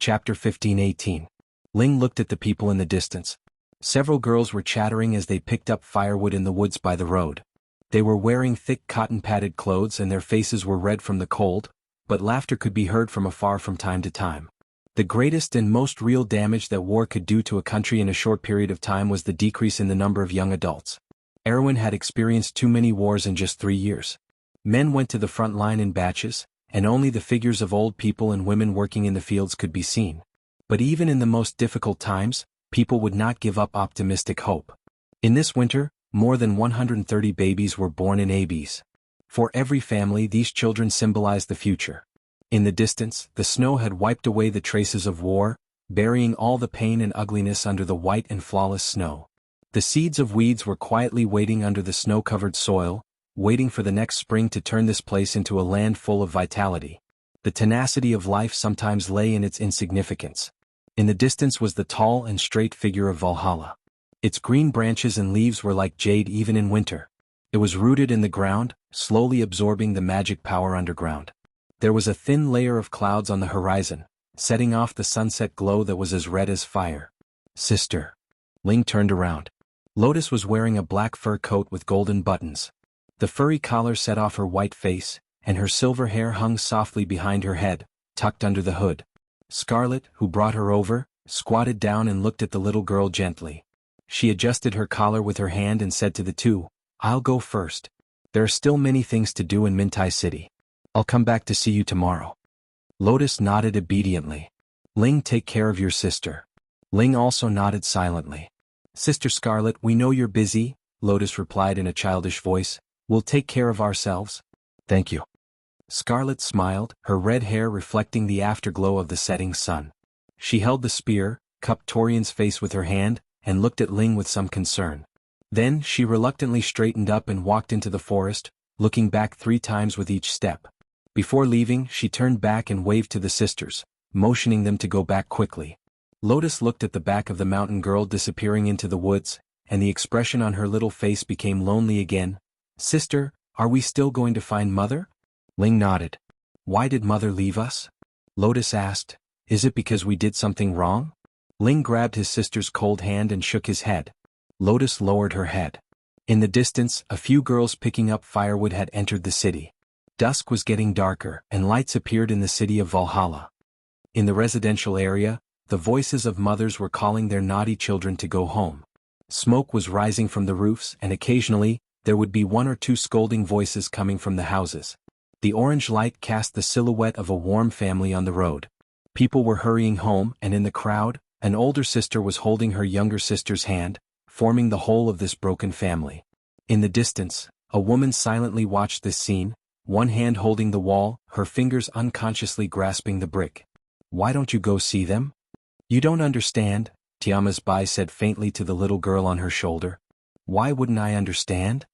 Chapter 15-18. Ling looked at the people in the distance. Several girls were chattering as they picked up firewood in the woods by the road. They were wearing thick cotton-padded clothes and their faces were red from the cold, but laughter could be heard from afar from time to time. The greatest and most real damage that war could do to a country in a short period of time was the decrease in the number of young adults. Erwin had experienced too many wars in just 3 years. Men went to the front line in batches, and only the figures of old people and women working in the fields could be seen. But even in the most difficult times, people would not give up optimistic hope. In this winter, more than 130 babies were born in ABs. For every family, these children symbolized the future. In the distance, the snow had wiped away the traces of war, burying all the pain and ugliness under the white and flawless snow. The seeds of weeds were quietly waiting under the snow-covered soil, waiting for the next spring to turn this place into a land full of vitality. The tenacity of life sometimes lay in its insignificance. In the distance was the tall and straight figure of Valhalla. Its green branches and leaves were like jade even in winter. It was rooted in the ground, slowly absorbing the magic power underground. There was a thin layer of clouds on the horizon, setting off the sunset glow that was as red as fire. Sister. Ling turned around. Lotus was wearing a black fur coat with golden buttons. The furry collar set off her white face, and her silver hair hung softly behind her head, tucked under the hood. Scarlet, who brought her over, squatted down and looked at the little girl gently. She adjusted her collar with her hand and said to the two, "I'll go first. There are still many things to do in Mintai City. I'll come back to see you tomorrow." Lotus nodded obediently. "Ling, take care of your sister." Ling also nodded silently. "Sister Scarlet, we know you're busy," Lotus replied in a childish voice. "We'll take care of ourselves." "Thank you." Scarlet smiled, her red hair reflecting the afterglow of the setting sun. She held the spear, cupped Torian's face with her hand, and looked at Ling with some concern. Then she reluctantly straightened up and walked into the forest, looking back 3 times with each step. Before leaving, she turned back and waved to the sisters, motioning them to go back quickly. Lotus looked at the back of the mountain girl disappearing into the woods, and the expression on her little face became lonely again. "Sister, are we still going to find Mother?" Ling nodded. "Why did Mother leave us?" Lotus asked. "Is it because we did something wrong?" Ling grabbed his sister's cold hand and shook his head. Lotus lowered her head. In the distance, a few girls picking up firewood had entered the city. Dusk was getting darker, and lights appeared in the city of Valhalla. In the residential area, the voices of mothers were calling their naughty children to go home. Smoke was rising from the roofs, and occasionally, there would be 1 or 2 scolding voices coming from the houses. The orange light cast the silhouette of a warm family on the road. People were hurrying home, and in the crowd, an older sister was holding her younger sister's hand, forming the whole of this broken family. In the distance, a woman silently watched this scene, one hand holding the wall, her fingers unconsciously grasping the brick. "Why don't you go see them?" "You don't understand," Tiama's Bai said faintly to the little girl on her shoulder. "Why wouldn't I understand?"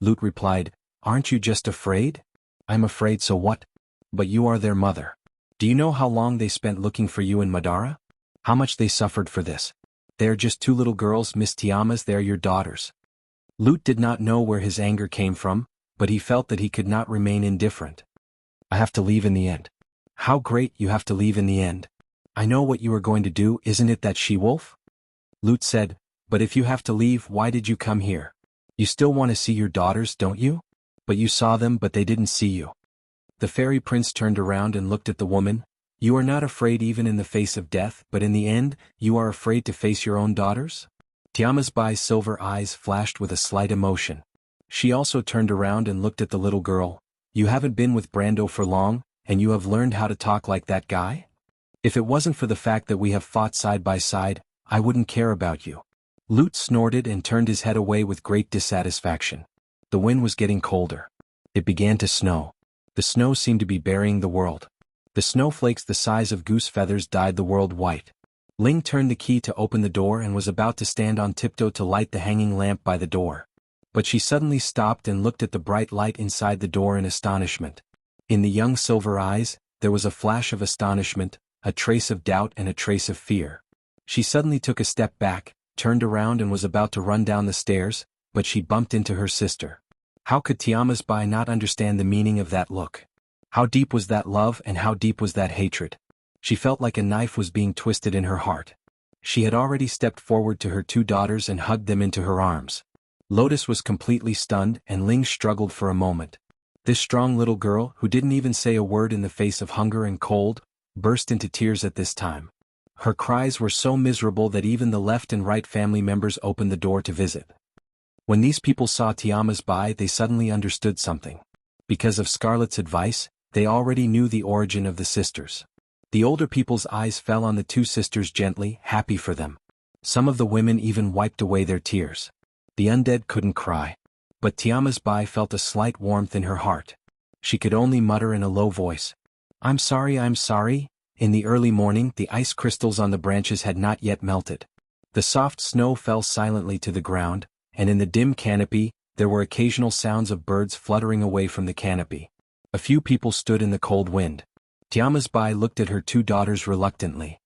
Lut replied, "Aren't you just afraid?" "I'm afraid, so what? But you are their mother. Do you know how long they spent looking for you in Madara? How much they suffered for this? They are just 2 little girls, Miss Tiamas, they are your daughters." Lut did not know where his anger came from, but he felt that he could not remain indifferent. "I have to leave in the end." "How great, you have to leave in the end. I know what you are going to do, isn't it that she-wolf?" Lut said, "But if you have to leave, why did you come here? You still want to see your daughters, don't you? But you saw them, but they didn't see you." The fairy prince turned around and looked at the woman. "You are not afraid even in the face of death, but in the end, you are afraid to face your own daughters?" Tiama's Bai's silver eyes flashed with a slight emotion. She also turned around and looked at the little girl. "You haven't been with Brando for long, and you have learned how to talk like that guy? If it wasn't for the fact that we have fought side by side, I wouldn't care about you." Lut snorted and turned his head away with great dissatisfaction. The wind was getting colder. It began to snow. The snow seemed to be burying the world. The snowflakes the size of goose feathers dyed the world white. Ling turned the key to open the door and was about to stand on tiptoe to light the hanging lamp by the door. But she suddenly stopped and looked at the bright light inside the door in astonishment. In the young silver eyes, there was a flash of astonishment, a trace of doubt and a trace of fear. She suddenly took a step back, turned around and was about to run down the stairs, but she bumped into her sister. How could Tiama's Bai not understand the meaning of that look? How deep was that love and how deep was that hatred? She felt like a knife was being twisted in her heart. She had already stepped forward to her two daughters and hugged them into her arms. Lotus was completely stunned and Ling struggled for a moment. This strong little girl, who didn't even say a word in the face of hunger and cold, burst into tears at this time. Her cries were so miserable that even the left and right family members opened the door to visit. When these people saw Tiama's Bai, they suddenly understood something. Because of Scarlet's advice, they already knew the origin of the sisters. The older people's eyes fell on the two sisters gently, happy for them. Some of the women even wiped away their tears. The undead couldn't cry. But Tiama's Bai felt a slight warmth in her heart. She could only mutter in a low voice, I'm sorry. In the early morning, the ice crystals on the branches had not yet melted. The soft snow fell silently to the ground, and in the dim canopy, there were occasional sounds of birds fluttering away from the canopy. A few people stood in the cold wind. Tiama's Bai looked at her two daughters reluctantly.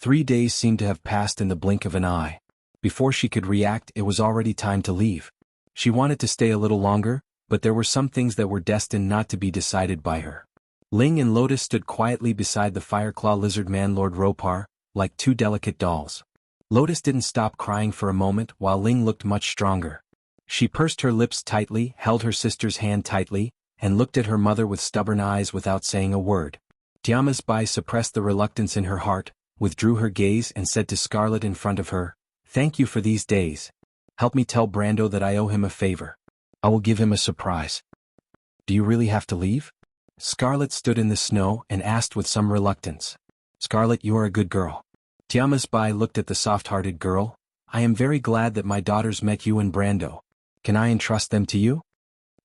3 days seemed to have passed in the blink of an eye. Before she could react, it was already time to leave. She wanted to stay a little longer, but there were some things that were destined not to be decided by her. Ling and Lotus stood quietly beside the Fireclaw Lizard Man Lord Ropar, like two delicate dolls. Lotus didn't stop crying for a moment while Ling looked much stronger. She pursed her lips tightly, held her sister's hand tightly, and looked at her mother with stubborn eyes without saying a word. Tiama's Bai suppressed the reluctance in her heart, withdrew her gaze and said to Scarlet in front of her, Thank you for these days. Help me tell Brando that I owe him a favor. I will give him a surprise. Do you really have to leave? Scarlet stood in the snow and asked with some reluctance. Scarlet, you are a good girl. Tiama's Bai looked at the soft-hearted girl. I am very glad that my daughters met you and Brando. Can I entrust them to you?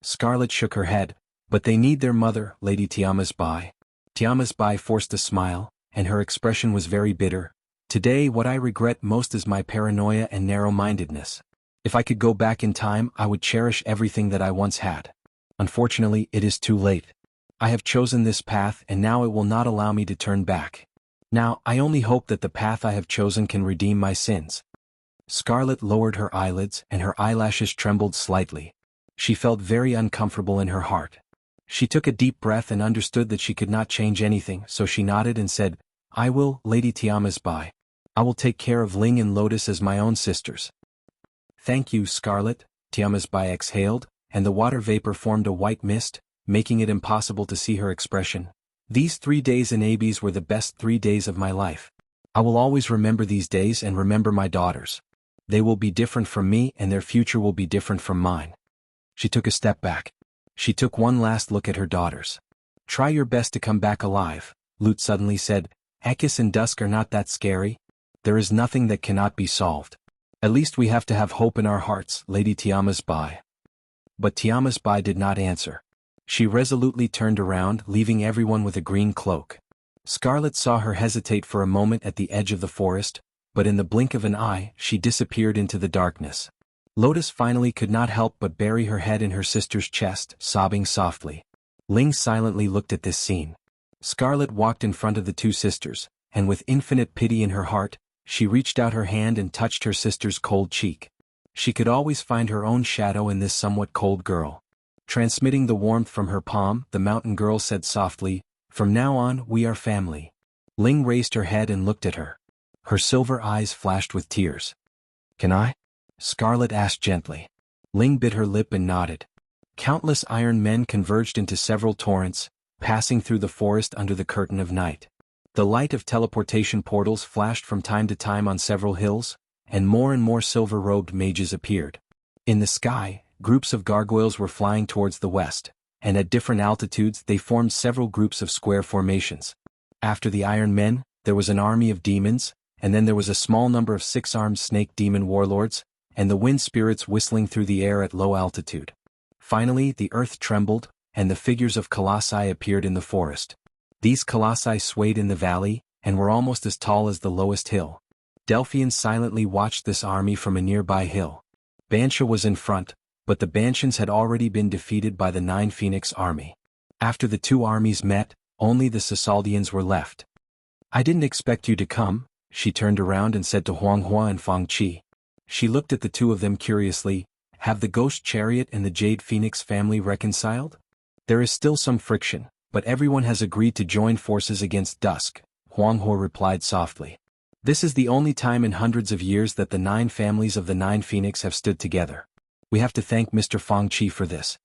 Scarlet shook her head, but they need their mother, Lady Tiama's Bai. Tiama's Bai forced a smile, and her expression was very bitter. Today what I regret most is my paranoia and narrow-mindedness. If I could go back in time, I would cherish everything that I once had. Unfortunately, it is too late. I have chosen this path and now it will not allow me to turn back. Now, I only hope that the path I have chosen can redeem my sins. Scarlet lowered her eyelids and her eyelashes trembled slightly. She felt very uncomfortable in her heart. She took a deep breath and understood that she could not change anything, so she nodded and said, I will, Lady Tiama's Bai. I will take care of Ling and Lotus as my own sisters. Thank you, Scarlet, Tiama's Bai exhaled, and the water vapor formed a white mist, making it impossible to see her expression. These 3 days in Abes were the best 3 days of my life. I will always remember these days and remember my daughters. They will be different from me and their future will be different from mine. She took a step back. She took one last look at her daughters. Try your best to come back alive, Lute suddenly said. Ekis and Dusk are not that scary. There is nothing that cannot be solved. At least we have to have hope in our hearts, Lady Tiama's Bai. But Tiama's Bai did not answer. She resolutely turned around, leaving everyone with a green cloak. Scarlet saw her hesitate for a moment at the edge of the forest, but in the blink of an eye, she disappeared into the darkness. Lotus finally could not help but bury her head in her sister's chest, sobbing softly. Ling silently looked at this scene. Scarlet walked in front of the two sisters, and with infinite pity in her heart, she reached out her hand and touched her sister's cold cheek. She could always find her own shadow in this somewhat cold girl. Transmitting the warmth from her palm, the mountain girl said softly, From now on, we are family. Ling raised her head and looked at her. Her silver eyes flashed with tears. Can I? Scarlet asked gently. Ling bit her lip and nodded. Countless iron men converged into several torrents, passing through the forest under the curtain of night. The light of teleportation portals flashed from time to time on several hills, and more silver-robed mages appeared. In the sky, groups of gargoyles were flying towards the west, and at different altitudes they formed several groups of square formations. After the Iron Men, there was an army of demons, and then there was a small number of 6-armed snake demon warlords, and the wind spirits whistling through the air at low altitude. Finally, the earth trembled, and the figures of colossi appeared in the forest. These colossi swayed in the valley, and were almost as tall as the lowest hill. Delphians silently watched this army from a nearby hill. Bansha was in front, but the Banshans had already been defeated by the 9 Phoenix army. After the two armies met, only the Sisaldians were left. I didn't expect you to come, she turned around and said to Huanghua and Feng Qi. She looked at the two of them curiously. Have the Ghost Chariot and the Jade Phoenix family reconciled? There is still some friction, but everyone has agreed to join forces against Dusk, Huanghe replied softly. This is the only time in hundreds of years that the 9 families of the 9 Phoenix have stood together. We have to thank Mr. Feng Qi for this.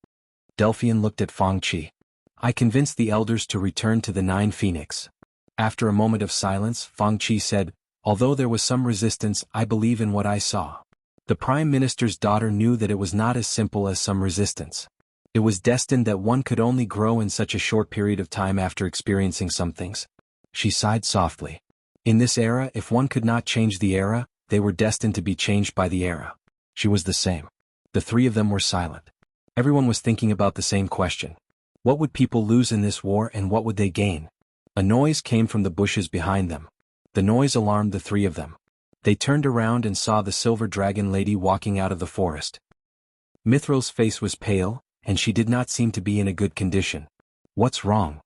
Delphian looked at Feng Qi. I convinced the elders to return to the 9 Phoenix. After a moment of silence, Feng Qi said, although there was some resistance, I believe in what I saw. The Prime Minister's daughter knew that it was not as simple as some resistance. It was destined that one could only grow in such a short period of time after experiencing some things. She sighed softly. In this era, if one could not change the era, they were destined to be changed by the era. She was the same. The 3 of them were silent. Everyone was thinking about the same question. What would people lose in this war and what would they gain? A noise came from the bushes behind them. The noise alarmed the 3 of them. They turned around and saw the silver dragon lady walking out of the forest. Mithril's face was pale, and she did not seem to be in a good condition. What's wrong?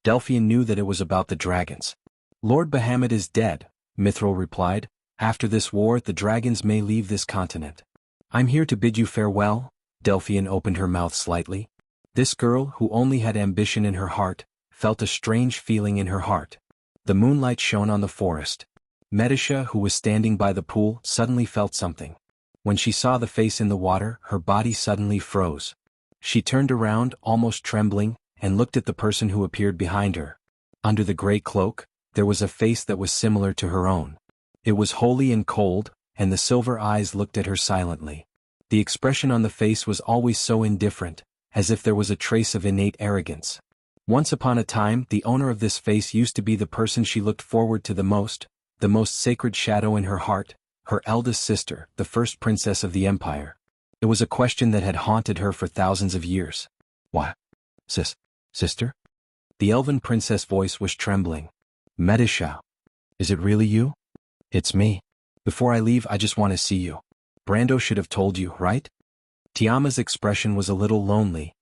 Delphian knew that it was about the dragons. Lord Bahamut is dead, Mithril replied. After this war, the dragons may leave this continent. I'm here to bid you farewell. Delphian opened her mouth slightly. This girl, who only had ambition in her heart, felt a strange feeling in her heart. The moonlight shone on the forest. Medisha, who was standing by the pool, suddenly felt something. When she saw the face in the water, her body suddenly froze. She turned around, almost trembling, and looked at the person who appeared behind her. Under the gray cloak, there was a face that was similar to her own. It was holy and cold, and the silver eyes looked at her silently. The expression on the face was always so indifferent, as if there was a trace of innate arrogance. Once upon a time, the owner of this face used to be the person she looked forward to the most sacred shadow in her heart, her eldest sister, the first princess of the empire. It was a question that had haunted her for thousands of years. What? Sister? The elven princess voice was trembling. Medisha. Is it really you? It's me. Before I leave, I just want to see you. Brando should have told you, right? Tiama's expression was a little lonely.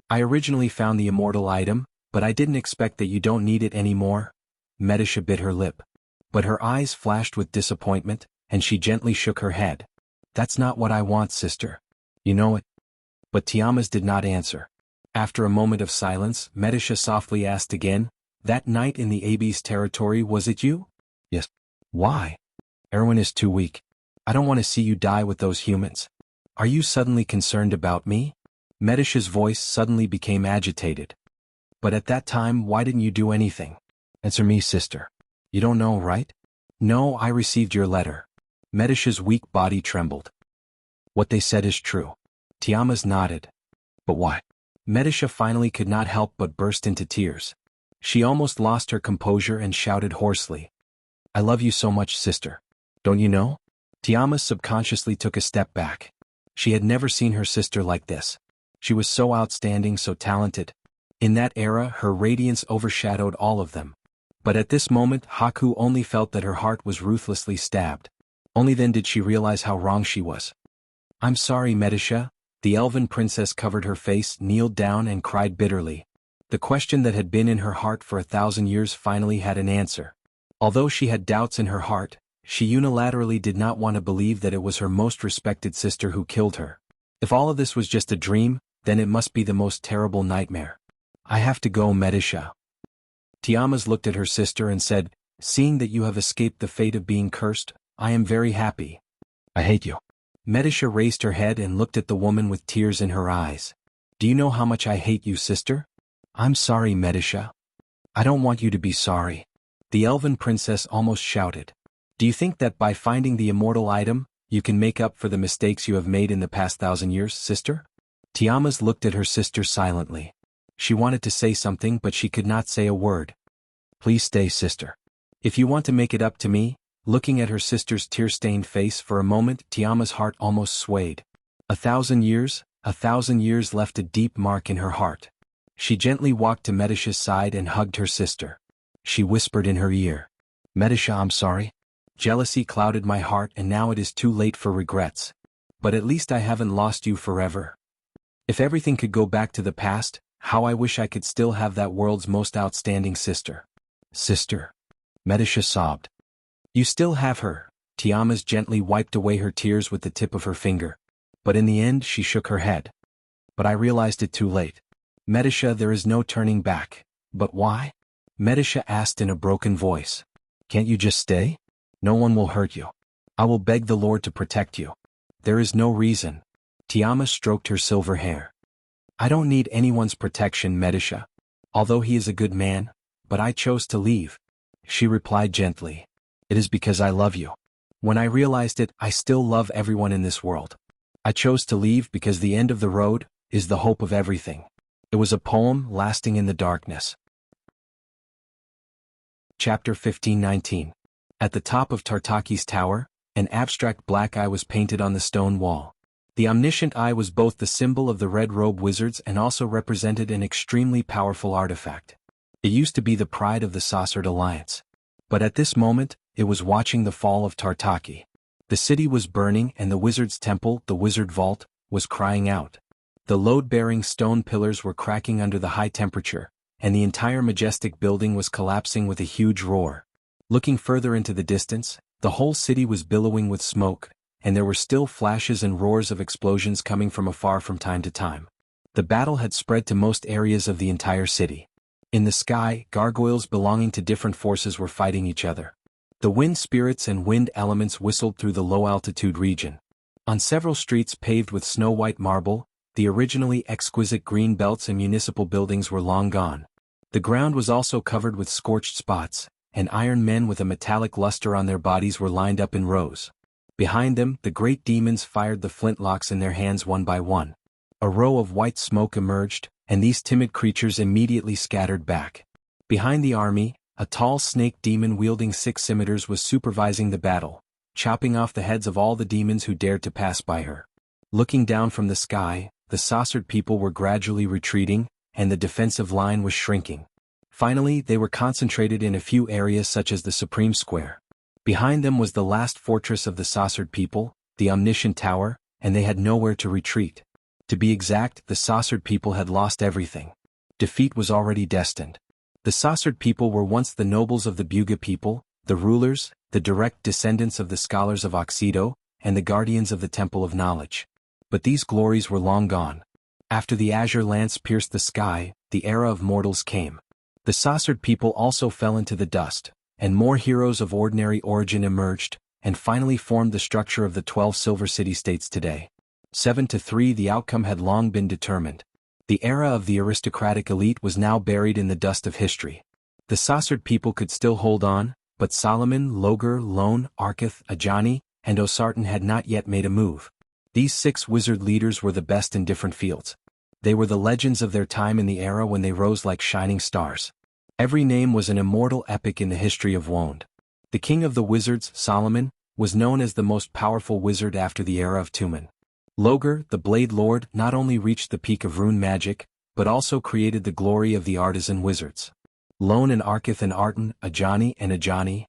I originally found the immortal item, but I didn't expect that you don't need it anymore. Medisha bit her lip. But her eyes flashed with disappointment, and she gently shook her head. That's not what I want, sister. You know it. But Tiama's did not answer. After a moment of silence, Medisha softly asked again, that night in the Abyss territory, was it you? Yes. Why? Erwin is too weak. I don't want to see you die with those humans. Are you suddenly concerned about me? Medisha's voice suddenly became agitated. But at that time, why didn't you do anything? Answer me, sister. You don't know, right? No, I received your letter. Medisha's weak body trembled. What they said is true. Tiama's nodded. But why? Medisha finally could not help but burst into tears. She almost lost her composure and shouted hoarsely. I love you so much, sister. Don't you know? Tiama subconsciously took a step back. She had never seen her sister like this. She was so outstanding, so talented. In that era, her radiance overshadowed all of them. But at this moment, Haku only felt that her heart was ruthlessly stabbed. Only then did she realize how wrong she was. I'm sorry, Medisha. The elven princess covered her face, kneeled down and cried bitterly. The question that had been in her heart for 1,000 years finally had an answer. Although she had doubts in her heart, she unilaterally did not want to believe that it was her most respected sister who killed her. If all of this was just a dream, then it must be the most terrible nightmare. I have to go, Medisha. Tiamas looked at her sister and said, seeing that you have escaped the fate of being cursed, I am very happy. I hate you. Medisha raised her head and looked at the woman with tears in her eyes. Do you know how much I hate you, sister? I'm sorry, Medisha. I don't want you to be sorry. The elven princess almost shouted. Do you think that by finding the immortal item, you can make up for the mistakes you have made in the past 1,000 years, sister? Tiamas looked at her sister silently. She wanted to say something, but she could not say a word. Please stay, sister. If you want to make it up to me. Looking at her sister's tear-stained face for a moment, Tiama's heart almost swayed. 1,000 years left a deep mark in her heart. She gently walked to Medisha's side and hugged her sister. She whispered in her ear. Medisha, I'm sorry. Jealousy clouded my heart and now it is too late for regrets. But at least I haven't lost you forever. If everything could go back to the past, how I wish I could still have that world's most outstanding sister. Sister. Medisha sobbed. You still have her. Tiamas gently wiped away her tears with the tip of her finger. But in the end she shook her head. But I realized it too late. Medisha, there is no turning back. But why? Medisha asked in a broken voice. Can't you just stay? No one will hurt you. I will beg the Lord to protect you. There is no reason. Tiamat stroked her silver hair. I don't need anyone's protection, Medisha. Although he is a good man, but I chose to leave. She replied gently. It is because I love you. When I realized it, I still love everyone in this world. I chose to leave because the end of the road is the hope of everything. It was a poem lasting in the darkness. Chapter 15:19. At the top of Tartaki's tower, an abstract black eye was painted on the stone wall. The omniscient eye was both the symbol of the Red Robe Wizards and also represented an extremely powerful artifact. It used to be the pride of the Saucered Alliance. But at this moment, it was watching the fall of Tartaki. The city was burning and the Wizard's Temple, the Wizard Vault, was crying out. The load-bearing stone pillars were cracking under the high temperature, and the entire majestic building was collapsing with a huge roar. Looking further into the distance, the whole city was billowing with smoke, and there were still flashes and roars of explosions coming from afar from time to time. The battle had spread to most areas of the entire city. In the sky, gargoyles belonging to different forces were fighting each other. The wind spirits and wind elements whistled through the low-altitude region. On several streets paved with snow-white marble, the originally exquisite green belts and municipal buildings were long gone. The ground was also covered with scorched spots, and iron men with a metallic luster on their bodies were lined up in rows. Behind them, the great demons fired the flintlocks in their hands one by one. A row of white smoke emerged, and these timid creatures immediately scattered back. Behind the army, a tall snake demon wielding 6 scimitars was supervising the battle, chopping off the heads of all the demons who dared to pass by her. Looking down from the sky, the saucered people were gradually retreating, and the defensive line was shrinking. Finally, they were concentrated in a few areas such as the Supreme Square. Behind them was the last fortress of the saucered people, the Omniscient Tower, and they had nowhere to retreat. To be exact, the saucered people had lost everything. Defeat was already destined. The saucered people were once the nobles of the Buga people, the rulers, the direct descendants of the scholars of Oxido, and the guardians of the Temple of Knowledge. But these glories were long gone. After the azure lance pierced the sky, the era of mortals came. The saucered people also fell into the dust, and more heroes of ordinary origin emerged, and finally formed the structure of the 12 Silver City-states today. 7-3 The outcome had long been determined. The era of the aristocratic elite was now buried in the dust of history. The saucered people could still hold on, but Solomon, Logar, Lone, Arketh, Ajani, and Osartan had not yet made a move. These 6 wizard leaders were the best in different fields. They were the legends of their time in the era when they rose like shining stars. Every name was an immortal epic in the history of Wond. The king of the wizards, Solomon, was known as the most powerful wizard after the era of Tumen. Logar, the Blade Lord, not only reached the peak of rune magic, but also created the glory of the artisan wizards. Lone and Arketh and Artan, Ajani,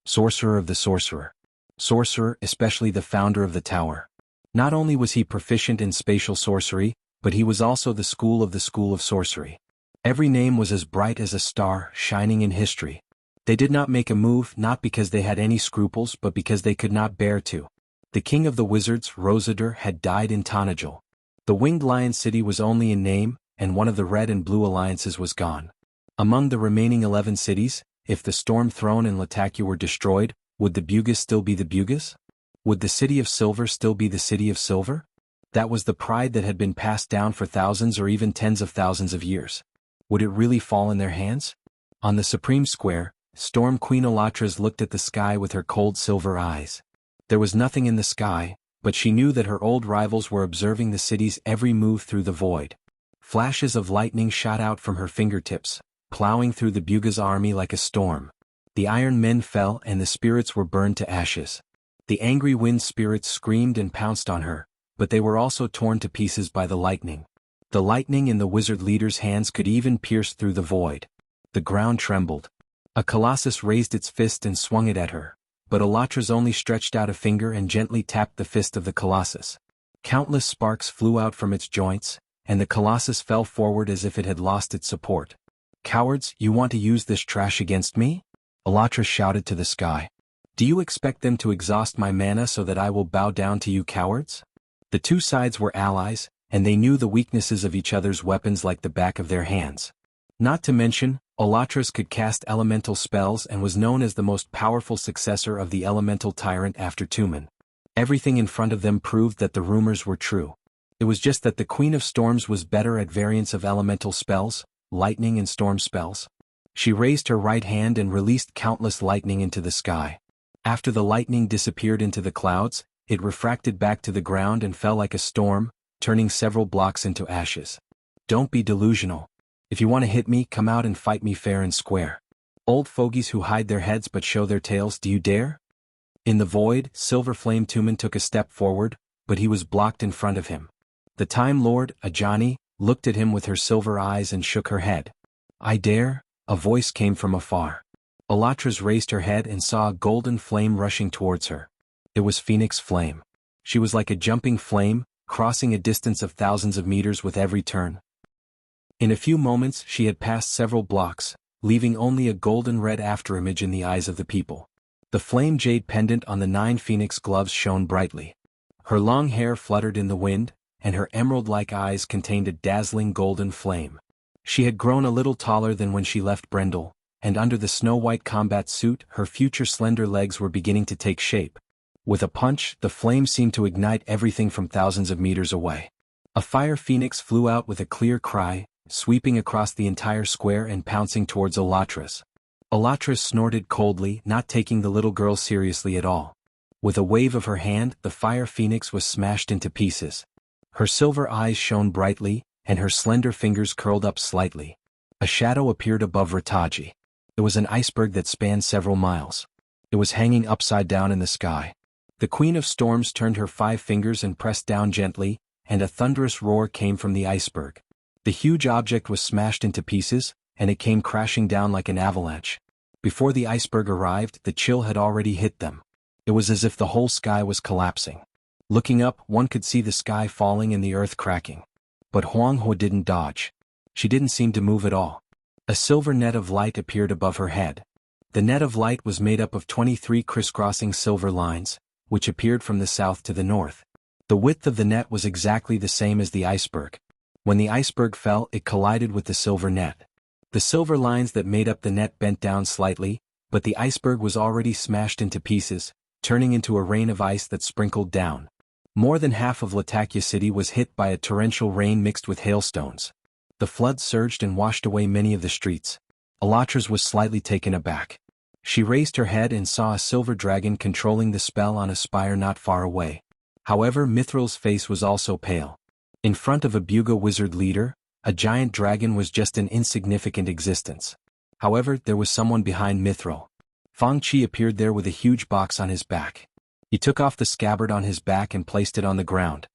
sorcerer of the sorcerer. Sorcerer, especially the founder of the tower. Not only was he proficient in spatial sorcery, but he was also the school of sorcery. Every name was as bright as a star, shining in history. They did not make a move not because they had any scruples but because they could not bear to. The king of the wizards, Rosador, had died in Tanajul. The Winged Lion City was only in name, and one of the red and blue alliances was gone. Among the remaining 11 cities, if the Storm Throne and Latakia were destroyed, would the Bugas still be the Bugas? Would the City of Silver still be the City of Silver? That was the pride that had been passed down for thousands or even tens of thousands of years. Would it really fall in their hands? On the Supreme Square, Storm Queen Elatras looked at the sky with her cold silver eyes. There was nothing in the sky, but she knew that her old rivals were observing the city's every move through the void. Flashes of lightning shot out from her fingertips, plowing through the Buga's army like a storm. The iron men fell and the spirits were burned to ashes. The angry wind spirits screamed and pounced on her, but they were also torn to pieces by the lightning. The lightning in the wizard leader's hands could even pierce through the void. The ground trembled. A colossus raised its fist and swung it at her, but Elatras only stretched out a finger and gently tapped the fist of the colossus. Countless sparks flew out from its joints, and the colossus fell forward as if it had lost its support. "Cowards, you want to use this trash against me?" Elatras shouted to the sky. "Do you expect them to exhaust my mana so that I will bow down to you, cowards?" The two sides were allies, and they knew the weaknesses of each other's weapons like the back of their hands. Not to mention, Olatras could cast elemental spells and was known as the most powerful successor of the elemental tyrant after Tumen. Everything in front of them proved that the rumors were true. It was just that the Queen of Storms was better at variants of elemental spells, lightning and storm spells. She raised her right hand and released countless lightning into the sky. After the lightning disappeared into the clouds, it refracted back to the ground and fell like a storm, turning several blocks into ashes. Don't be delusional. If you want to hit me, come out and fight me fair and square. Old fogies who hide their heads but show their tails, do you dare? In the void, Silver Flame Tumen took a step forward, but he was blocked in front of him. The Time Lord, Ajani, looked at him with her silver eyes and shook her head. I dare? A voice came from afar. Olatras raised her head and saw a golden flame rushing towards her. It was Phoenix Flame. She was like a jumping flame, crossing a distance of thousands of meters with every turn. In a few moments she had passed several blocks, leaving only a golden-red afterimage in the eyes of the people. The flame jade pendant on the 9 phoenix gloves shone brightly. Her long hair fluttered in the wind, and her emerald-like eyes contained a dazzling golden flame. She had grown a little taller than when she left Brendel, and under the snow-white combat suit her future slender legs were beginning to take shape. With a punch, the flame seemed to ignite everything from thousands of meters away. A fire phoenix flew out with a clear cry, sweeping across the entire square and pouncing towards Olatras. Olatras snorted coldly, not taking the little girl seriously at all. With a wave of her hand, the fire phoenix was smashed into pieces. Her silver eyes shone brightly, and her slender fingers curled up slightly. A shadow appeared above Rataji. It was an iceberg that spanned several miles. It was hanging upside down in the sky. The Queen of Storms turned her 5 fingers and pressed down gently, and a thunderous roar came from the iceberg. The huge object was smashed into pieces, and it came crashing down like an avalanche. Before the iceberg arrived, the chill had already hit them. It was as if the whole sky was collapsing. Looking up, one could see the sky falling and the earth cracking. But Huang He didn't dodge. She didn't seem to move at all. A silver net of light appeared above her head. The net of light was made up of 23 crisscrossing silver lines, which appeared from the south to the north. The width of the net was exactly the same as the iceberg. When the iceberg fell, it collided with the silver net. The silver lines that made up the net bent down slightly, but the iceberg was already smashed into pieces, turning into a rain of ice that sprinkled down. More than half of Latakia City was hit by a torrential rain mixed with hailstones. The flood surged and washed away many of the streets. Olatras was slightly taken aback. She raised her head and saw a silver dragon controlling the spell on a spire not far away. However, Mithril's face was also pale. In front of a Buga wizard leader, a giant dragon was just an insignificant existence. However, there was someone behind Mithril. Fang Qi appeared there with a huge box on his back. He took off the scabbard on his back and placed it on the ground.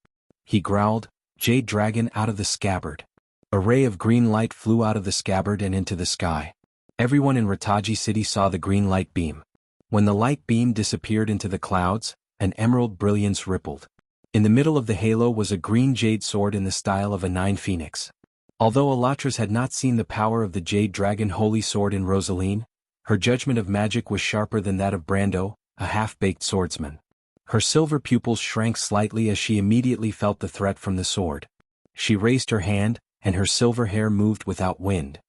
He growled, "Jade dragon, out of the scabbard." A ray of green light flew out of the scabbard and into the sky. Everyone in Rataji City saw the green light beam. When the light beam disappeared into the clouds, an emerald brilliance rippled. In the middle of the halo was a green jade sword in the style of a 9 phoenix. Although Olatras had not seen the power of the Jade Dragon Holy Sword in Rosaline, her judgment of magic was sharper than that of Brando, a half-baked swordsman. Her silver pupils shrank slightly as she immediately felt the threat from the sword. She raised her hand, and her silver hair moved without wind.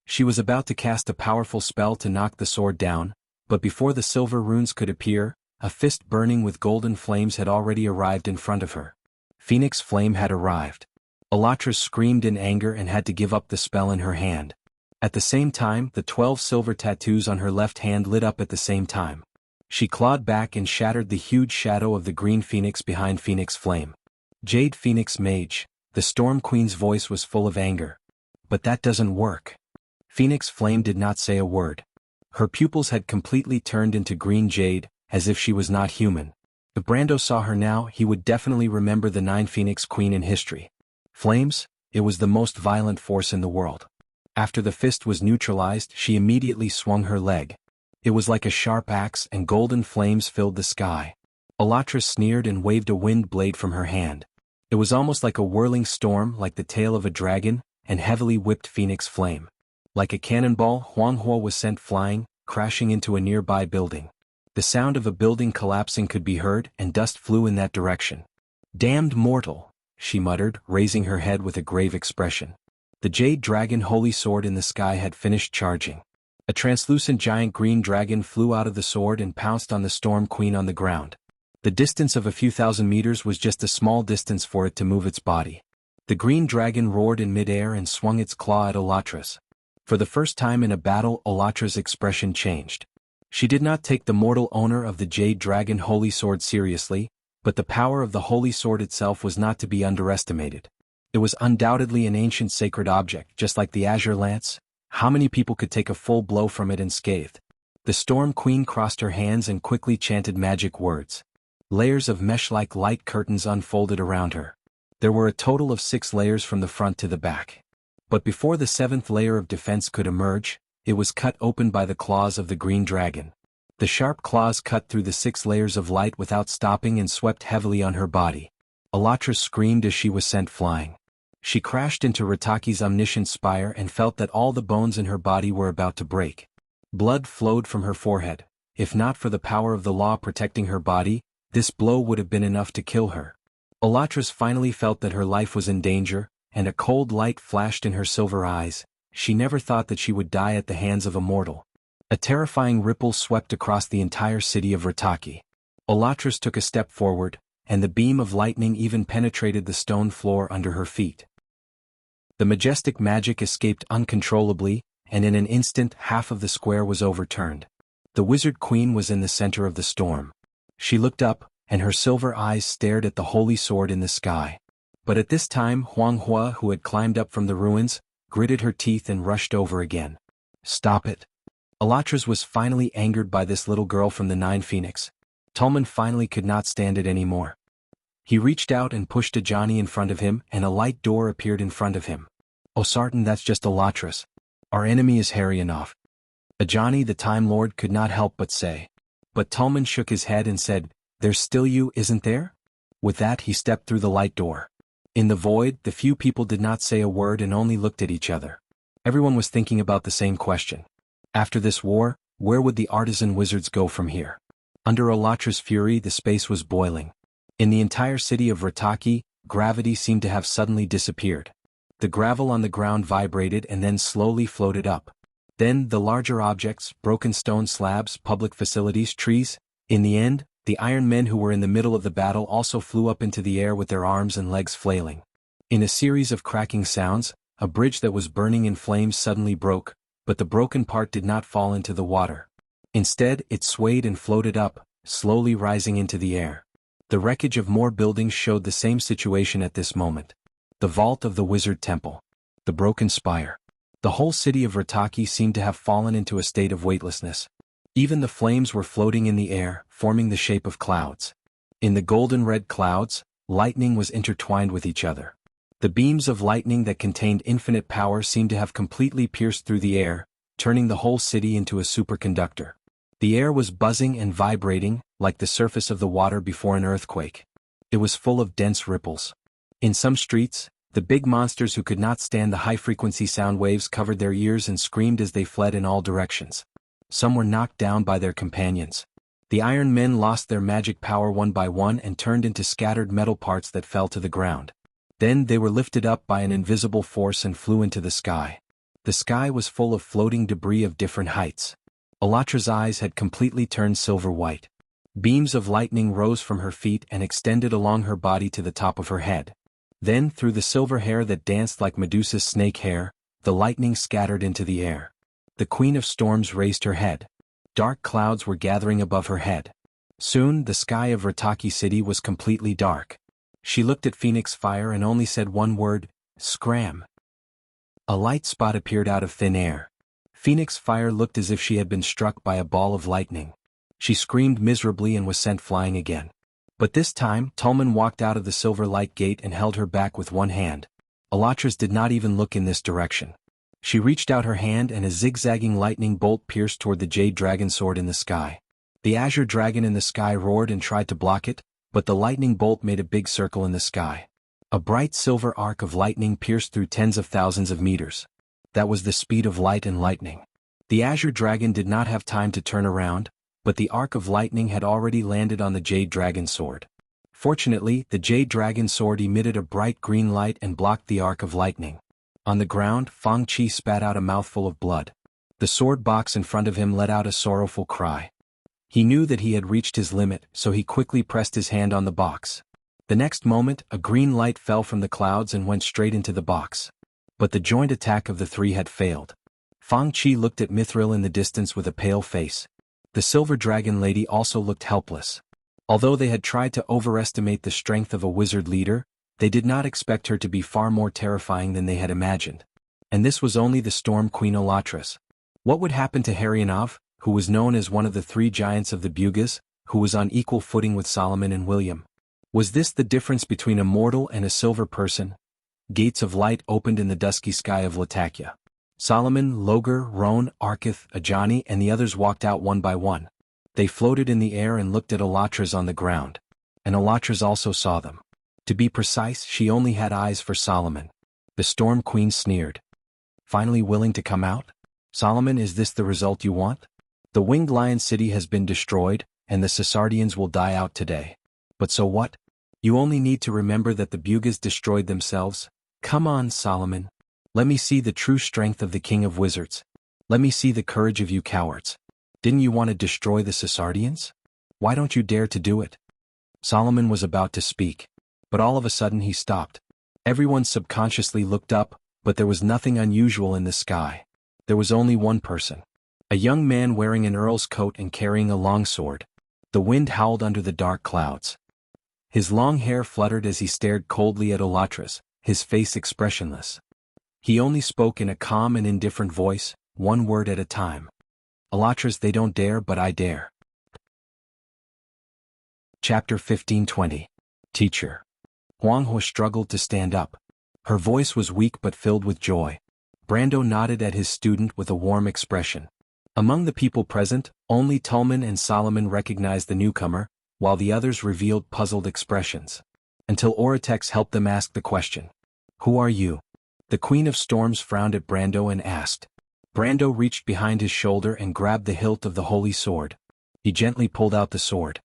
She was about to cast a powerful spell to knock the sword down, but before the silver runes could appear, a fist burning with golden flames had already arrived in front of her. Phoenix Flame had arrived. Olatras screamed in anger and had to give up the spell in her hand. At the same time, the 12 silver tattoos on her left hand lit up at the same time. She clawed back and shattered the huge shadow of the green phoenix behind Phoenix Flame. Jade Phoenix Mage, the Storm Queen's voice was full of anger. But that doesn't work. Phoenix Flame did not say a word. Her pupils had completely turned into green jade, as if she was not human. If Brando saw her now, he would definitely remember the 9 Phoenix Queen in history. Flames? It was the most violent force in the world. After the fist was neutralized, she immediately swung her leg. It was like a sharp axe and golden flames filled the sky. Olatras sneered and waved a wind blade from her hand. It was almost like a whirling storm, like the tail of a dragon, and heavily whipped Phoenix Flame. Like a cannonball, Huang He was sent flying, crashing into a nearby building. The sound of a building collapsing could be heard, and dust flew in that direction. "Damned mortal," she muttered, raising her head with a grave expression. The Jade Dragon Holy Sword in the sky had finished charging. A translucent giant green dragon flew out of the sword and pounced on the Storm Queen on the ground. The distance of a few thousand meters was just a small distance for it to move its body. The green dragon roared in midair and swung its claw at Elatra's. For the first time in a battle, Elatra's expression changed. She did not take the mortal owner of the Jade Dragon Holy Sword seriously, but the power of the Holy Sword itself was not to be underestimated. It was undoubtedly an ancient sacred object, just like the Azure Lance. How many people could take a full blow from it unscathed? The Storm Queen crossed her hands and quickly chanted magic words. Layers of mesh-like light curtains unfolded around her. There were a total of 6 layers from the front to the back. But before the 7th layer of defense could emerge, it was cut open by the claws of the green dragon. The sharp claws cut through the 6 layers of light without stopping and swept heavily on her body. Elatra screamed as she was sent flying. She crashed into Rataki's omniscient spire and felt that all the bones in her body were about to break. Blood flowed from her forehead. If not for the power of the law protecting her body, this blow would have been enough to kill her. Elatra's finally felt that her life was in danger, and a cold light flashed in her silver eyes. She never thought that she would die at the hands of a mortal. A terrifying ripple swept across the entire city of Rataki. Elatra's took a step forward, and the beam of lightning even penetrated the stone floor under her feet. The majestic magic escaped uncontrollably, and in an instant half of the square was overturned. The Wizard Queen was in the center of the storm. She looked up, and her silver eyes stared at the holy sword in the sky. But at this time Huang Hua, who had climbed up from the ruins, gritted her teeth and rushed over again. "Stop it." Elatra's was finally angered by this little girl from the 9 Phoenix. Tolman finally could not stand it anymore. He reached out and pushed Ajani in front of him, and a light door appeared in front of him. "Oh Sartan, that's just Elatra's. Our enemy is hairy enough." Ajani the Time Lord could not help but say. But Tolman shook his head and said, "There's still you, isn't there?" With that he stepped through the light door. In the void, the few people did not say a word and only looked at each other. Everyone was thinking about the same question. After this war, where would the artisan wizards go from here? Under Elatra's fury, the space was boiling. In the entire city of Rataki, gravity seemed to have suddenly disappeared. The gravel on the ground vibrated and then slowly floated up. Then the larger objects, broken stone slabs, public facilities, trees. In the end, the Iron Men who were in the middle of the battle also flew up into the air with their arms and legs flailing. In a series of cracking sounds, a bridge that was burning in flames suddenly broke, but the broken part did not fall into the water. Instead, it swayed and floated up, slowly rising into the air. The wreckage of more buildings showed the same situation at this moment. The vault of the Wizard Temple. The broken spire. The whole city of Rataki seemed to have fallen into a state of weightlessness. Even the flames were floating in the air, forming the shape of clouds. In the golden-red clouds, lightning was intertwined with each other. The beams of lightning that contained infinite power seemed to have completely pierced through the air, turning the whole city into a superconductor. The air was buzzing and vibrating, like the surface of the water before an earthquake. It was full of dense ripples. In some streets, the big monsters who could not stand the high-frequency sound waves covered their ears and screamed as they fled in all directions. Some were knocked down by their companions. The Iron Men lost their magic power one by one and turned into scattered metal parts that fell to the ground. Then they were lifted up by an invisible force and flew into the sky. The sky was full of floating debris of different heights. Elatra's eyes had completely turned silver white. Beams of lightning rose from her feet and extended along her body to the top of her head. Then, through the silver hair that danced like Medusa's snake hair, the lightning scattered into the air. The Queen of Storms raised her head. Dark clouds were gathering above her head. Soon, the sky of Rataki City was completely dark. She looked at Phoenix Fire and only said one word, "Scram." A light spot appeared out of thin air. Phoenix Fire looked as if she had been struck by a ball of lightning. She screamed miserably and was sent flying again. But this time, Tolman walked out of the silver light gate and held her back with one hand. Elatra's did not even look in this direction. She reached out her hand and a zigzagging lightning bolt pierced toward the Jade Dragon sword in the sky. The Azure Dragon in the sky roared and tried to block it, but the lightning bolt made a big circle in the sky. A bright silver arc of lightning pierced through tens of thousands of meters. That was the speed of light and lightning. The Azure Dragon did not have time to turn around, but the arc of lightning had already landed on the Jade Dragon sword. Fortunately, the Jade Dragon sword emitted a bright green light and blocked the arc of lightning. On the ground, Fang Qi spat out a mouthful of blood. The sword box in front of him let out a sorrowful cry. He knew that he had reached his limit, so he quickly pressed his hand on the box. The next moment, a green light fell from the clouds and went straight into the box. But the joint attack of the three had failed. Fang Qi looked at Mithril in the distance with a pale face. The Silver Dragon Lady also looked helpless. Although they had tried to overestimate the strength of a wizard leader, they did not expect her to be far more terrifying than they had imagined. And this was only the Storm Queen Olatras. What would happen to Haryanov, who was known as one of the three giants of the Bugas, who was on equal footing with Solomon and William? Was this the difference between a mortal and a silver person? Gates of light opened in the dusky sky of Latakia. Solomon, Logar, Roan, Arkith, Ajani and the others walked out one by one. They floated in the air and looked at Olatras on the ground. And Olatras also saw them. To be precise, she only had eyes for Solomon. The Storm Queen sneered. Finally willing to come out? Solomon, is this the result you want? The Winged Lion City has been destroyed, and the Sasardians will die out today. But so what? You only need to remember that the Bugas destroyed themselves. Come on, Solomon. Let me see the true strength of the King of Wizards. Let me see the courage of you cowards. Didn't you want to destroy the Sasardians? Why don't you dare to do it? Solomon was about to speak. But all of a sudden he stopped. Everyone subconsciously looked up, but there was nothing unusual in the sky. There was only one person. A young man wearing an earl's coat and carrying a long sword. The wind howled under the dark clouds. His long hair fluttered as he stared coldly at Olatras, his face expressionless. He only spoke in a calm and indifferent voice, one word at a time. Olatras, they don't dare, but I dare. Chapter 15:20. Teacher. Huang He struggled to stand up. Her voice was weak but filled with joy. Brando nodded at his student with a warm expression. Among the people present, only Tulman and Solomon recognized the newcomer, while the others revealed puzzled expressions. Until Oratex helped them ask the question. Who are you? The Queen of Storms frowned at Brando and asked. Brando reached behind his shoulder and grabbed the hilt of the holy sword. He gently pulled out the sword.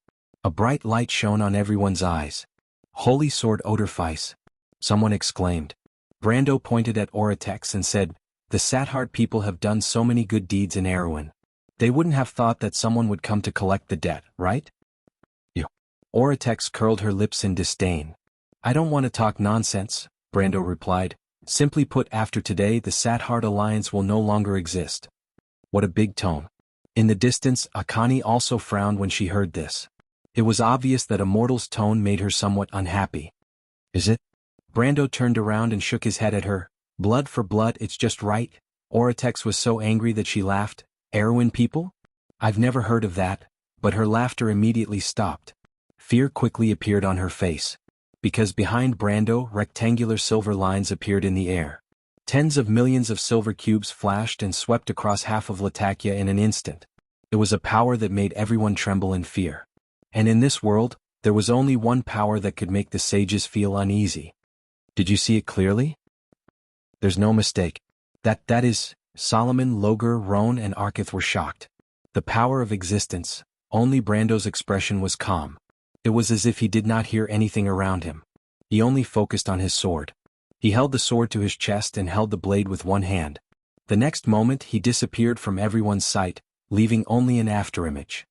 A bright light shone on everyone's eyes. Holy sword Odorfice! Someone exclaimed. Brando pointed at Oratex and said, the Sathard people have done so many good deeds in Erewhon. They wouldn't have thought that someone would come to collect the debt, right? You. Oratex curled her lips in disdain. I don't want to talk nonsense, Brando replied. Simply put, after today the Sathard alliance will no longer exist. What a big tone. In the distance, Akani also frowned when she heard this. It was obvious that a mortal's tone made her somewhat unhappy. Is it? Brando turned around and shook his head at her. Blood for blood, it's just right. Oratex was so angry that she laughed. Erewhon people? I've never heard of that, but her laughter immediately stopped. Fear quickly appeared on her face. Because behind Brando, rectangular silver lines appeared in the air. Tens of millions of silver cubes flashed and swept across half of Latakia in an instant. It was a power that made everyone tremble in fear. And in this world, there was only one power that could make the sages feel uneasy. Did you see it clearly? There's no mistake. That is, Solomon, Logar, Roan and Arkith were shocked. The power of existence. Only Brando's expression was calm. It was as if he did not hear anything around him. He only focused on his sword. He held the sword to his chest and held the blade with one hand. The next moment he disappeared from everyone's sight, leaving only an afterimage.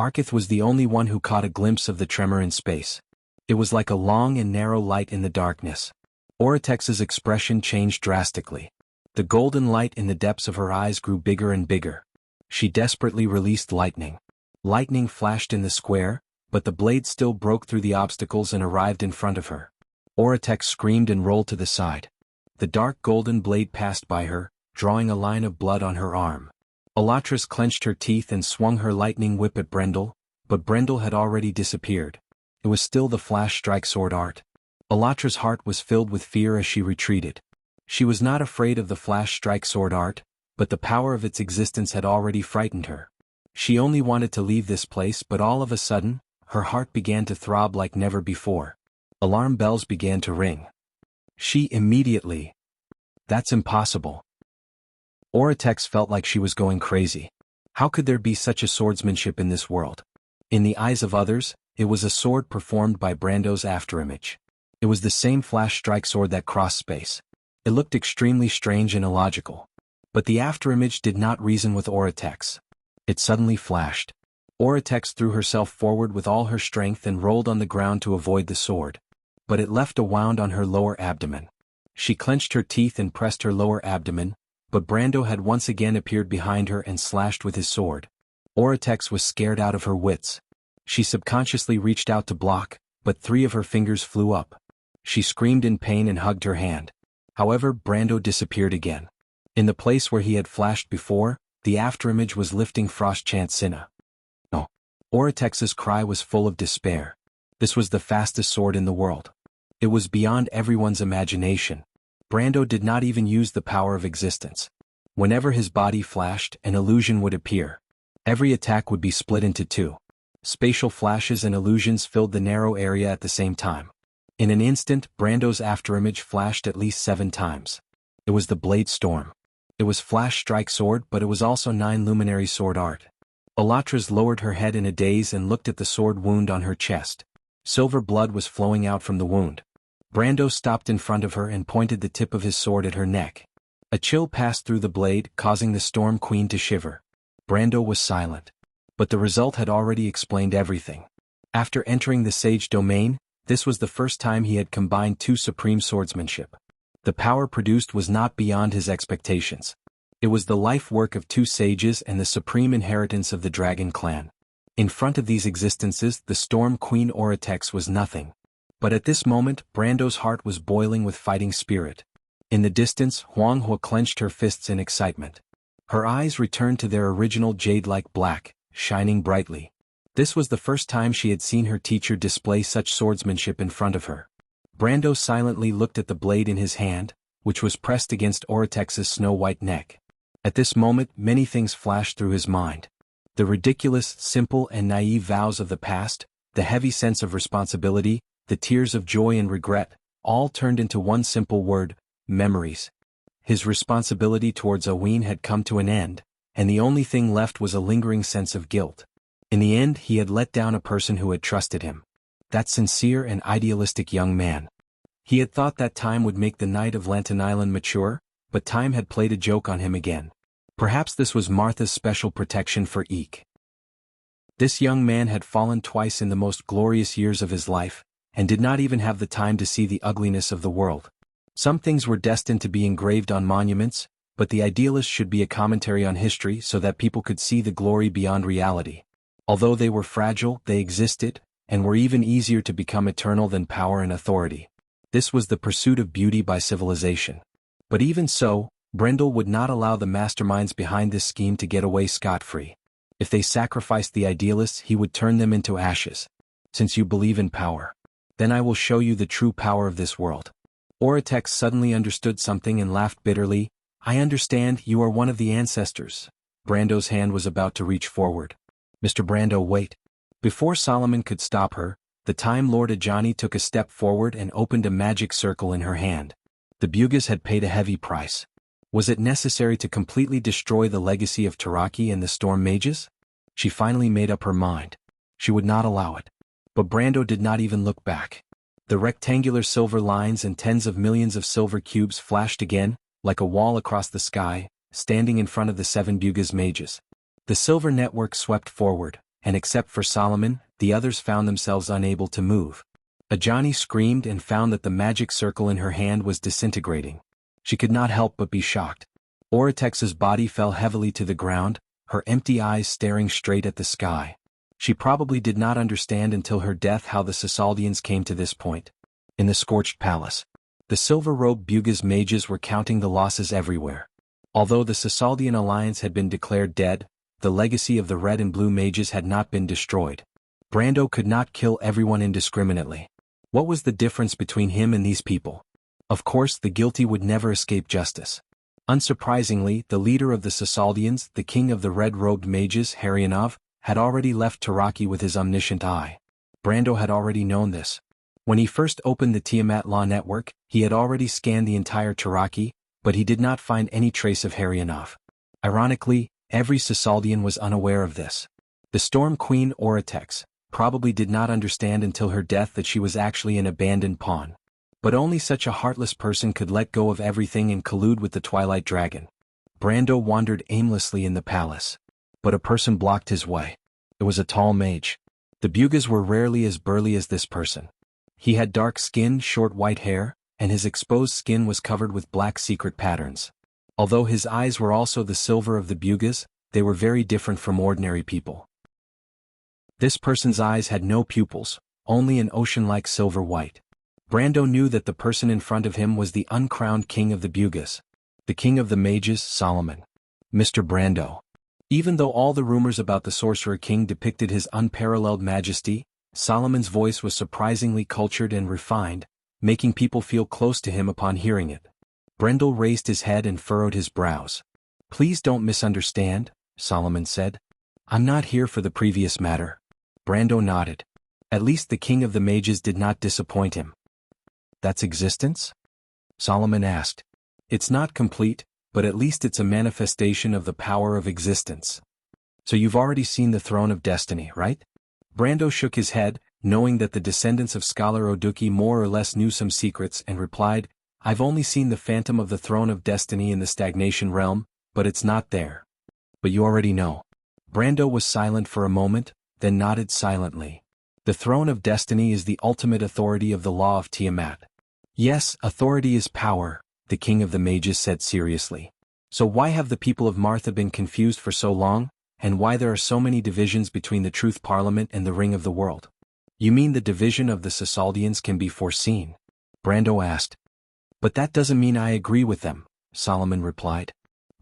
Arkith was the only one who caught a glimpse of the tremor in space. It was like a long and narrow light in the darkness. Oratex's expression changed drastically. The golden light in the depths of her eyes grew bigger and bigger. She desperately released lightning. Lightning flashed in the square, but the blade still broke through the obstacles and arrived in front of her. Oratex screamed and rolled to the side. The dark golden blade passed by her, drawing a line of blood on her arm. Olatras clenched her teeth and swung her lightning whip at Brendel, but Brendel had already disappeared. It was still the flash strike sword art. Olatra's heart was filled with fear as she retreated. She was not afraid of the flash strike sword art, but the power of its existence had already frightened her. She only wanted to leave this place, but all of a sudden, her heart began to throb like never before. Alarm bells began to ring. She immediately. That's impossible. Oratex felt like she was going crazy. How could there be such a swordsmanship in this world? In the eyes of others, it was a sword performed by Brando's afterimage. It was the same flash strike sword that crossed space. It looked extremely strange and illogical. But the afterimage did not reason with Oratex. It suddenly flashed. Oratex threw herself forward with all her strength and rolled on the ground to avoid the sword. But it left a wound on her lower abdomen. She clenched her teeth and pressed her lower abdomen, but Brando had once again appeared behind her and slashed with his sword. Oratex was scared out of her wits. She subconsciously reached out to block, but 3 of her fingers flew up. She screamed in pain and hugged her hand. However, Brando disappeared again. In the place where he had flashed before, the afterimage was lifting Frost-Chant Sinna. No. Oratex's cry was full of despair. This was the fastest sword in the world. It was beyond everyone's imagination. Brando did not even use the power of existence. Whenever his body flashed, an illusion would appear. Every attack would be split into 2. Spatial flashes and illusions filled the narrow area at the same time. In an instant, Brando's afterimage flashed at least 7 times. It was the Blade Storm. It was Flash Strike Sword, but it was also 9 Luminary Sword Art. Elatras lowered her head in a daze and looked at the sword wound on her chest. Silver blood was flowing out from the wound. Brando stopped in front of her and pointed the tip of his sword at her neck. A chill passed through the blade, causing the Storm Queen to shiver. Brando was silent. But the result had already explained everything. After entering the Sage domain, this was the first time he had combined 2 supreme swordsmanship. The power produced was not beyond his expectations. It was the life work of 2 sages and the supreme inheritance of the Dragon clan. In front of these existences, the Storm Queen Oratex was nothing. But at this moment, Brando's heart was boiling with fighting spirit. In the distance, Huang He clenched her fists in excitement. Her eyes returned to their original jade-like black, shining brightly. This was the first time she had seen her teacher display such swordsmanship in front of her. Brando silently looked at the blade in his hand, which was pressed against Oratex's snow-white neck. At this moment, many things flashed through his mind. The ridiculous, simple and naive vows of the past, the heavy sense of responsibility, the tears of joy and regret, all turned into one simple word: memories. His responsibility towards Owen had come to an end, and the only thing left was a lingering sense of guilt. In the end, he had let down a person who had trusted him. That sincere and idealistic young man. He had thought that time would make the Knight of Lantern Island mature, but time had played a joke on him again. Perhaps this was Martha's special protection for Eek. This young man had fallen twice in the most glorious years of his life, and did not even have the time to see the ugliness of the world. Some things were destined to be engraved on monuments, but the idealist should be a commentary on history so that people could see the glory beyond reality. Although they were fragile, they existed, and were even easier to become eternal than power and authority. This was the pursuit of beauty by civilization. But even so, Brendel would not allow the masterminds behind this scheme to get away scot-free. If they sacrificed the idealists, he would turn them into ashes. Since you believe in power, then I will show you the true power of this world. Oratex suddenly understood something and laughed bitterly. I understand, you are one of the ancestors. Brando's hand was about to reach forward. Mr. Brando, wait. Before Solomon could stop her, the Time Lord Ajani took a step forward and opened a magic circle in her hand. The Bugas had paid a heavy price. Was it necessary to completely destroy the legacy of Taraki and the Storm Mages? She finally made up her mind. She would not allow it. But Brando did not even look back. The rectangular silver lines and tens of millions of silver cubes flashed again, like a wall across the sky, standing in front of the 7 Bugas mages. The silver network swept forward, and except for Solomon, the others found themselves unable to move. Ajani screamed and found that the magic circle in her hand was disintegrating. She could not help but be shocked. Oratex's body fell heavily to the ground, her empty eyes staring straight at the sky. She probably did not understand until her death how the Sasaldians came to this point. In the Scorched Palace, the silver-robed Bugas mages were counting the losses everywhere. Although the Sasaldian alliance had been declared dead, the legacy of the red and blue mages had not been destroyed. Brando could not kill everyone indiscriminately. What was the difference between him and these people? Of course, the guilty would never escape justice. Unsurprisingly, the leader of the Sasaldians, the king of the red-robed mages, Haryanov, had already left Taraki with his omniscient eye. Brando had already known this. When he first opened the Tiamat Law Network, he had already scanned the entire Taraki, but he did not find any trace of Haryanov. Ironically, every Sasaldian was unaware of this. The Storm Queen Oratex probably did not understand until her death that she was actually an abandoned pawn. But only such a heartless person could let go of everything and collude with the Twilight Dragon. Brando wandered aimlessly in the palace. But a person blocked his way. It was a tall mage. The Bugas were rarely as burly as this person. He had dark skin, short white hair, and his exposed skin was covered with black secret patterns. Although his eyes were also the silver of the Bugas, they were very different from ordinary people. This person's eyes had no pupils, only an ocean-like silver white. Brando knew that the person in front of him was the uncrowned king of the Bugas, the king of the mages, Solomon. Mr. Brando. Even though all the rumors about the Sorcerer King depicted his unparalleled majesty, Solomon's voice was surprisingly cultured and refined, making people feel close to him upon hearing it. Brando raised his head and furrowed his brows. "Please don't misunderstand," Solomon said. "I'm not here for the previous matter." Brando nodded. At least the king of the mages did not disappoint him. "That's existence?" Solomon asked. "It's not complete, but at least it's a manifestation of the power of existence." "So you've already seen the Throne of Destiny, right?" Brando shook his head, knowing that the descendants of Scholar Oduki more or less knew some secrets, and replied, "I've only seen the phantom of the Throne of Destiny in the Stagnation Realm, but it's not there." "But you already know." Brando was silent for a moment, then nodded silently. "The Throne of Destiny is the ultimate authority of the law of Tiamat." "Yes, authority is power," the king of the mages said seriously. "So why have the people of Martha been confused for so long, and why there are so many divisions between the Truth Parliament and the Ring of the World?" "You mean the division of the Cisaldians can be foreseen?" Brando asked. "But that doesn't mean I agree with them," Solomon replied.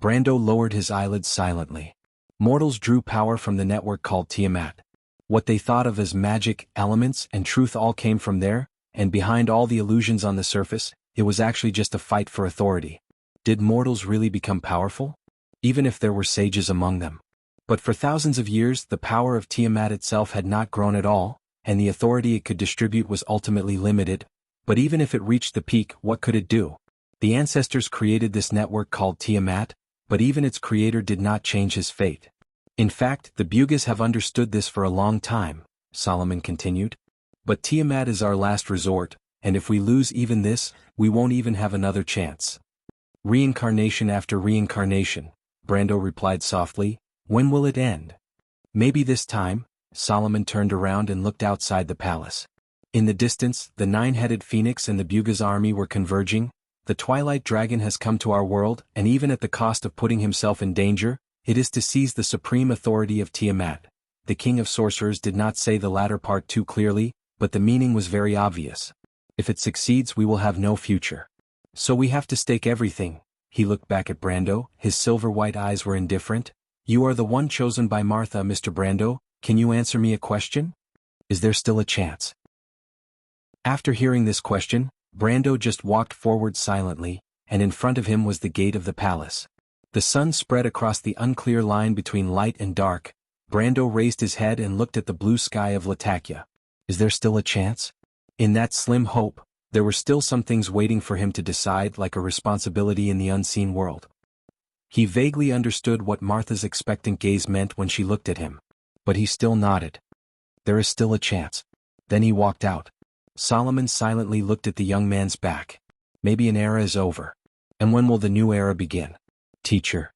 Brando lowered his eyelids silently. Mortals drew power from the network called Tiamat. What they thought of as magic, elements, and truth all came from there, and behind all the illusions on the surface, it was actually just a fight for authority. Did mortals really become powerful? Even if there were sages among them. But for thousands of years the power of Tiamat itself had not grown at all, and the authority it could distribute was ultimately limited. But even if it reached the peak, what could it do? The ancestors created this network called Tiamat, but even its creator did not change his fate. In fact, the Bugas have understood this for a long time, Solomon continued. But Tiamat is our last resort, and if we lose even this, we won't even have another chance. Reincarnation after reincarnation, Brando replied softly. When will it end? Maybe this time. Solomon turned around and looked outside the palace. In the distance, the nine-headed phoenix and the Bugas army were converging. The Twilight Dragon has come to our world, and even at the cost of putting himself in danger, it is to seize the supreme authority of Tiamat. The king of sorcerers did not say the latter part too clearly, but the meaning was very obvious. If it succeeds, we will have no future. So we have to stake everything. He looked back at Brando, his silver-white eyes were indifferent. You are the one chosen by Martha, Mr. Brando. Can you answer me a question? Is there still a chance? After hearing this question, Brando just walked forward silently, and in front of him was the gate of the palace. The sun spread across the unclear line between light and dark. Brando raised his head and looked at the blue sky of Latakia. Is there still a chance? In that slim hope, there were still some things waiting for him to decide, like a responsibility in the unseen world. He vaguely understood what Martha's expectant gaze meant when she looked at him. But he still nodded. There is still a chance. Then he walked out. Solomon silently looked at the young man's back. Maybe an era is over. And when will the new era begin? Teacher.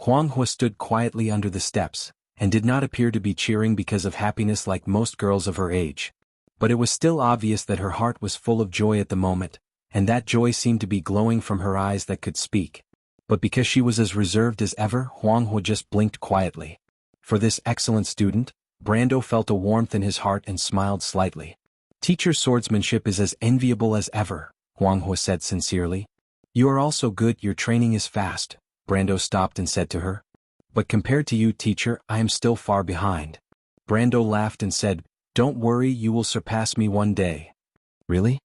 Huang Hua stood quietly under the steps, and did not appear to be cheering because of happiness like most girls of her age. But it was still obvious that her heart was full of joy at the moment, and that joy seemed to be glowing from her eyes that could speak. But because she was as reserved as ever, Huang Hua just blinked quietly. For this excellent student, Brando felt a warmth in his heart and smiled slightly. Teacher's swordsmanship is as enviable as ever, Huang Hua said sincerely. You are also good, your training is fast, Brando stopped and said to her. But compared to you, teacher, I am still far behind. Brando laughed and said, Don't worry, you will surpass me one day. Really?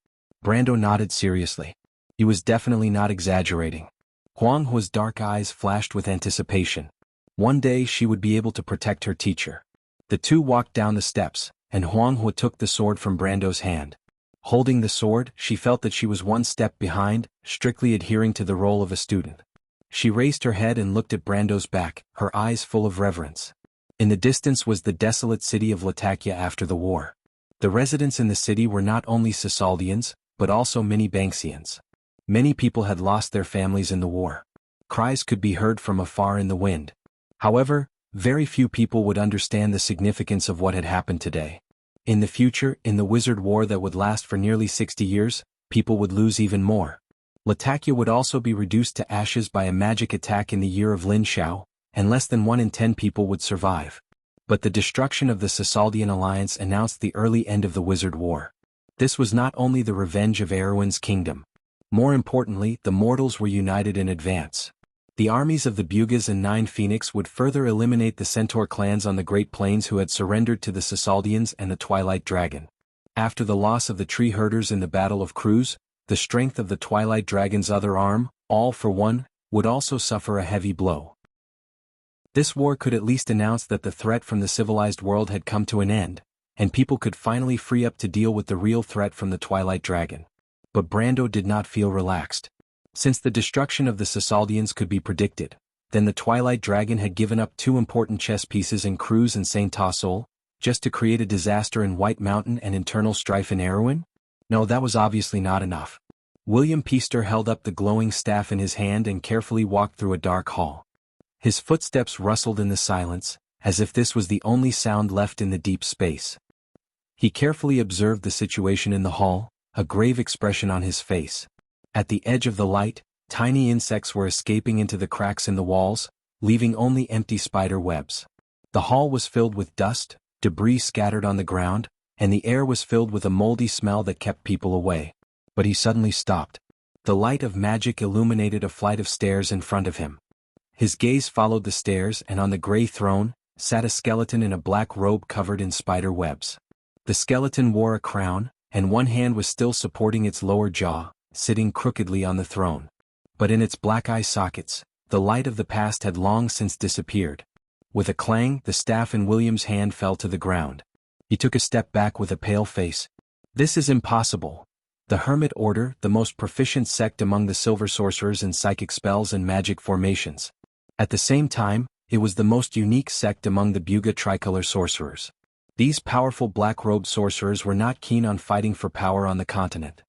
Brando nodded seriously. He was definitely not exaggerating. Huang Hua's dark eyes flashed with anticipation. One day she would be able to protect her teacher. The two walked down the steps, and Huang Hua took the sword from Brando's hand. Holding the sword, she felt that she was one step behind, strictly adhering to the role of a student. She raised her head and looked at Brando's back, her eyes full of reverence. In the distance was the desolate city of Latakia after the war. The residents in the city were not only Cisaldians, but also many Banksians. Many people had lost their families in the war. Cries could be heard from afar in the wind. However, very few people would understand the significance of what had happened today. In the future, in the Wizard War that would last for nearly 60 years, people would lose even more. Latakia would also be reduced to ashes by a magic attack in the year of Lin Xiao, and less than 1 in 10 people would survive. But the destruction of the Cisaldian alliance announced the early end of the Wizard War. This was not only the revenge of Erwin's kingdom. More importantly, the mortals were united in advance. The armies of the Bugas and Nine Phoenix would further eliminate the Centaur clans on the Great Plains who had surrendered to the Cisaldians and the Twilight Dragon. After the loss of the tree herders in the Battle of Cruz, the strength of the Twilight Dragon's other arm, All for One, would also suffer a heavy blow. This war could at least announce that the threat from the civilized world had come to an end, and people could finally free up to deal with the real threat from the Twilight Dragon. But Brando did not feel relaxed. Since the destruction of the Cisaldians could be predicted, then the Twilight Dragon had given up 2 important chess pieces in Cruz and Saint Tassol, just to create a disaster in White Mountain and internal strife in Erwin? No, that was obviously not enough. William Peaster held up the glowing staff in his hand and carefully walked through a dark hall. His footsteps rustled in the silence, as if this was the only sound left in the deep space. He carefully observed the situation in the hall, a grave expression on his face. At the edge of the light, tiny insects were escaping into the cracks in the walls, leaving only empty spider webs. The hall was filled with dust, debris scattered on the ground, and the air was filled with a moldy smell that kept people away. But he suddenly stopped. The light of magic illuminated a flight of stairs in front of him. His gaze followed the stairs, and on the gray throne sat a skeleton in a black robe covered in spider webs. The skeleton wore a crown, and one hand was still supporting its lower jaw, sitting crookedly on the throne. But in its black eye sockets, the light of the past had long since disappeared. With a clang, the staff in William's hand fell to the ground. He took a step back with a pale face. "This is impossible." The Hermit Order, the most proficient sect among the silver sorcerers in psychic spells and magic formations. At the same time, it was the most unique sect among the Buga tricolor sorcerers. These powerful black-robed sorcerers were not keen on fighting for power on the continent.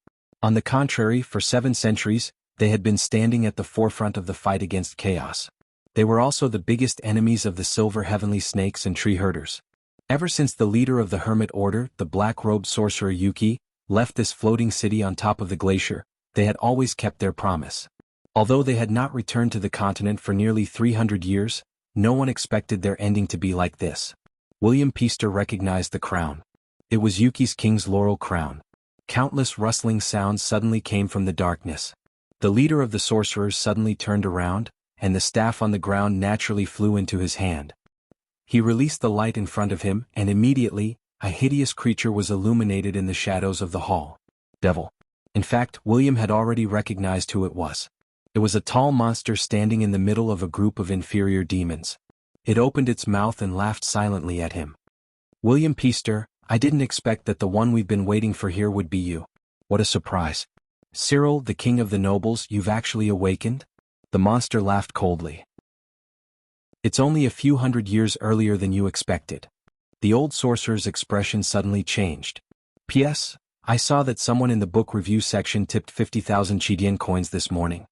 On the contrary, for 7 centuries, they had been standing at the forefront of the fight against chaos. They were also the biggest enemies of the silver heavenly snakes and tree herders. Ever since the leader of the Hermit Order, the black-robed sorcerer Yuki, left this floating city on top of the glacier, they had always kept their promise. Although they had not returned to the continent for nearly 300 years, no one expected their ending to be like this. William Peaster recognized the crown. It was Yuki's king's laurel crown. Countless rustling sounds suddenly came from the darkness. The leader of the sorcerers suddenly turned around, and the staff on the ground naturally flew into his hand. He released the light in front of him, and immediately, a hideous creature was illuminated in the shadows of the hall. Devil. In fact, William had already recognized who it was. It was a tall monster standing in the middle of a group of inferior demons. It opened its mouth and laughed silently at him. "William Peaster, I didn't expect that the one we've been waiting for here would be you. What a surprise. Cyril, the king of the nobles, you've actually awakened?" The monster laughed coldly. "It's only a few hundred years earlier than you expected." The old sorcerer's expression suddenly changed. "P.S. I saw that someone in the book review section tipped 50,000 Chidian coins this morning.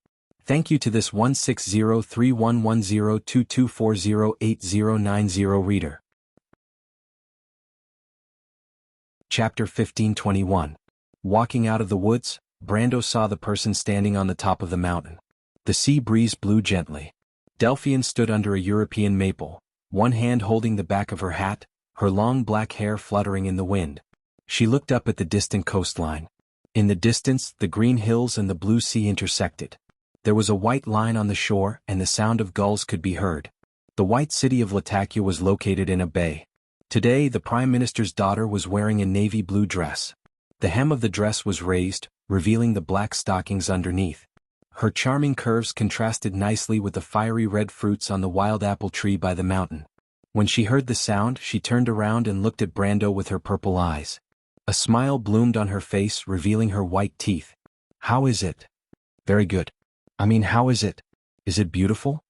Thank you to this 160311022408090 reader." Chapter 1521. Walking out of the woods, Brando saw the person standing on the top of the mountain. The sea breeze blew gently. Delphian stood under a European maple, one hand holding the back of her hat, her long black hair fluttering in the wind. She looked up at the distant coastline. In the distance, the green hills and the blue sea intersected. There was a white line on the shore, and the sound of gulls could be heard. The white city of Latakia was located in a bay. Today, the Prime Minister's daughter was wearing a navy blue dress. The hem of the dress was raised, revealing the black stockings underneath. Her charming curves contrasted nicely with the fiery red fruits on the wild apple tree by the mountain. When she heard the sound, she turned around and looked at Brando with her purple eyes. A smile bloomed on her face, revealing her white teeth. "How is it?" "Very good. How is it? Is it beautiful?"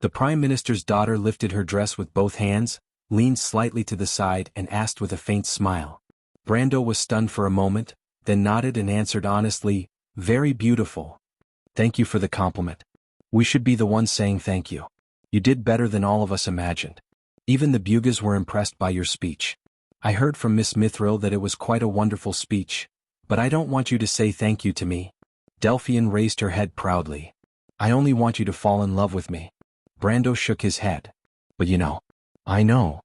The Prime Minister's daughter lifted her dress with both hands, leaned slightly to the side and asked with a faint smile. Brando was stunned for a moment, then nodded and answered honestly, "Very beautiful. Thank you for the compliment. We should be the ones saying thank you. You did better than all of us imagined. Even the Bugas were impressed by your speech. I heard from Miss Mithril that it was quite a wonderful speech, but I don't want you to say thank you to me." Delphian raised her head proudly. "I only want you to fall in love with me." Brando shook his head. "But you know." "I know."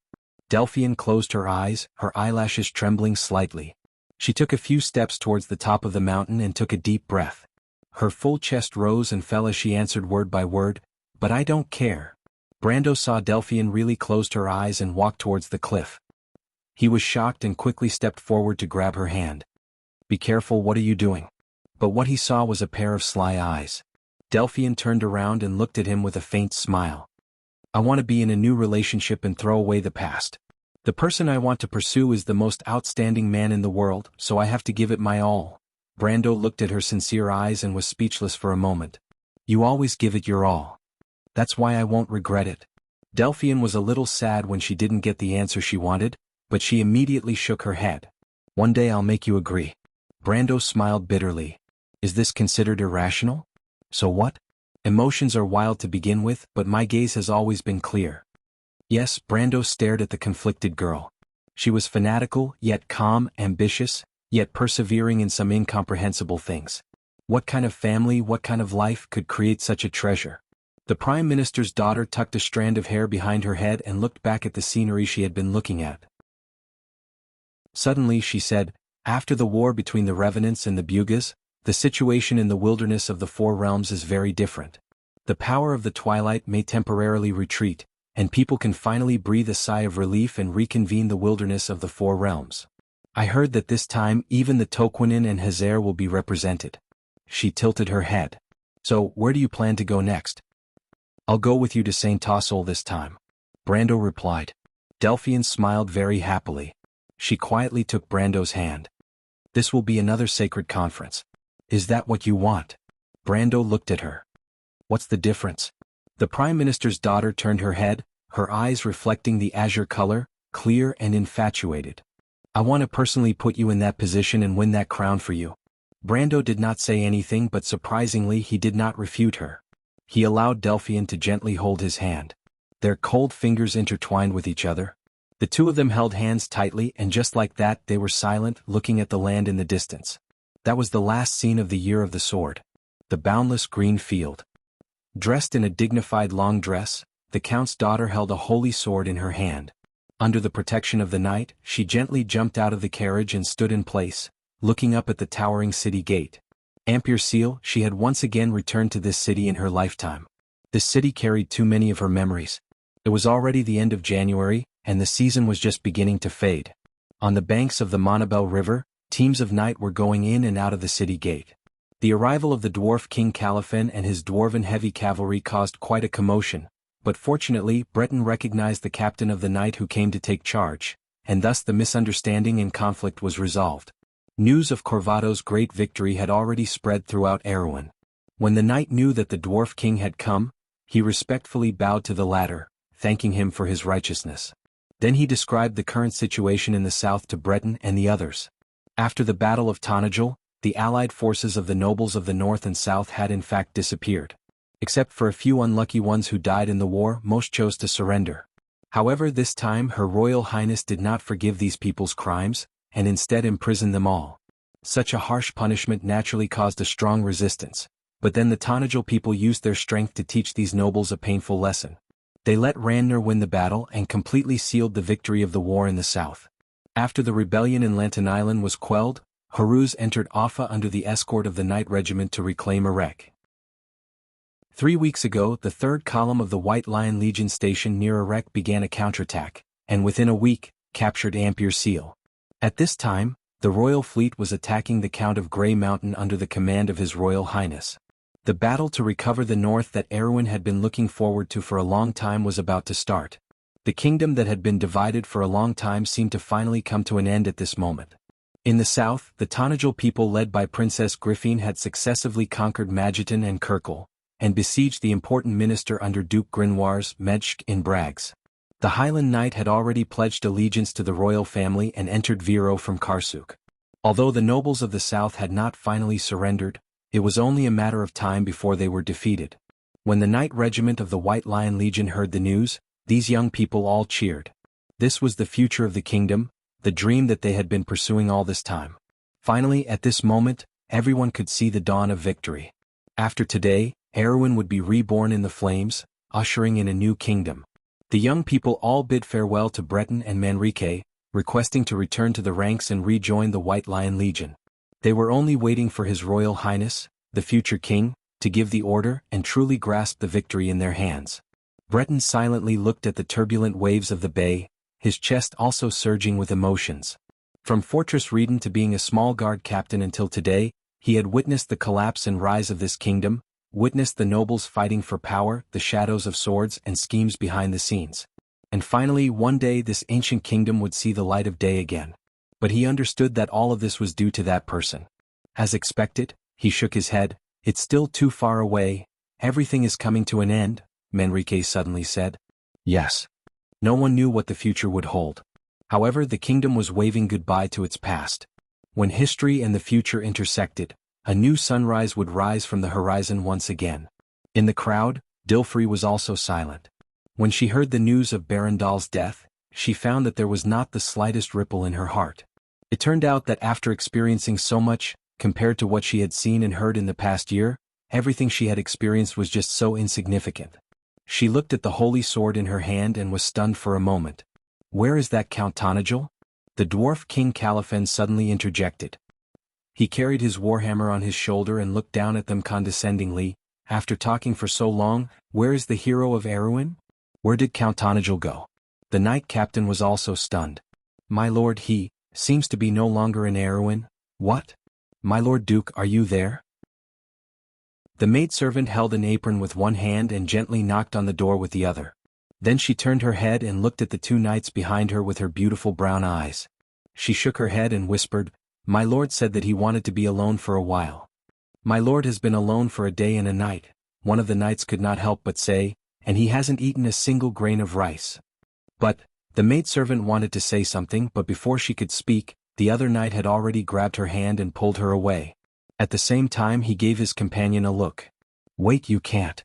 Delphian closed her eyes, her eyelashes trembling slightly. She took a few steps towards the top of the mountain and took a deep breath. Her full chest rose and fell as she answered word by word, "But I don't care." Brando saw Delphian really closed her eyes and walked towards the cliff. He was shocked and quickly stepped forward to grab her hand. "Be careful, what are you doing?" But what he saw was a pair of sly eyes. Delphian turned around and looked at him with a faint smile. "I want to be in a new relationship and throw away the past. The person I want to pursue is the most outstanding man in the world, so I have to give it my all." Brando looked at her sincere eyes and was speechless for a moment. "You always give it your all. That's why I won't regret it." Delphian was a little sad when she didn't get the answer she wanted, but she immediately shook her head. "One day I'll make you agree." Brando smiled bitterly. "Is this considered irrational? So what? Emotions are wild to begin with, but my gaze has always been clear." Yes, Brando stared at the conflicted girl. She was fanatical, yet calm, ambitious, yet persevering in some incomprehensible things. What kind of family, what kind of life could create such a treasure? The Prime Minister's daughter tucked a strand of hair behind her head and looked back at the scenery she had been looking at. Suddenly she said, "After the war between the Revenants and the Bugas, the situation in the wilderness of the Four Realms is very different. The power of the Twilight may temporarily retreat, and people can finally breathe a sigh of relief and reconvene the wilderness of the Four Realms. I heard that this time even the Toquinin and Hazer will be represented." She tilted her head. "So, where do you plan to go next?" "I'll go with you to St. Tossol this time," Brando replied. Delphian smiled very happily. She quietly took Brando's hand. "This will be another sacred conference. Is that what you want?" Brando looked at her. "What's the difference?" The Prime Minister's daughter turned her head, her eyes reflecting the azure color, clear and infatuated. "I want to personally put you in that position and win that crown for you." Brando did not say anything, but surprisingly he did not refute her. He allowed Delphian to gently hold his hand. Their cold fingers intertwined with each other. The two of them held hands tightly, and just like that they were silent, looking at the land in the distance. That was the last scene of the Year of the Sword. The boundless green field. Dressed in a dignified long dress, the Count's daughter held a holy sword in her hand. Under the protection of the night, she gently jumped out of the carriage and stood in place, looking up at the towering city gate. Amberseal, she had once again returned to this city in her lifetime. This city carried too many of her memories. It was already the end of January, and the season was just beginning to fade. On the banks of the Monabel River, teams of knight were going in and out of the city gate. The arrival of the dwarf King Caliphan and his dwarven heavy cavalry caused quite a commotion, but fortunately Breton recognized the captain of the knight who came to take charge, and thus the misunderstanding and conflict was resolved. News of Corvado's great victory had already spread throughout Erewhon. When the knight knew that the dwarf king had come, he respectfully bowed to the latter, thanking him for his righteousness. Then he described the current situation in the south to Breton and the others. After the Battle of Tonagel, the allied forces of the nobles of the north and south had in fact disappeared. Except for a few unlucky ones who died in the war, most chose to surrender. However, this time Her Royal Highness did not forgive these people's crimes, and instead imprisoned them all. Such a harsh punishment naturally caused a strong resistance, but then the Tonagel people used their strength to teach these nobles a painful lesson. They let Randner win the battle and completely sealed the victory of the war in the south. After the rebellion in Lantan Island was quelled, Haruz entered Offa under the escort of the Knight Regiment to reclaim Erech. 3 weeks ago, the 3rd column of the White Lion Legion station near Erech began a counterattack, and within a week, captured Amberseal. At this time, the royal fleet was attacking the Count of Grey Mountain under the command of His Royal Highness. The battle to recover the north that Erewhon had been looking forward to for a long time was about to start. The kingdom that had been divided for a long time seemed to finally come to an end at this moment. In the south, the Tonagel people led by Princess Griffine had successively conquered Magetan and Kirkle, and besieged the important minister under Duke Grinoir's Medshk in Brags. The Highland Knight had already pledged allegiance to the royal family and entered Viro from Karsuk. Although the nobles of the south had not finally surrendered, it was only a matter of time before they were defeated. When the Knight Regiment of the White Lion Legion heard the news, these young people all cheered. This was the future of the kingdom, the dream that they had been pursuing all this time. Finally, at this moment, everyone could see the dawn of victory. After today, Erwin would be reborn in the flames, ushering in a new kingdom. The young people all bid farewell to Breton and Manrique, requesting to return to the ranks and rejoin the White Lion Legion. They were only waiting for His Royal Highness, the future king, to give the order and truly grasp the victory in their hands. Breton silently looked at the turbulent waves of the bay, his chest also surging with emotions. From Fortress Reden to being a small guard captain until today, he had witnessed the collapse and rise of this kingdom, witnessed the nobles fighting for power, the shadows of swords and schemes behind the scenes. And finally, one day this ancient kingdom would see the light of day again. But he understood that all of this was due to that person. As expected, he shook his head. It's still too far away. Everything is coming to an end, Manrique suddenly said. Yes. No one knew what the future would hold. However, the kingdom was waving goodbye to its past. When history and the future intersected, a new sunrise would rise from the horizon once again. In the crowd, Dilfrey was also silent. When she heard the news of Barandal's death, she found that there was not the slightest ripple in her heart. It turned out that after experiencing so much, compared to what she had seen and heard in the past year, everything she had experienced was just so insignificant. She looked at the holy sword in her hand and was stunned for a moment. Where is that Count Tonagel? The dwarf King Califen suddenly interjected. He carried his warhammer on his shoulder and looked down at them condescendingly. After talking for so long, where is the hero of Erwin? Where did Count Tonagel go? The knight captain was also stunned. My lord, he seems to be no longer in Erwin. What? My lord Duke, are you there? The maidservant held an apron with one hand and gently knocked on the door with the other. Then she turned her head and looked at the two knights behind her with her beautiful brown eyes. She shook her head and whispered, My lord said that he wanted to be alone for a while. My lord has been alone for a day and a night, one of the knights could not help but say, and he hasn't eaten a single grain of rice. But, the maidservant wanted to say something, but before she could speak, the other knight had already grabbed her hand and pulled her away. At the same time he gave his companion a look. Wait, you can't.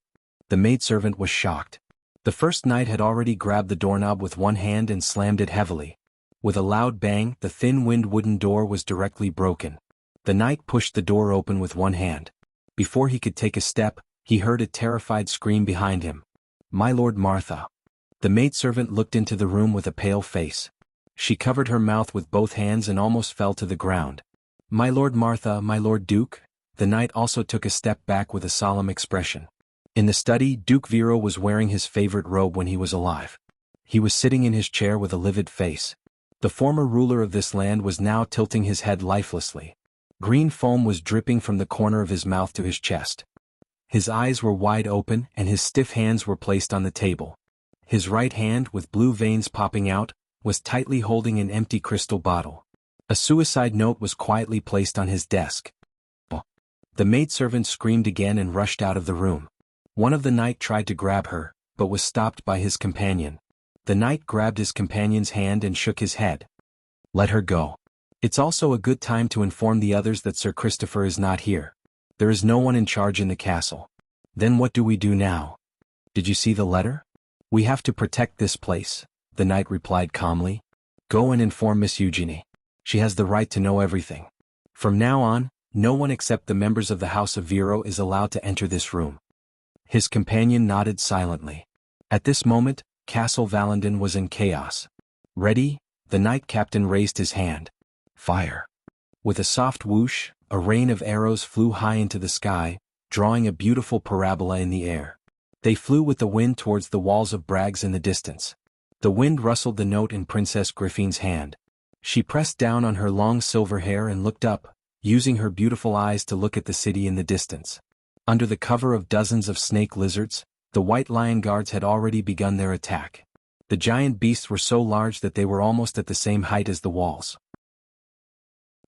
The maidservant was shocked. The first knight had already grabbed the doorknob with one hand and slammed it heavily. With a loud bang, the thin-winded wooden door was directly broken. The knight pushed the door open with one hand. Before he could take a step, he heard a terrified scream behind him. My lord Martha. The maidservant looked into the room with a pale face. She covered her mouth with both hands and almost fell to the ground. My lord Martha, my lord Duke? The knight also took a step back with a solemn expression. In the study, Duke Vero was wearing his favorite robe when he was alive. He was sitting in his chair with a livid face. The former ruler of this land was now tilting his head lifelessly. Green foam was dripping from the corner of his mouth to his chest. His eyes were wide open and his stiff hands were placed on the table. His right hand, with blue veins popping out, was tightly holding an empty crystal bottle. A suicide note was quietly placed on his desk. The maidservant screamed again and rushed out of the room. One of the knight tried to grab her, but was stopped by his companion. The knight grabbed his companion's hand and shook his head. Let her go. It's also a good time to inform the others that Sir Christopher is not here. There is no one in charge in the castle. Then what do we do now? Did you see the letter? We have to protect this place, the knight replied calmly. Go and inform Miss Eugenie. She has the right to know everything. From now on, no one except the members of the House of Vero is allowed to enter this room. His companion nodded silently. At this moment, Castle Valendon was in chaos. Ready? The knight captain raised his hand. Fire. With a soft whoosh, a rain of arrows flew high into the sky, drawing a beautiful parabola in the air. They flew with the wind towards the walls of Bragg's in the distance. The wind rustled the note in Princess Griffine's hand. She pressed down on her long silver hair and looked up, using her beautiful eyes to look at the city in the distance. Under the cover of dozens of snake lizards, the White Lion Guards had already begun their attack. The giant beasts were so large that they were almost at the same height as the walls.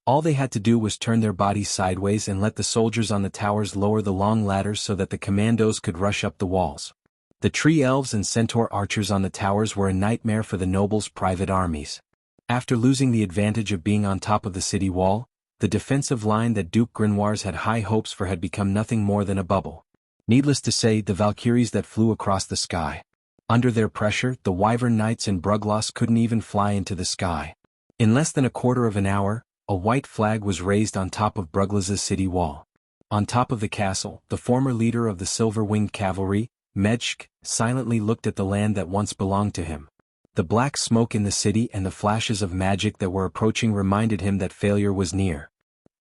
All they had to do was turn their bodies sideways and let the soldiers on the towers lower the long ladders so that the commandos could rush up the walls. The tree elves and centaur archers on the towers were a nightmare for the nobles' private armies. After losing the advantage of being on top of the city wall, The defensive line that Duke Grenoir's had high hopes for had become nothing more than a bubble. Needless to say, the Valkyries that flew across the sky. Under their pressure, the Wyvern Knights in Brugloss couldn't even fly into the sky. In less than a quarter of an hour, a white flag was raised on top of Brugloss's city wall. On top of the castle, the former leader of the Silver-Winged Cavalry, Medsk, silently looked at the land that once belonged to him. The black smoke in the city and the flashes of magic that were approaching reminded him that failure was near.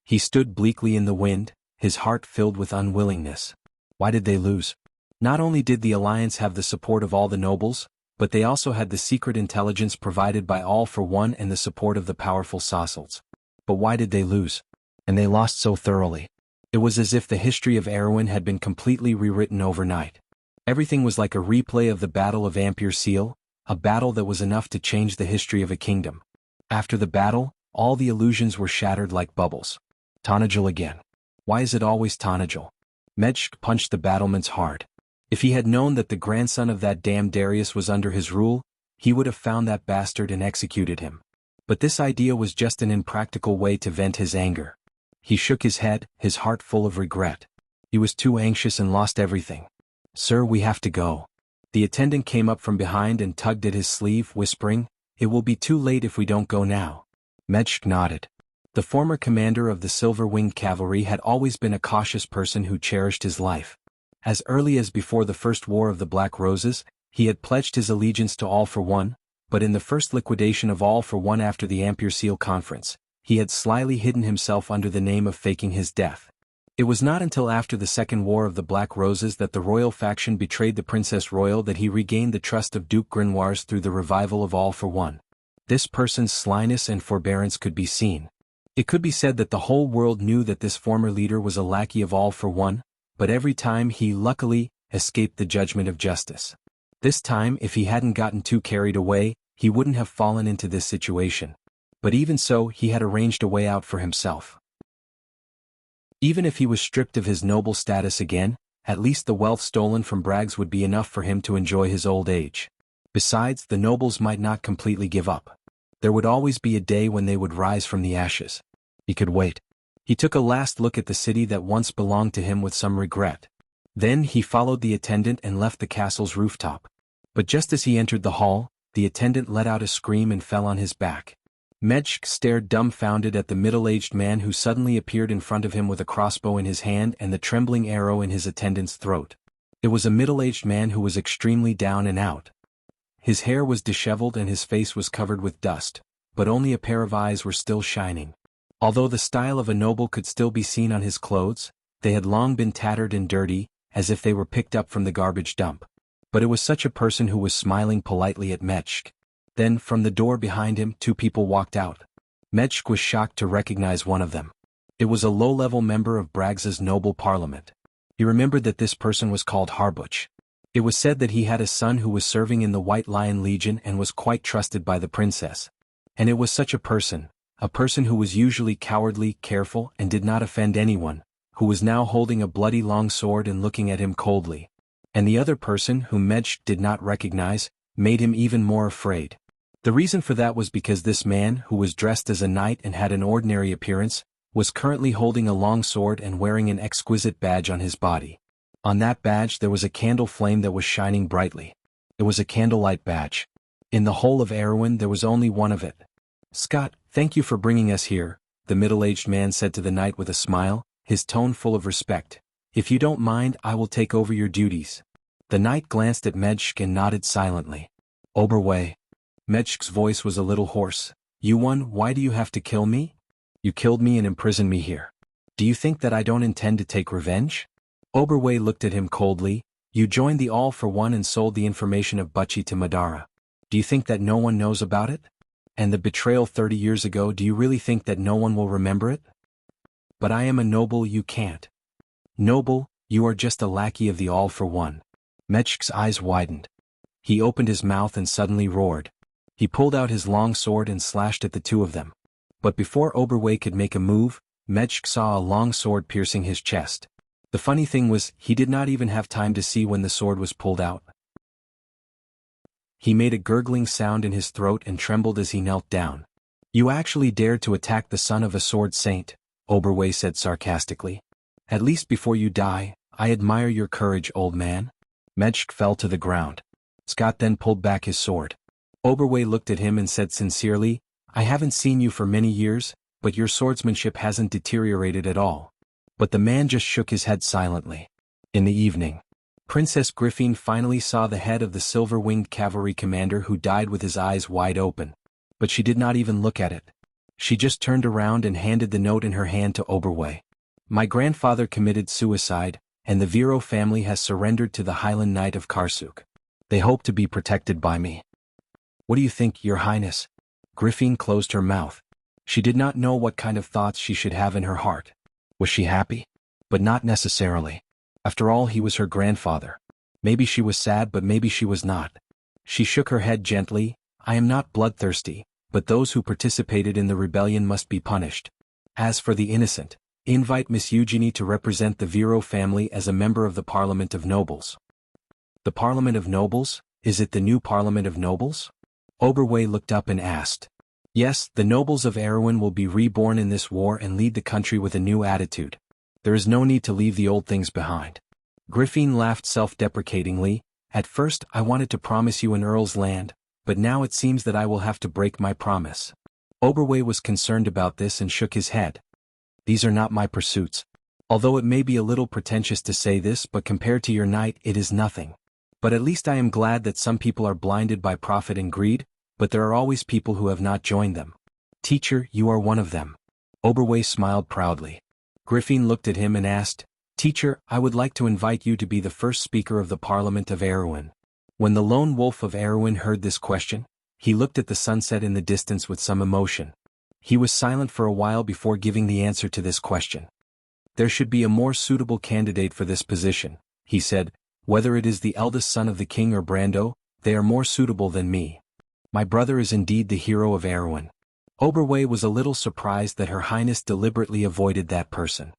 He stood bleakly in the wind, his heart filled with unwillingness. Why did they lose? Not only did the alliance have the support of all the nobles, but they also had the secret intelligence provided by All for One and the support of the powerful Saussalds. But why did they lose? And they lost so thoroughly. It was as if the history of Erewhon had been completely rewritten overnight. Everything was like a replay of the Battle of Amberlight, a battle that was enough to change the history of a kingdom. After the battle, all the illusions were shattered like bubbles. Tonagel again. Why is it always Tonagel? Medsk punched the battlements hard. If he had known that the grandson of that damned Darius was under his rule, he would have found that bastard and executed him. But this idea was just an impractical way to vent his anger. He shook his head, his heart full of regret. He was too anxious and lost everything. "Sir, we have to go." The attendant came up from behind and tugged at his sleeve, whispering, "It will be too late if we don't go now." Medsk nodded. The former commander of the Silver-Winged Cavalry had always been a cautious person who cherished his life. As early as before the First War of the Black Roses, he had pledged his allegiance to All for One, but in the first liquidation of All for One after the Amberlight conference, he had slyly hidden himself under the name of faking his death. It was not until after the Second War of the Black Roses that the royal faction betrayed the Princess Royal that he regained the trust of Duke Grenoir's through the revival of All for One. This person's slyness and forbearance could be seen. It could be said that the whole world knew that this former leader was a lackey of All for One, but every time he, luckily, escaped the judgment of justice. This time, if he hadn't gotten too carried away, he wouldn't have fallen into this situation. But even so, he had arranged a way out for himself. Even if he was stripped of his noble status again, at least the wealth stolen from Braggs would be enough for him to enjoy his old age. Besides, the nobles might not completely give up. There would always be a day when they would rise from the ashes. He could wait. He took a last look at the city that once belonged to him with some regret. Then he followed the attendant and left the castle's rooftop. But just as he entered the hall, the attendant let out a scream and fell on his back. Medsk stared dumbfounded at the middle-aged man who suddenly appeared in front of him with a crossbow in his hand and the trembling arrow in his attendant's throat. It was a middle-aged man who was extremely down and out. His hair was disheveled and his face was covered with dust, but only a pair of eyes were still shining. Although the style of a noble could still be seen on his clothes, they had long been tattered and dirty, as if they were picked up from the garbage dump. But it was such a person who was smiling politely at Medsk. Then, from the door behind him, two people walked out. Medsk was shocked to recognize one of them. It was a low-level member of Braggs's noble parliament. He remembered that this person was called Harbuch. It was said that he had a son who was serving in the White Lion Legion and was quite trusted by the princess. And it was such a person who was usually cowardly, careful, and did not offend anyone, who was now holding a bloody long sword and looking at him coldly. And the other person, whom Medsk did not recognize, made him even more afraid. The reason for that was because this man, who was dressed as a knight and had an ordinary appearance, was currently holding a long sword and wearing an exquisite badge on his body. On that badge there was a candle flame that was shining brightly. It was a candlelight badge. In the whole of Erewhon there was only one of it. "Scott, thank you for bringing us here," the middle-aged man said to the knight with a smile, his tone full of respect. "If you don't mind, I will take over your duties." The knight glanced at Medsk and nodded silently. "Oberway." Medsk's voice was a little hoarse. Why do you have to kill me? You killed me and imprisoned me here. Do you think that I don't intend to take revenge?" Oberway looked at him coldly. "You joined the All for One and sold the information of Butchie to Madara. Do you think that no one knows about it? And the betrayal 30 years ago, do you really think that no one will remember it? But I am a noble, you can't. Noble, you are just a lackey of the All for One." Medsk's eyes widened. He opened his mouth and suddenly roared. He pulled out his long sword and slashed at the two of them. But before Oberway could make a move, Medsk saw a long sword piercing his chest. The funny thing was, he did not even have time to see when the sword was pulled out. He made a gurgling sound in his throat and trembled as he knelt down. "You actually dared to attack the son of a sword saint," Oberwei said sarcastically. At least before you die, I admire your courage, old man. Medsk fell to the ground. Scott then pulled back his sword. Oberwei looked at him and said sincerely, I haven't seen you for many years, but your swordsmanship hasn't deteriorated at all. But the man just shook his head silently. In the evening, Princess Griffin finally saw the head of the silver-winged cavalry commander who died with his eyes wide open. But she did not even look at it. She just turned around and handed the note in her hand to Oberwei. My grandfather committed suicide, and the Viro family has surrendered to the Highland Knight of Karsuk. They hope to be protected by me. What do you think, Your Highness? Griffin closed her mouth. She did not know what kind of thoughts she should have in her heart. Was she happy? But not necessarily. After all, he was her grandfather. Maybe she was sad, but maybe she was not. She shook her head gently. I am not bloodthirsty, but those who participated in the rebellion must be punished. As for the innocent, invite Miss Eugenie to represent the Viro family as a member of the Parliament of Nobles. The Parliament of Nobles? Is it the new Parliament of Nobles? Oberwei looked up and asked. Yes, the nobles of Erewhon will be reborn in this war and lead the country with a new attitude. There is no need to leave the old things behind. Griffin laughed self-deprecatingly. At first, I wanted to promise you an earl's land, but now it seems that I will have to break my promise. Oberwei was concerned about this and shook his head. These are not my pursuits. Although it may be a little pretentious to say this, but compared to your knight, it is nothing. But at least I am glad that some people are blinded by profit and greed, but there are always people who have not joined them. Teacher, you are one of them. Oberwei smiled proudly. Griffin looked at him and asked, Teacher, I would like to invite you to be the first speaker of the Parliament of Erewhon. When the lone wolf of Erewhon heard this question, he looked at the sunset in the distance with some emotion. He was silent for a while before giving the answer to this question. There should be a more suitable candidate for this position, he said. Whether it is the eldest son of the king or Brando, they are more suitable than me. My brother is indeed the hero of Erewhon. Oberwei was a little surprised that Her Highness deliberately avoided that person.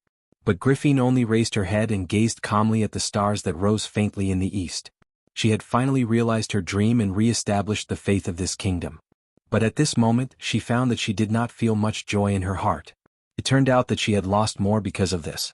But Griffin only raised her head and gazed calmly at the stars that rose faintly in the east. She had finally realized her dream and re-established the faith of this kingdom. But at this moment, she found that she did not feel much joy in her heart. It turned out that she had lost more because of this.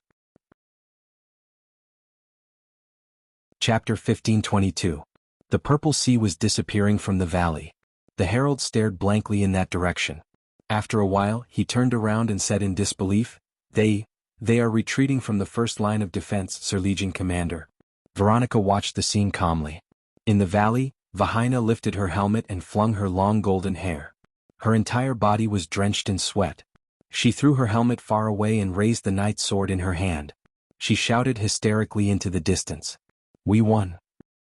Chapter 1522. The purple sea was disappearing from the valley. The herald stared blankly in that direction. After a while, he turned around and said in disbelief, They are retreating from the first line of defense, Sir Legion Commander. Veronica watched the scene calmly. In the valley, Vahina lifted her helmet and flung her long golden hair. Her entire body was drenched in sweat. She threw her helmet far away and raised the knight's sword in her hand. She shouted hysterically into the distance. We won.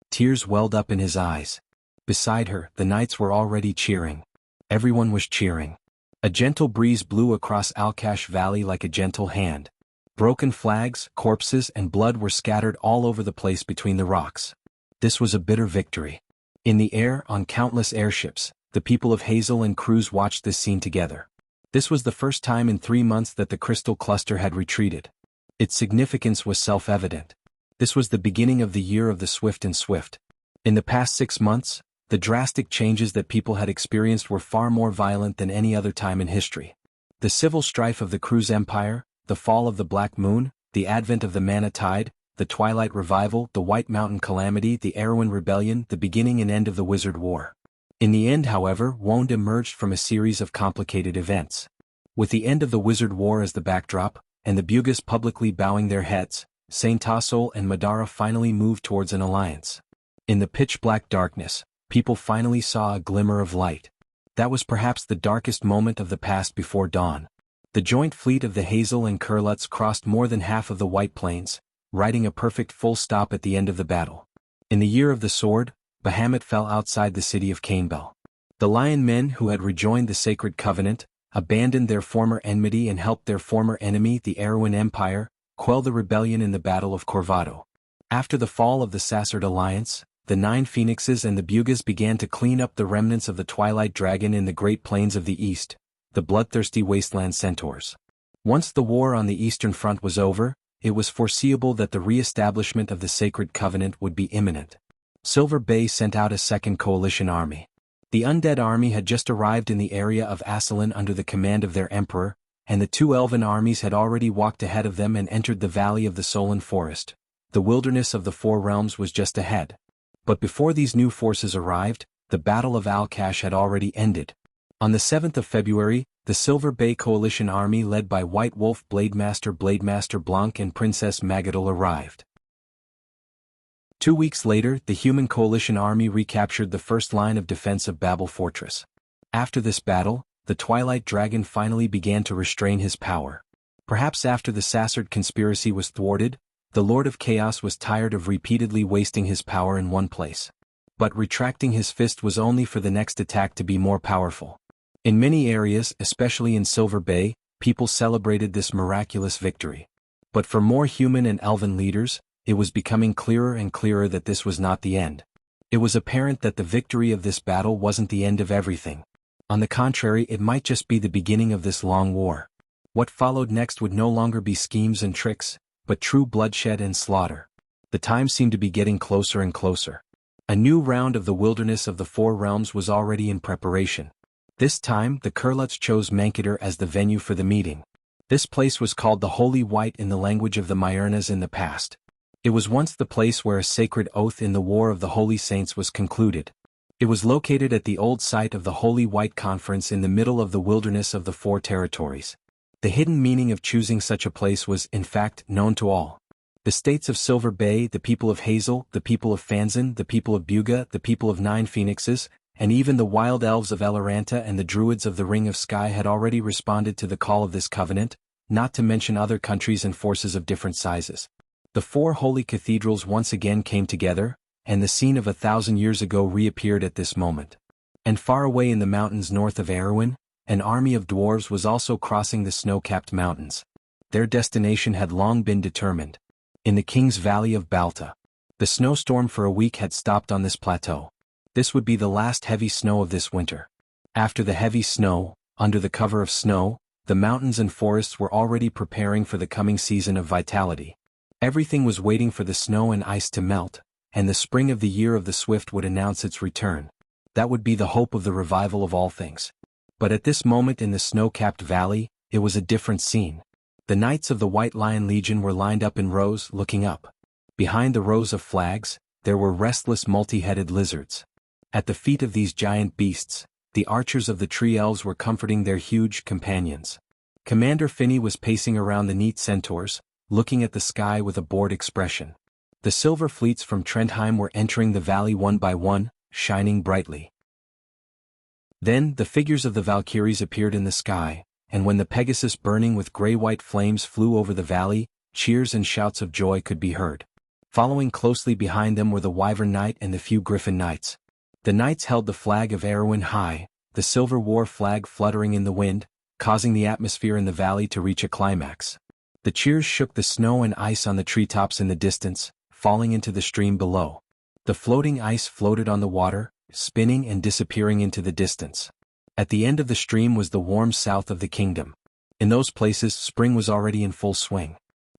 Tears welled up in his eyes. Beside her, the knights were already cheering. Everyone was cheering. A gentle breeze blew across Alkash Valley like a gentle hand. Broken flags, corpses, and blood were scattered all over the place between the rocks. This was a bitter victory. In the air, on countless airships, the people of Hazel and Cruz watched this scene together. This was the first time in 3 months that the crystal cluster had retreated. Its significance was self-evident. This was the beginning of the year of the Swift and Swift. In the past 6 months, the drastic changes that people had experienced were far more violent than any other time in history. The civil strife of the Cruz Empire, the fall of the Black Moon, the advent of the Mana Tide, the Twilight Revival, the White Mountain Calamity, the Erewhon Rebellion, the beginning and end of the Wizard War. In the end, however, Wond emerged from a series of complicated events. With the end of the Wizard War as the backdrop, and the Bugas publicly bowing their heads, Saint Tassol and Madara finally moved towards an alliance. In the pitch-black darkness, people finally saw a glimmer of light. That was perhaps the darkest moment of the past before dawn. The joint fleet of the Hazel and Kurlutz crossed more than half of the White Plains, writing a perfect full stop at the end of the battle. In the year of the sword, Bahamut fell outside the city of Canebell. The Lion men who had rejoined the Sacred Covenant, abandoned their former enmity and helped their former enemy, the Erewhon Empire, quell the rebellion in the Battle of Corvado. After the fall of the Sassard Alliance, the 9 Phoenixes and the Bugas began to clean up the remnants of the Twilight Dragon in the Great Plains of the East, the bloodthirsty wasteland centaurs. Once the war on the Eastern Front was over, it was foreseeable that the re-establishment of the Sacred Covenant would be imminent. Silver Bay sent out a second coalition army. The undead army had just arrived in the area of Asselin under the command of their emperor, and the two elven armies had already walked ahead of them and entered the valley of the Solan Forest. The wilderness of the Four Realms was just ahead. But before these new forces arrived, the Battle of Alcash had already ended. On the 7th of February, the Silver Bay Coalition army led by White Wolf Blademaster Blanc and Princess Magadol arrived. 2 weeks later, the Human Coalition army recaptured the first line of defense of Babel Fortress. After this battle, the Twilight Dragon finally began to restrain his power. Perhaps after the Sassard conspiracy was thwarted, the Lord of Chaos was tired of repeatedly wasting his power in one place. But retracting his fist was only for the next attack to be more powerful. In many areas, especially in Silver Bay, people celebrated this miraculous victory. But for more human and elven leaders, it was becoming clearer and clearer that this was not the end. It was apparent that the victory of this battle wasn't the end of everything. On the contrary, it might just be the beginning of this long war. What followed next would no longer be schemes and tricks, but true bloodshed and slaughter. The time seemed to be getting closer and closer. A new round of the Wilderness of the Four Realms was already in preparation. This time, the Kurluts chose Mankator as the venue for the meeting. This place was called the Holy White in the language of the Myernas in the past. It was once the place where a sacred oath in the War of the Holy Saints was concluded. It was located at the old site of the Holy White Conference in the middle of the Wilderness of the Four Territories. The hidden meaning of choosing such a place was, in fact, known to all. The states of Silver Bay, the people of Hazel, the people of Fanzan, the people of Buga, the people of Nine Phoenixes, and even the wild elves of Eloranta and the druids of the Ring of Sky had already responded to the call of this covenant, not to mention other countries and forces of different sizes. The four holy cathedrals once again came together, and the scene of 1,000 years ago reappeared at this moment. And far away in the mountains north of Erwin, an army of dwarves was also crossing the snow-capped mountains. Their destination had long been determined. In the King's Valley of Balta. The snowstorm for a week had stopped on this plateau. This would be the last heavy snow of this winter. After the heavy snow, under the cover of snow, the mountains and forests were already preparing for the coming season of vitality. Everything was waiting for the snow and ice to melt, and the spring of the year of the Swift would announce its return. That would be the hope of the revival of all things. But at this moment in the snow-capped valley, it was a different scene. The knights of the White Lion Legion were lined up in rows, looking up. Behind the rows of flags, there were restless multi-headed lizards. At the feet of these giant beasts, the archers of the tree elves were comforting their huge companions. Commander Finney was pacing around the neat centaurs, looking at the sky with a bored expression. The silver fleets from Trendheim were entering the valley one by one, shining brightly. Then the figures of the Valkyries appeared in the sky, and when the Pegasus burning with gray-white flames flew over the valley, cheers and shouts of joy could be heard. Following closely behind them were the Wyvern Knight and the few Griffin Knights. The knights held the flag of Erwin high, the silver war flag fluttering in the wind, causing the atmosphere in the valley to reach a climax. The cheers shook the snow and ice on the treetops in the distance, falling into the stream below. The floating ice floated on the water, spinning and disappearing into the distance. At the end of the stream was the warm south of the kingdom. In those places, spring was already in full swing.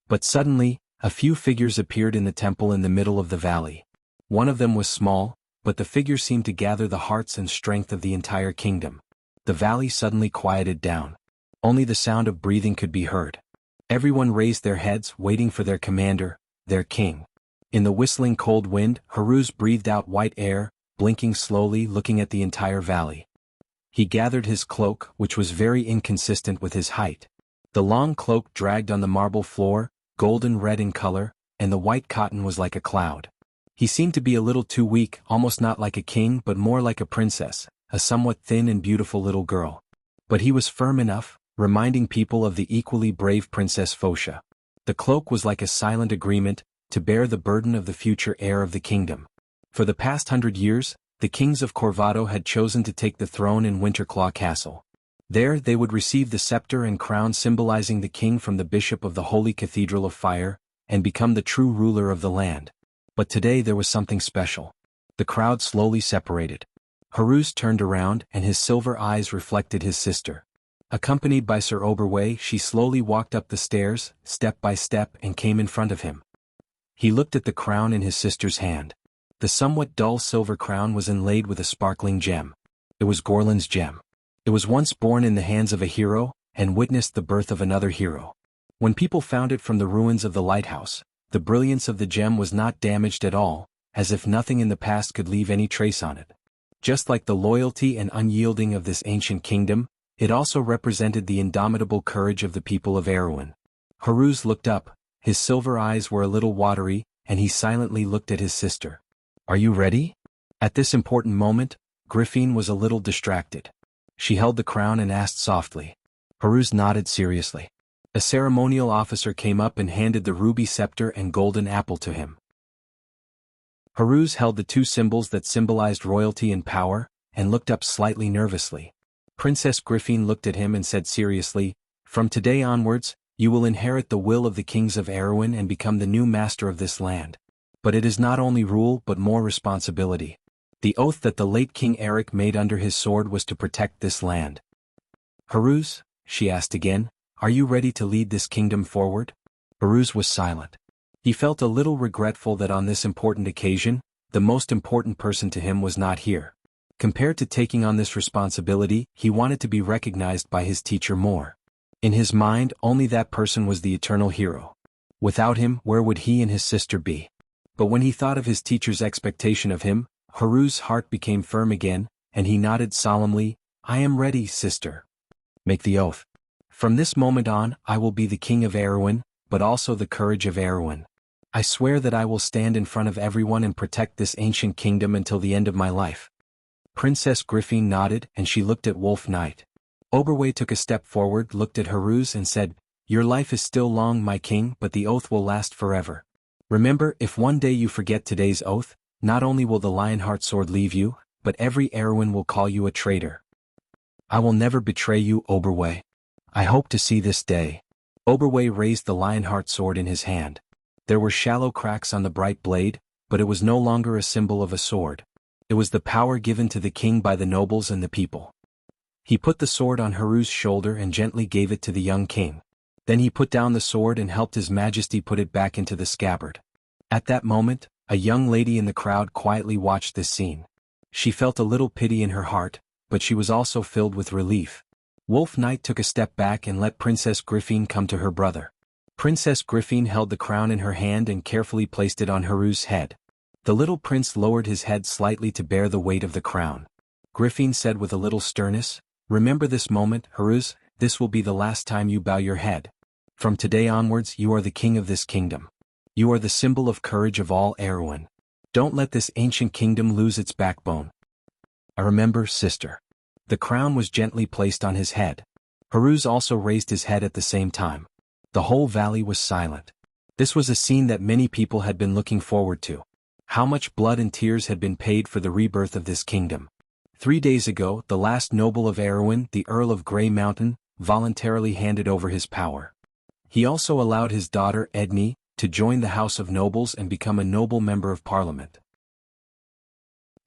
But suddenly, a few figures appeared in the temple in the middle of the valley. One of them was small, but the figure seemed to gather the hearts and strength of the entire kingdom. The valley suddenly quieted down. Only the sound of breathing could be heard. Everyone raised their heads, waiting for their commander, their king. In the whistling cold wind, Haruz breathed out white air, blinking slowly, looking at the entire valley. He gathered his cloak, which was very inconsistent with his height. The long cloak dragged on the marble floor, golden red in color, and the white cotton was like a cloud. He seemed to be a little too weak, almost not like a king but more like a princess, a somewhat thin and beautiful little girl. But he was firm enough, reminding people of the equally brave Princess Phosha. The cloak was like a silent agreement, to bear the burden of the future heir of the kingdom. For the past 100 years, the kings of Corvado had chosen to take the throne in Winterclaw Castle. There they would receive the scepter and crown symbolizing the king from the bishop of the Holy Cathedral of Fire, and become the true ruler of the land. But today there was something special. The crowd slowly separated. Haruz turned around and his silver eyes reflected his sister. Accompanied by Sir Oberway, she slowly walked up the stairs, step by step, and came in front of him. He looked at the crown in his sister's hand. The somewhat dull silver crown was inlaid with a sparkling gem. It was Gorlin's gem. It was once born in the hands of a hero, and witnessed the birth of another hero. When people found it from the ruins of the lighthouse, the brilliance of the gem was not damaged at all, as if nothing in the past could leave any trace on it. Just like the loyalty and unyielding of this ancient kingdom, it also represented the indomitable courage of the people of Erewhon. Haruz looked up, his silver eyes were a little watery, and he silently looked at his sister. "Are you ready?" At this important moment, Griffin was a little distracted. She held the crown and asked softly. Haruz nodded seriously. A ceremonial officer came up and handed the ruby scepter and golden apple to him. Haruz held the two symbols that symbolized royalty and power, and looked up slightly nervously. Princess Griffin looked at him and said seriously, "From today onwards, you will inherit the will of the kings of Erewhon and become the new master of this land. But it is not only rule but more responsibility. The oath that the late King Eric made under his sword was to protect this land." "Haruz," she asked again, "are you ready to lead this kingdom forward?" Haruz was silent. He felt a little regretful that on this important occasion, the most important person to him was not here. Compared to taking on this responsibility, he wanted to be recognized by his teacher more. In his mind, only that person was the eternal hero. Without him, where would he and his sister be? But when he thought of his teacher's expectation of him, Haruz's heart became firm again, and he nodded solemnly, "I am ready, sister." "Make the oath." "From this moment on, I will be the king of Erewhon, but also the courage of Erewhon. I swear that I will stand in front of everyone and protect this ancient kingdom until the end of my life." Princess Griffin nodded, and she looked at Wolf Knight. Oberway took a step forward, looked at Haruz and said, "Your life is still long, my king, but the oath will last forever. Remember, if one day you forget today's oath, not only will the Lionheart sword leave you, but every Erewhon will call you a traitor." "I will never betray you, Oberway. I hope to see this day." Oberway raised the Lionheart sword in his hand. There were shallow cracks on the bright blade, but it was no longer a symbol of a sword. It was the power given to the king by the nobles and the people. He put the sword on Haruz's shoulder and gently gave it to the young king. Then he put down the sword and helped His Majesty put it back into the scabbard. At that moment, a young lady in the crowd quietly watched this scene. She felt a little pity in her heart, but she was also filled with relief. Wolf Knight took a step back and let Princess Griffin come to her brother. Princess Griffin held the crown in her hand and carefully placed it on Haruz's head. The little prince lowered his head slightly to bear the weight of the crown. Griffin said with a little sternness, "Remember this moment, Haruz, this will be the last time you bow your head. From today onwards you are the king of this kingdom. You are the symbol of courage of all Erewhon. Don't let this ancient kingdom lose its backbone." "I remember, sister." The crown was gently placed on his head. Haruz also raised his head at the same time. The whole valley was silent. This was a scene that many people had been looking forward to. How much blood and tears had been paid for the rebirth of this kingdom. 3 days ago, the last noble of Erewhon, the Earl of Grey Mountain, voluntarily handed over his power. He also allowed his daughter, Edney, to join the House of Nobles and become a noble member of Parliament.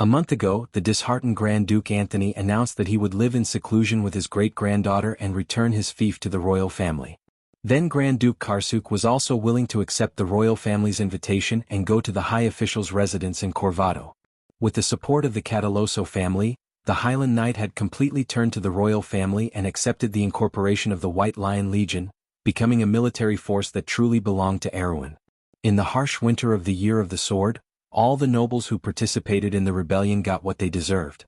A month ago, the disheartened Grand Duke Anthony announced that he would live in seclusion with his great-granddaughter and return his fief to the royal family. Then Grand Duke Karsuk was also willing to accept the royal family's invitation and go to the high official's residence in Corvado. With the support of the Cataloso family, the Highland Knight had completely turned to the royal family and accepted the incorporation of the White Lion Legion, becoming a military force that truly belonged to Erewhon. In the harsh winter of the Year of the Sword, all the nobles who participated in the rebellion got what they deserved.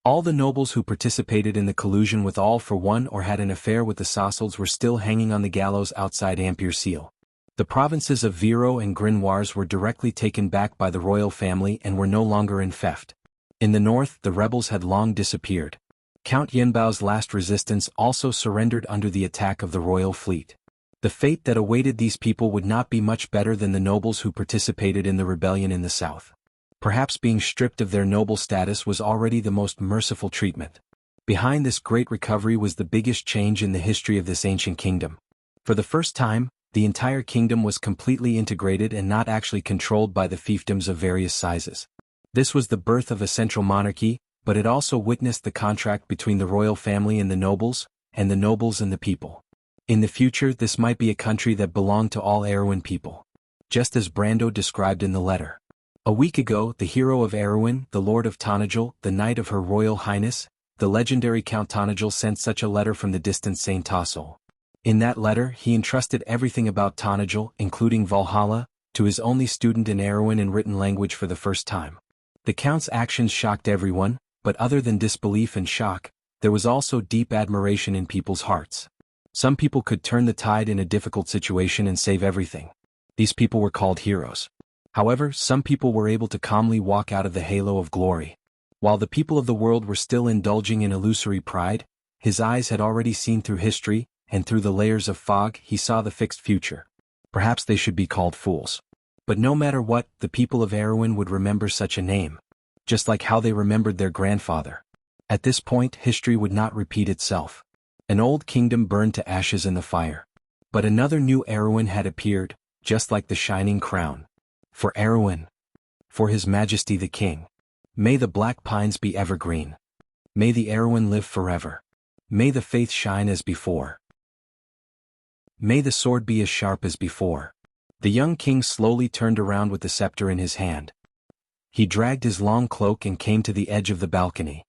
All the nobles who participated in the collusion with All for One or had an affair with the Sassalds were still hanging on the gallows outside Ampere-Seal. The provinces of Viro and Grinoires were directly taken back by the royal family and were no longer in theft. In the north, the rebels had long disappeared. Count Yenbao's last resistance also surrendered under the attack of the royal fleet. The fate that awaited these people would not be much better than the nobles who participated in the rebellion in the south. Perhaps being stripped of their noble status was already the most merciful treatment. Behind this great recovery was the biggest change in the history of this ancient kingdom. For the first time, the entire kingdom was completely integrated and not actually controlled by the fiefdoms of various sizes. This was the birth of a central monarchy, but it also witnessed the contract between the royal family and the nobles and the people. In the future, this might be a country that belonged to all Erewhon people. Just as Brando described in the letter. A week ago, the hero of Erewhon, the Lord of Tonagel, the Knight of Her Royal Highness, the legendary Count Tonagel sent such a letter from the distant Saint Tassel. In that letter he entrusted everything about Tonagel, including Valhalla, to his only student in Erewhon in written language for the first time. The Count's actions shocked everyone, but other than disbelief and shock, there was also deep admiration in people's hearts. Some people could turn the tide in a difficult situation and save everything. These people were called heroes. However, some people were able to calmly walk out of the halo of glory. While the people of the world were still indulging in illusory pride, his eyes had already seen through history, and through the layers of fog he saw the fixed future. Perhaps they should be called fools. But no matter what, the people of Erewhon would remember such a name. Just like how they remembered their grandfather. At this point history would not repeat itself. An old kingdom burned to ashes in the fire. But another new Erewhon had appeared, just like the shining crown. For Erewhon. For His Majesty the King. May the black pines be evergreen. May the Erewhon live forever. May the faith shine as before. May the sword be as sharp as before. The young king slowly turned around with the scepter in his hand. He dragged his long cloak and came to the edge of the balcony.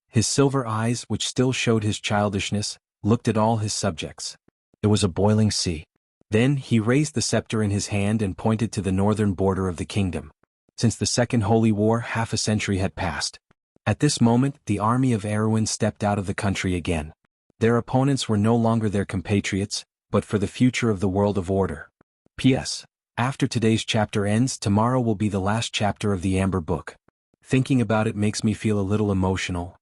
His silver eyes, which still showed his childishness, looked at all his subjects. It was a boiling sea. Then he raised the scepter in his hand and pointed to the northern border of the kingdom. Since the Second Holy War, half a century had passed. At this moment, the army of Erewhon stepped out of the country again. Their opponents were no longer their compatriots, but for the future of the world of order. P.S. After today's chapter ends, tomorrow will be the last chapter of the Amber Book. Thinking about it makes me feel a little emotional.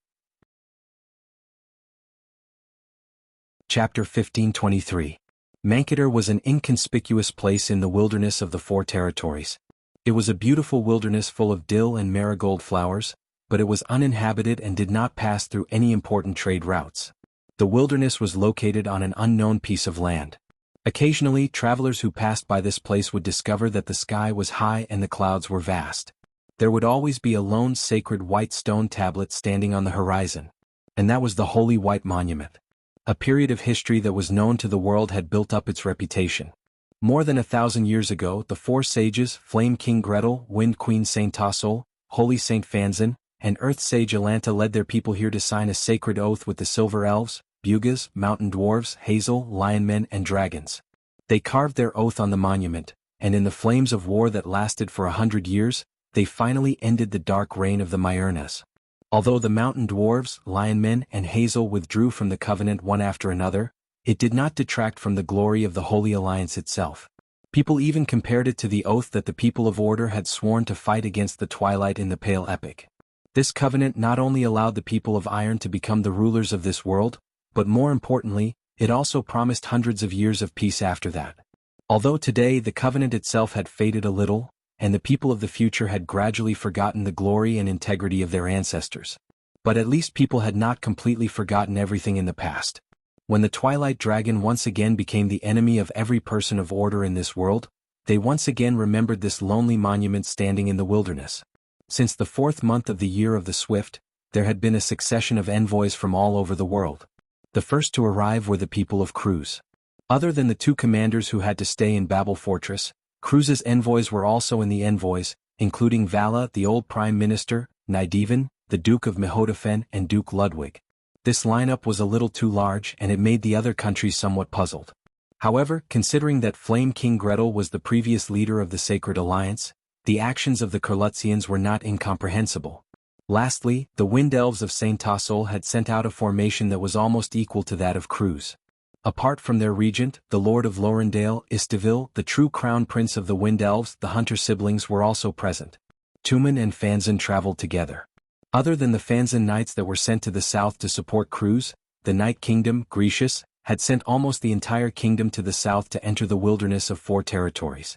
Chapter 1523. Mankator was an inconspicuous place in the wilderness of the Four Territories. It was a beautiful wilderness full of dill and marigold flowers, but it was uninhabited and did not pass through any important trade routes. The wilderness was located on an unknown piece of land. Occasionally, travelers who passed by this place would discover that the sky was high and the clouds were vast. There would always be a lone sacred white stone tablet standing on the horizon. And that was the Holy White Monument. A period of history that was known to the world had built up its reputation. More than 1,000 years ago, the four sages, Flame King Gretel, Wind Queen Saint Tassel, Holy Saint Fanzan, and Earth Sage Alanta led their people here to sign a sacred oath with the Silver Elves, Bugas, Mountain Dwarves, Hazel, Lionmen, and Dragons. They carved their oath on the monument, and in the flames of war that lasted for 100 years, they finally ended the dark reign of the Myrnas. Although the Mountain Dwarves, Lionmen, and Hazel withdrew from the covenant one after another, it did not detract from the glory of the Holy Alliance itself. People even compared it to the oath that the people of Order had sworn to fight against the Twilight in the Pale Epic. This covenant not only allowed the people of Iron to become the rulers of this world, but more importantly, it also promised hundreds of years of peace after that. Although today the covenant itself had faded a little, and the people of the future had gradually forgotten the glory and integrity of their ancestors. But at least people had not completely forgotten everything in the past. When the Twilight Dragon once again became the enemy of every person of order in this world, they once again remembered this lonely monument standing in the wilderness. Since the 4th month of the year of the Swift, there had been a succession of envoys from all over the world. The first to arrive were the people of Cruz. Other than the 2 commanders who had to stay in Babel Fortress, Cruz's envoys were also in the envoys, including Vala, the old Prime Minister, Nydeven, the Duke of Mehodafen, and Duke Ludwig. This lineup was a little too large and it made the other countries somewhat puzzled. However, considering that Flame King Gretel was the previous leader of the Sacred Alliance, the actions of the Kurlutzians were not incomprehensible. Lastly, the Wind Elves of Saint Tassel had sent out a formation that was almost equal to that of Cruz. Apart from their regent, the Lord of Lorendale, Istiville, the true crown prince of the Wind Elves, the Hunter siblings were also present. Tumen and Fanzan traveled together. Other than the Fanzan knights that were sent to the south to support Cruz, the Night Kingdom, Grecius, had sent almost the entire kingdom to the south to enter the wilderness of 4 territories.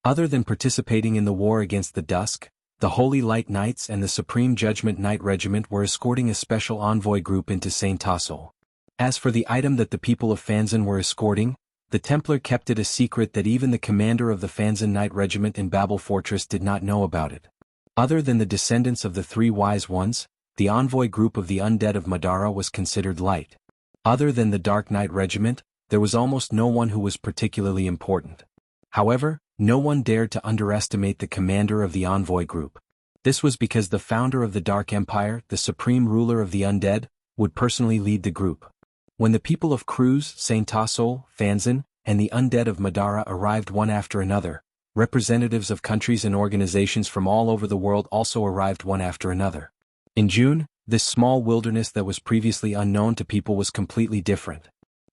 Other than participating in the war against the Dusk, the Holy Light Knights and the Supreme Judgment Knight Regiment were escorting a special envoy group into Saint Tassel. As for the item that the people of Fanzan were escorting, the Templar kept it a secret that even the commander of the Fanzan Knight Regiment in Babel Fortress did not know about it. Other than the descendants of the 3 wise ones, the envoy group of the undead of Madara was considered light. Other than the Dark Knight Regiment, there was almost no one who was particularly important. However, no one dared to underestimate the commander of the envoy group. This was because the founder of the Dark Empire, the supreme ruler of the undead, would personally lead the group. When the people of Cruz, Saint Tassol, Fanzan, and the undead of Madara arrived one after another, representatives of countries and organizations from all over the world also arrived one after another. In June, this small wilderness that was previously unknown to people was completely different.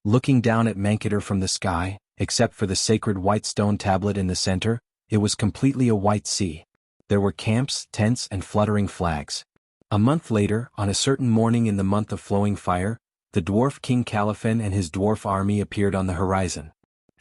Looking down at Mankator from the sky, except for the sacred white stone tablet in the center, it was completely a white sea. There were camps, tents, and fluttering flags. A month later, on a certain morning in the month of flowing fire, the dwarf King Caliphon and his dwarf army appeared on the horizon.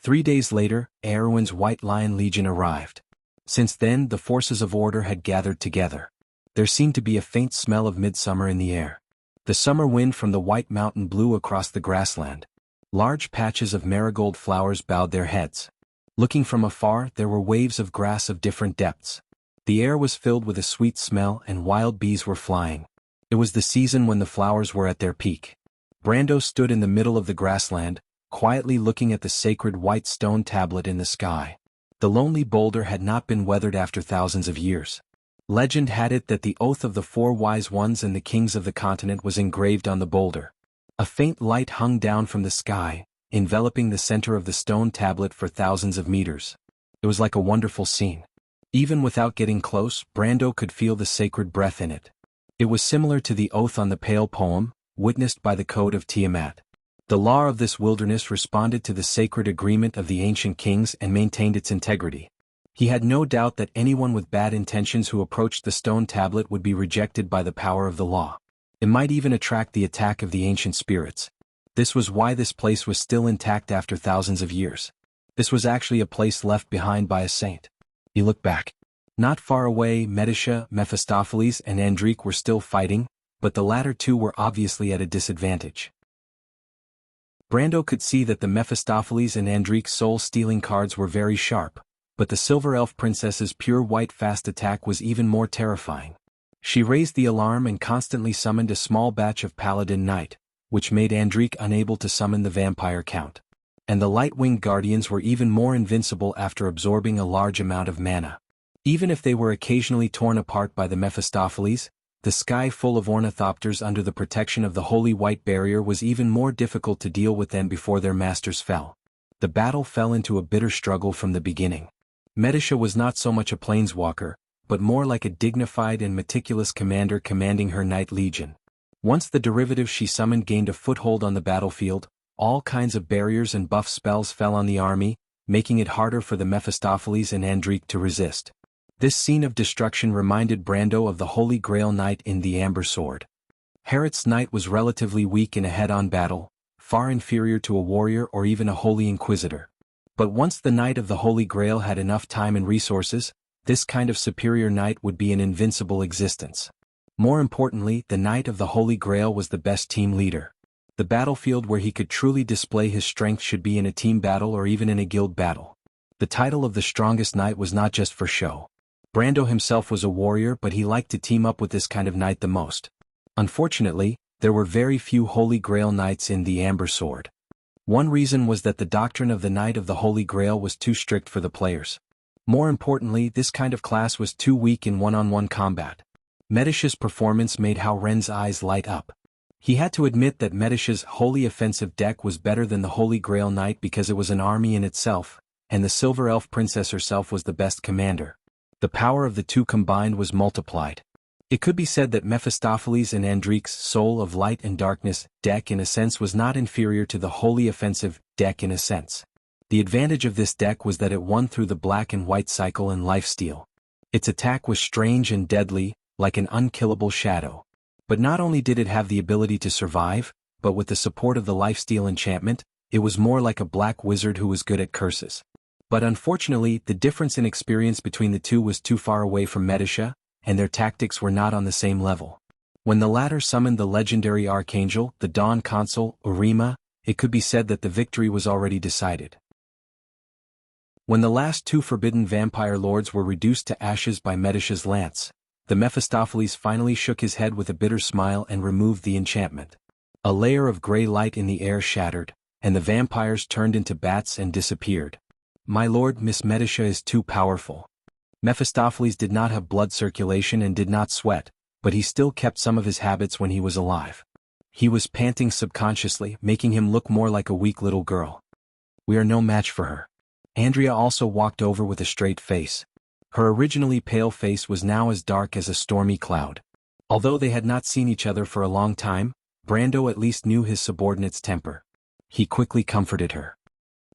3 days later, Erwin's White Lion Legion arrived. Since then, the forces of order had gathered together. There seemed to be a faint smell of midsummer in the air. The summer wind from the White Mountain blew across the grassland. Large patches of marigold flowers bowed their heads. Looking from afar, there were waves of grass of different depths. The air was filled with a sweet smell and wild bees were flying. It was the season when the flowers were at their peak. Brando stood in the middle of the grassland, quietly looking at the sacred white stone tablet in the sky. The lonely boulder had not been weathered after thousands of years. Legend had it that the oath of the 4 wise ones and the kings of the continent was engraved on the boulder. A faint light hung down from the sky, enveloping the center of the stone tablet for thousands of meters. It was like a wonderful scene. Even without getting close, Brando could feel the sacred breath in it. It was similar to the oath on the pale poem, witnessed by the Code of Tiamat. The law of this wilderness responded to the sacred agreement of the ancient kings and maintained its integrity. He had no doubt that anyone with bad intentions who approached the stone tablet would be rejected by the power of the law. It might even attract the attack of the ancient spirits. This was why this place was still intact after thousands of years. This was actually a place left behind by a saint. He looked back. Not far away, Medisha, Mephistopheles, and Andrique were still fighting, but the latter two were obviously at a disadvantage. Brando could see that the Mephistopheles and Andrique soul-stealing cards were very sharp, but the Silver Elf Princess's pure white fast attack was even more terrifying. She raised the alarm and constantly summoned a small batch of Paladin Knight, which made Andrique unable to summon the Vampire Count. And the Light-Winged Guardians were even more invincible after absorbing a large amount of mana. Even if they were occasionally torn apart by the Mephistopheles, the sky full of ornithopters under the protection of the Holy White Barrier was even more difficult to deal with than before their masters fell. The battle fell into a bitter struggle from the beginning. Medisha was not so much a planeswalker, but more like a dignified and meticulous commander commanding her Knight Legion. Once the derivative she summoned gained a foothold on the battlefield, all kinds of barriers and buff spells fell on the army, making it harder for the Mephistopheles and Andrique to resist. This scene of destruction reminded Brando of the Holy Grail Knight in the Amber Sword. Herod's Knight was relatively weak in a head-on battle, far inferior to a warrior or even a Holy Inquisitor. But once the Knight of the Holy Grail had enough time and resources, this kind of superior knight would be an invincible existence. More importantly, the Knight of the Holy Grail was the best team leader. The battlefield where he could truly display his strength should be in a team battle or even in a guild battle. The title of the strongest knight was not just for show. Brando himself was a warrior, but he liked to team up with this kind of knight the most. Unfortunately, there were very few Holy Grail knights in the Amber Sword. One reason was that the doctrine of the Knight of the Holy Grail was too strict for the players. More importantly, this kind of class was too weak in one-on-one combat. Medisha's performance made Hao Ren's eyes light up. He had to admit that Medisha's Holy Offensive deck was better than the Holy Grail Knight because it was an army in itself, and the Silver Elf Princess herself was the best commander. The power of the two combined was multiplied. It could be said that Mephistopheles and Andrique's Soul of Light and Darkness deck in a sense was not inferior to the Holy Offensive deck in a sense. The advantage of this deck was that it won through the black and white cycle and lifesteal. Its attack was strange and deadly, like an unkillable shadow. But not only did it have the ability to survive, but with the support of the lifesteal enchantment, it was more like a black wizard who was good at curses. But unfortunately, the difference in experience between the two was too far away from Medisha, and their tactics were not on the same level. When the latter summoned the legendary Archangel, the Dawn Consul, Urima, it could be said that the victory was already decided. When the last two forbidden vampire lords were reduced to ashes by Medisha's lance, the Mephistopheles finally shook his head with a bitter smile and removed the enchantment. A layer of gray light in the air shattered, and the vampires turned into bats and disappeared. "My lord, Miss Medisha is too powerful." Mephistopheles did not have blood circulation and did not sweat, but he still kept some of his habits when he was alive. He was panting subconsciously, making him look more like a weak little girl. We are no match for her. Andrea also walked over with a straight face. Her originally pale face was now as dark as a stormy cloud. Although they had not seen each other for a long time, Brando at least knew his subordinate's temper. He quickly comforted her.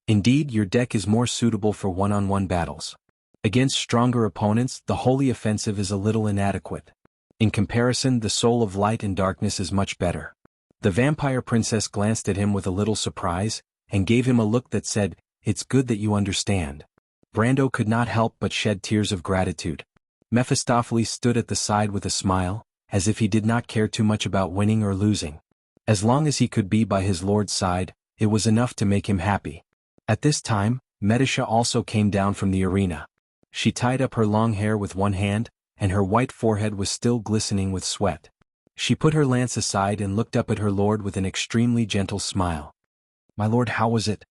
Indeed, your deck is more suitable for one-on-one battles. Against stronger opponents, the holy offensive is a little inadequate. In comparison, the soul of light and darkness is much better. The vampire princess glanced at him with a little surprise, and gave him a look that said, "It's good that you understand." Brando could not help but shed tears of gratitude. Mephistopheles stood at the side with a smile, as if he did not care too much about winning or losing. As long as he could be by his lord's side, it was enough to make him happy. At this time, Medisha also came down from the arena. She tied up her long hair with one hand, and her white forehead was still glistening with sweat. She put her lance aside and looked up at her lord with an extremely gentle smile. "My lord, how was it?"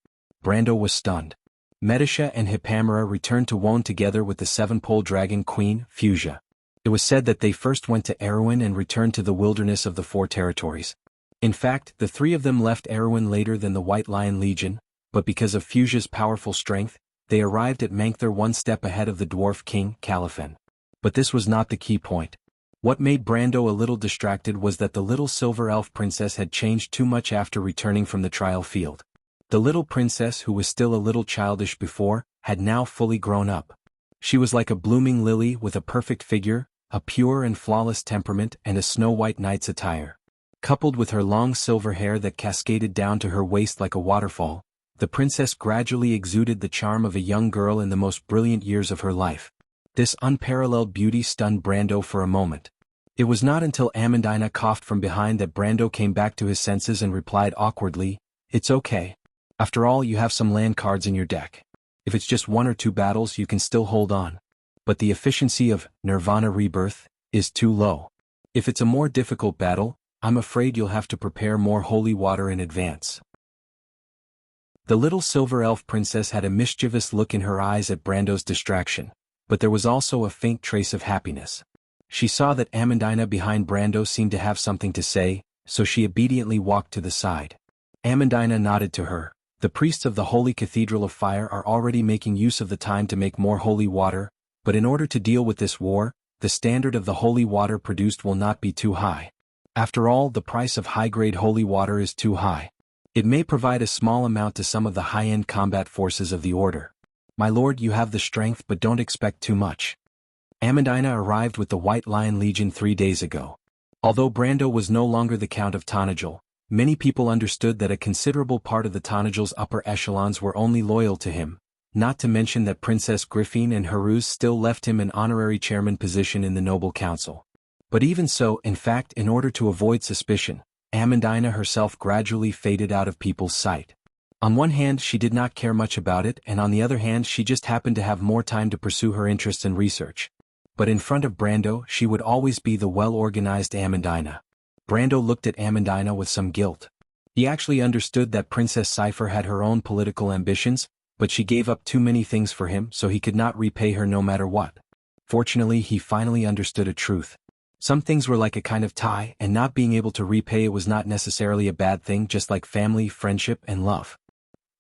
Brando was stunned. Medisha and Hippamera returned to Wone together with the seven-pole dragon queen, Fuchsia. It was said that they first went to Erewhon and returned to the wilderness of the Four Territories. In fact, the three of them left Erewhon later than the White Lion Legion, but because of Fuchsia's powerful strength, they arrived at Mangther one step ahead of the dwarf king, Caliphon. But this was not the key point. What made Brando a little distracted was that the little silver elf princess had changed too much after returning from the trial field. The little princess, who was still a little childish before, had now fully grown up. She was like a blooming lily with a perfect figure, a pure and flawless temperament, and a snow-white knight's attire. Coupled with her long silver hair that cascaded down to her waist like a waterfall, the princess gradually exuded the charm of a young girl in the most brilliant years of her life. This unparalleled beauty stunned Brando for a moment. It was not until Amandina coughed from behind that Brando came back to his senses and replied awkwardly, "It's okay. After all, you have some land cards in your deck. If it's just one or two battles, you can still hold on. But the efficiency of Nirvana Rebirth is too low. If it's a more difficult battle, I'm afraid you'll have to prepare more holy water in advance." The little silver elf princess had a mischievous look in her eyes at Brando's distraction, but there was also a faint trace of happiness. She saw that Amandina behind Brando seemed to have something to say, so she obediently walked to the side. Amandina nodded to her. "The priests of the Holy Cathedral of Fire are already making use of the time to make more holy water, but in order to deal with this war, the standard of the holy water produced will not be too high. After all, the price of high-grade holy water is too high. It may provide a small amount to some of the high-end combat forces of the Order. My lord, you have the strength, but don't expect too much." Amandina arrived with the White Lion Legion 3 days ago. Although Brando was no longer the Count of Tonagel, many people understood that a considerable part of the Tonagel's upper echelons were only loyal to him, not to mention that Princess Griffine and Haruz still left him an honorary chairman position in the Noble Council. But even so, in fact, in order to avoid suspicion, Amandina herself gradually faded out of people's sight. On one hand, she did not care much about it, and on the other hand, she just happened to have more time to pursue her interests and research. But in front of Brando, she would always be the well-organized Amandina. Brando looked at Amandina with some guilt. He actually understood that Princess Cypher had her own political ambitions, but she gave up too many things for him, so he could not repay her no matter what. Fortunately, he finally understood a truth. Some things were like a kind of tie, and not being able to repay it was not necessarily a bad thing, just like family, friendship, and love.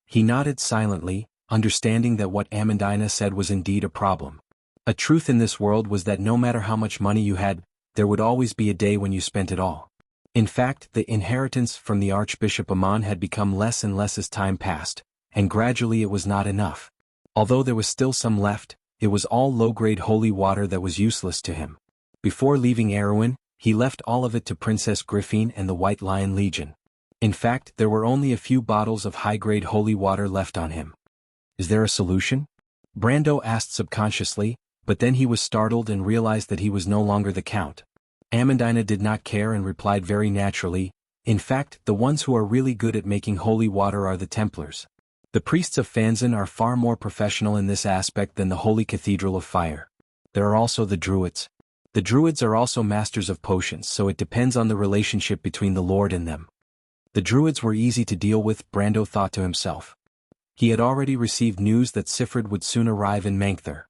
He nodded silently, understanding that what Amandina said was indeed a problem. A truth in this world was that no matter how much money you had, there would always be a day when you spent it all. In fact, the inheritance from the Archbishop Amon had become less and less as time passed, and gradually it was not enough. Although there was still some left, it was all low-grade holy water that was useless to him. Before leaving Erewhon, he left all of it to Princess Griffine and the White Lion Legion. In fact, there were only a few bottles of high-grade holy water left on him. "Is there a solution?" Brando asked subconsciously, but then he was startled and realized that he was no longer the Count. Amandina did not care and replied very naturally, "In fact, the ones who are really good at making holy water are the Templars. The priests of Fanzan are far more professional in this aspect than the Holy Cathedral of Fire. There are also the Druids. The Druids are also masters of potions, so it depends on the relationship between the Lord and them." The Druids were easy to deal with, Brando thought to himself. He had already received news that Sifrid would soon arrive in Mangther.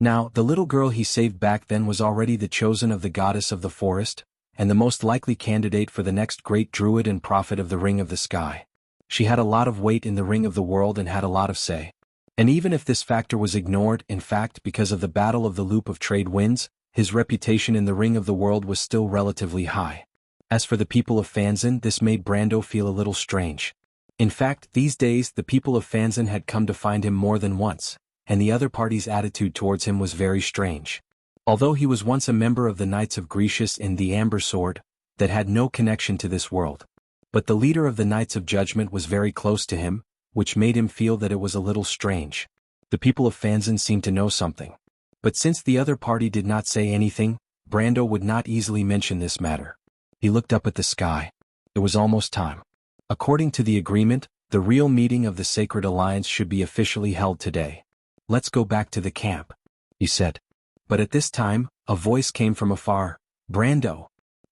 Now, the little girl he saved back then was already the chosen of the goddess of the forest, and the most likely candidate for the next great druid and prophet of the Ring of the Sky. She had a lot of weight in the Ring of the World and had a lot of say. And even if this factor was ignored, in fact, because of the Battle of the Loop of Trade Winds, his reputation in the Ring of the World was still relatively high. As for the people of Fanzan, this made Brando feel a little strange. In fact, these days, the people of Fanzan had come to find him more than once, and the other party's attitude towards him was very strange. Although he was once a member of the Knights of Grecius in the Amber Sword, that had no connection to this world. But the leader of the Knights of Judgment was very close to him, which made him feel that it was a little strange. The people of Fanzan seemed to know something. But since the other party did not say anything, Brando would not easily mention this matter. He looked up at the sky. It was almost time. According to the agreement, the real meeting of the Sacred Alliance should be officially held today. Let's go back to the camp, he said. But at this time, a voice came from afar. Brando.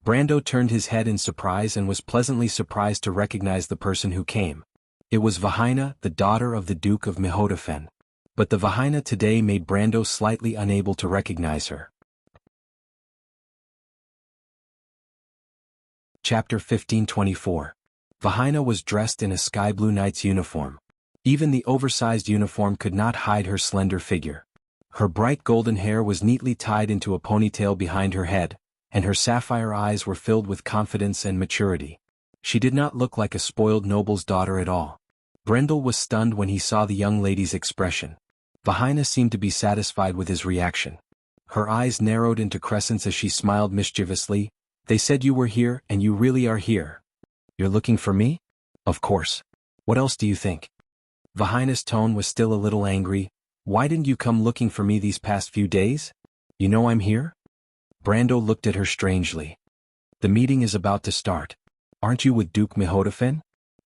Brando turned his head in surprise and was pleasantly surprised to recognize the person who came. It was Vahina, the daughter of the Duke of Mihodafen. But the Vahina today made Brando slightly unable to recognize her. Chapter 1524. Vahina was dressed in a sky blue knight's uniform. Even the oversized uniform could not hide her slender figure. Her bright golden hair was neatly tied into a ponytail behind her head, and her sapphire eyes were filled with confidence and maturity. She did not look like a spoiled noble's daughter at all. Brendel was stunned when he saw the young lady's expression. Vahina seemed to be satisfied with his reaction. Her eyes narrowed into crescents as she smiled mischievously. They said you were here, and you really are here. You're looking for me? Of course. What else do you think? Vahina's tone was still a little angry. Why didn't you come looking for me these past few days? You know I'm here? Brando looked at her strangely. The meeting is about to start. Aren't you with Duke Mihodafen?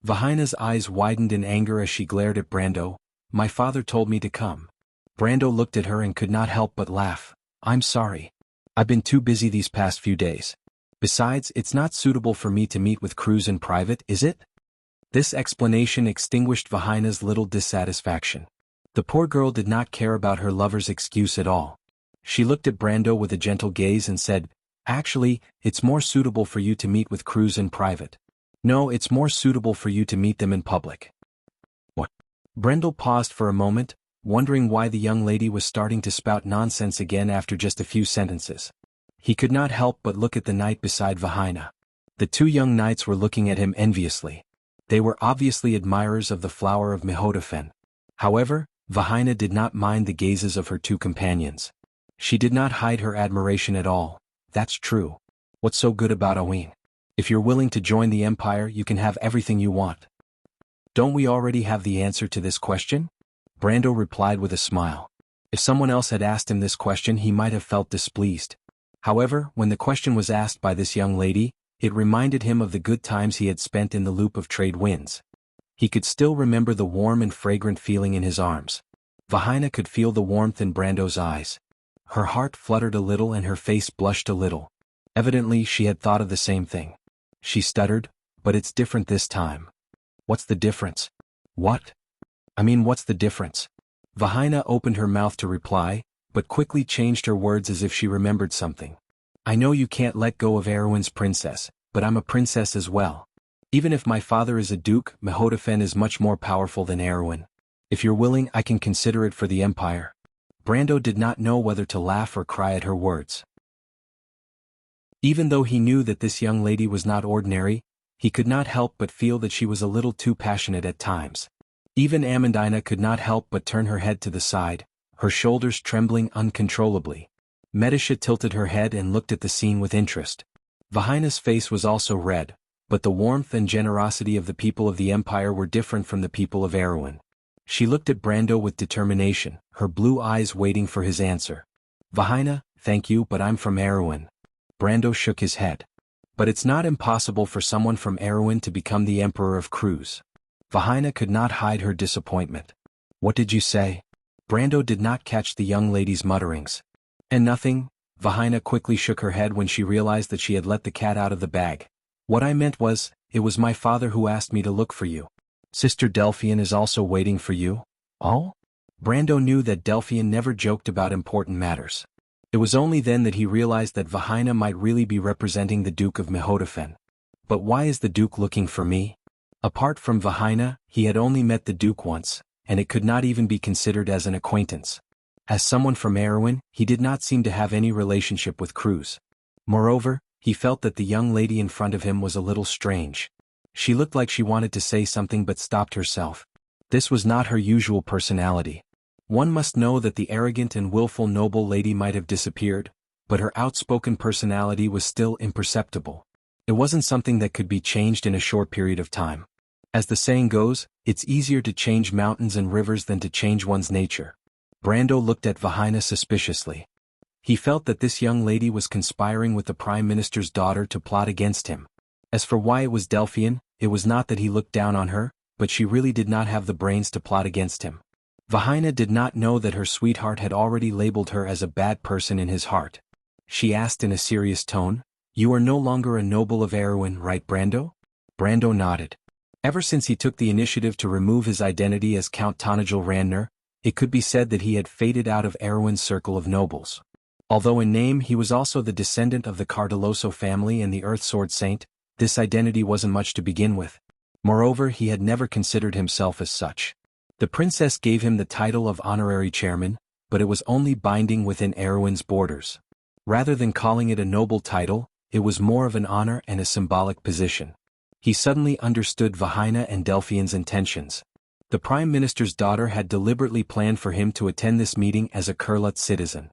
Vahina's eyes widened in anger as she glared at Brando. My father told me to come. Brando looked at her and could not help but laugh. I'm sorry. I've been too busy these past few days. Besides, it's not suitable for me to meet with Cruz in private, is it? This explanation extinguished Vahina's little dissatisfaction. The poor girl did not care about her lover's excuse at all. She looked at Brando with a gentle gaze and said, Actually, it's more suitable for you to meet with Cruz in private. No, it's more suitable for you to meet them in public. What? Brendel paused for a moment, wondering why the young lady was starting to spout nonsense again after just a few sentences. He could not help but look at the knight beside Vahina. The two young knights were looking at him enviously. They were obviously admirers of the flower of Mihodafen. However, Vahina did not mind the gazes of her two companions. She did not hide her admiration at all. That's true. What's so good about Owen? If you're willing to join the Empire, you can have everything you want. Don't we already have the answer to this question? Brando replied with a smile. If someone else had asked him this question, he might have felt displeased. However, when the question was asked by this young lady, it reminded him of the good times he had spent in the Loop of Trade Winds. He could still remember the warm and fragrant feeling in his arms. Vahina could feel the warmth in Brando's eyes. Her heart fluttered a little and her face blushed a little. Evidently, she had thought of the same thing. She stuttered, but it's different this time. What's the difference? What? What's the difference? Vahina opened her mouth to reply, but quickly changed her words as if she remembered something. I know you can't let go of Erwin's princess, but I'm a princess as well. Even if my father is a duke, Mihodafen is much more powerful than Erwin. If you're willing, I can consider it for the Empire. Brando did not know whether to laugh or cry at her words. Even though he knew that this young lady was not ordinary, he could not help but feel that she was a little too passionate at times. Even Amandina could not help but turn her head to the side, her shoulders trembling uncontrollably. Medisha tilted her head and looked at the scene with interest. Vahina's face was also red, but the warmth and generosity of the people of the Empire were different from the people of Erwin. She looked at Brando with determination, her blue eyes waiting for his answer. Vahina, thank you, but I'm from Erwin. Brando shook his head. But it's not impossible for someone from Erwin to become the Emperor of Cruz. Vahina could not hide her disappointment. What did you say? Brando did not catch the young lady's mutterings. And nothing. Vahina quickly shook her head when she realized that she had let the cat out of the bag. What I meant was, it was my father who asked me to look for you. Sister Delphian is also waiting for you? Oh? Brando knew that Delphian never joked about important matters. It was only then that he realized that Vahina might really be representing the Duke of Mehodafen. But why is the Duke looking for me? Apart from Vahina, he had only met the Duke once, and it could not even be considered as an acquaintance. As someone from Erewhon, he did not seem to have any relationship with Cruz. Moreover, he felt that the young lady in front of him was a little strange. She looked like she wanted to say something but stopped herself. This was not her usual personality. One must know that the arrogant and willful noble lady might have disappeared, but her outspoken personality was still imperceptible. It wasn't something that could be changed in a short period of time. As the saying goes, it's easier to change mountains and rivers than to change one's nature. Brando looked at Vahina suspiciously. He felt that this young lady was conspiring with the Prime Minister's daughter to plot against him. As for why it was Delphian, it was not that he looked down on her, but she really did not have the brains to plot against him. Vahina did not know that her sweetheart had already labeled her as a bad person in his heart. She asked in a serious tone, "You are no longer a noble of Erewhon, right, Brando?" Brando nodded. Ever since he took the initiative to remove his identity as Count Tonagel Randner, it could be said that he had faded out of Erewhon's circle of nobles. Although in name he was also the descendant of the Cardeloso family and the Earth Sword Saint, this identity wasn't much to begin with. Moreover, he had never considered himself as such. The princess gave him the title of honorary chairman, but it was only binding within Erewhon's borders. Rather than calling it a noble title, it was more of an honor and a symbolic position. He suddenly understood Vahina and Delphian's intentions. The Prime Minister's daughter had deliberately planned for him to attend this meeting as a Kurlut citizen.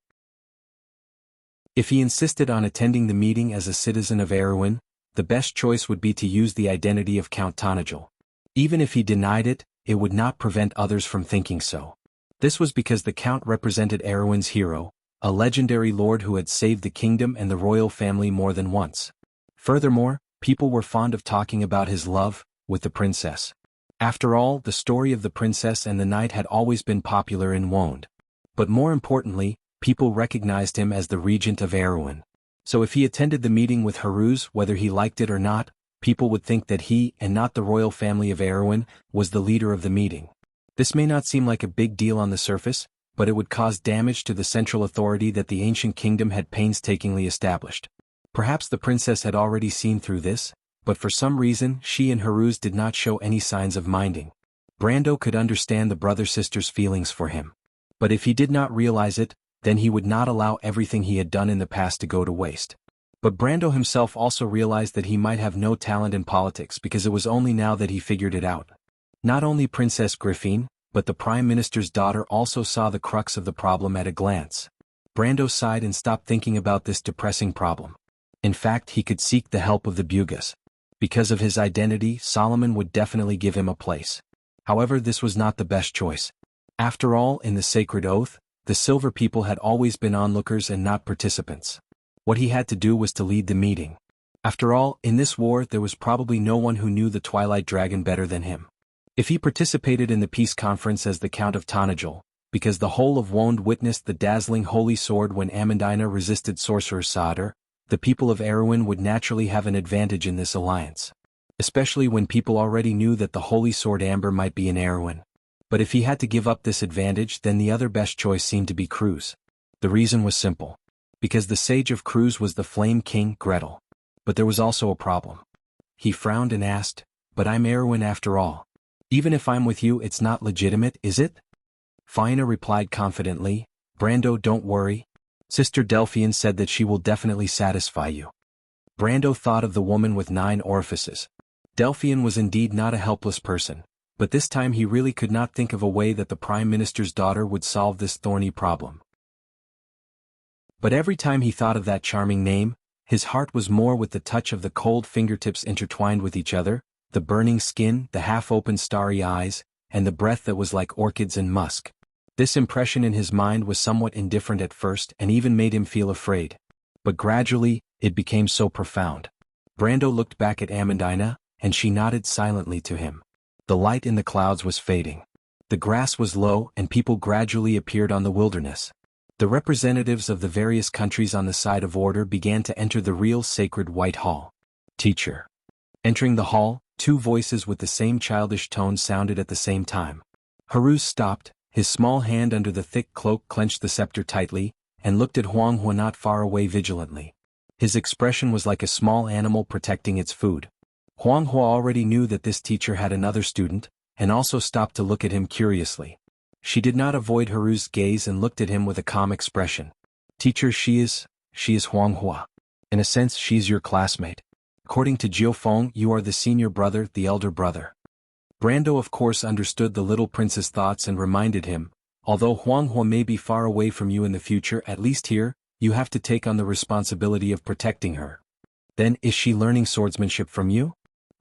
If he insisted on attending the meeting as a citizen of Erewhon, the best choice would be to use the identity of Count Tonagel. Even if he denied it, it would not prevent others from thinking so. This was because the Count represented Erewhon's hero, a legendary lord who had saved the kingdom and the royal family more than once. Furthermore, people were fond of talking about his love with the princess. After all, the story of the princess and the knight had always been popular in Wond. But more importantly, people recognized him as the regent of Erewhon. So if he attended the meeting with Haruz, whether he liked it or not, people would think that he, and not the royal family of Erewhon, was the leader of the meeting. This may not seem like a big deal on the surface, but it would cause damage to the central authority that the ancient kingdom had painstakingly established. Perhaps the princess had already seen through this, but for some reason she and Haruz did not show any signs of minding. Brando could understand the brother-sister's feelings for him. But if he did not realize it, then he would not allow everything he had done in the past to go to waste. But Brando himself also realized that he might have no talent in politics because it was only now that he figured it out. Not only Princess Griffine, but the Prime Minister's daughter also saw the crux of the problem at a glance. Brando sighed and stopped thinking about this depressing problem. In fact, he could seek the help of the Bugas. Because of his identity, Solomon would definitely give him a place. However, this was not the best choice. After all, in the Sacred Oath, the Silver People had always been onlookers and not participants. What he had to do was to lead the meeting. After all, in this war there was probably no one who knew the Twilight Dragon better than him. If he participated in the peace conference as the Count of Tonagel, because the whole of Wond witnessed the dazzling holy sword when Amandina resisted Sorcerer Sadr, the people of Erewhon would naturally have an advantage in this alliance. Especially when people already knew that the holy sword Amber might be in Erewhon. But if he had to give up this advantage, then the other best choice seemed to be Cruz. The reason was simple. Because the sage of Cruz was the Flame King, Gretel. But there was also a problem. He frowned and asked, "But I'm Erewhon after all. Even if I'm with you, it's not legitimate, is it?" Faina replied confidently, "Brando, don't worry. Sister Delphian said that she will definitely satisfy you." Brando thought of the woman with 9 orifices. Delphian was indeed not a helpless person. But this time he really could not think of a way that the Prime Minister's daughter would solve this thorny problem. But every time he thought of that charming name, his heart was more with the touch of the cold fingertips intertwined with each other, the burning skin, the half-open starry eyes, and the breath that was like orchids and musk. This impression in his mind was somewhat indifferent at first and even made him feel afraid. But gradually, it became so profound. Brando looked back at Amandina, and she nodded silently to him. The light in the clouds was fading. The grass was low and people gradually appeared on the wilderness. The representatives of the various countries on the side of order began to enter the real sacred White Hall. "Teacher." Entering the hall, 2 voices with the same childish tone sounded at the same time. Haruz stopped, His small hand under the thick cloak clenched the scepter tightly, and looked at Huang Hua not far away vigilantly. His expression was like a small animal protecting its food. Huang Hua already knew that this teacher had another student, and also stopped to look at him curiously. She did not avoid Haru's gaze and looked at him with a calm expression. Teacher, she is Huang Hua. In a sense, she's your classmate. According to Jiu Feng, you are the senior brother, the elder brother. Brando of course understood the little prince's thoughts and reminded him, although Huang Hua may be far away from you in the future, at least here, you have to take on the responsibility of protecting her. Then, is she learning swordsmanship from you?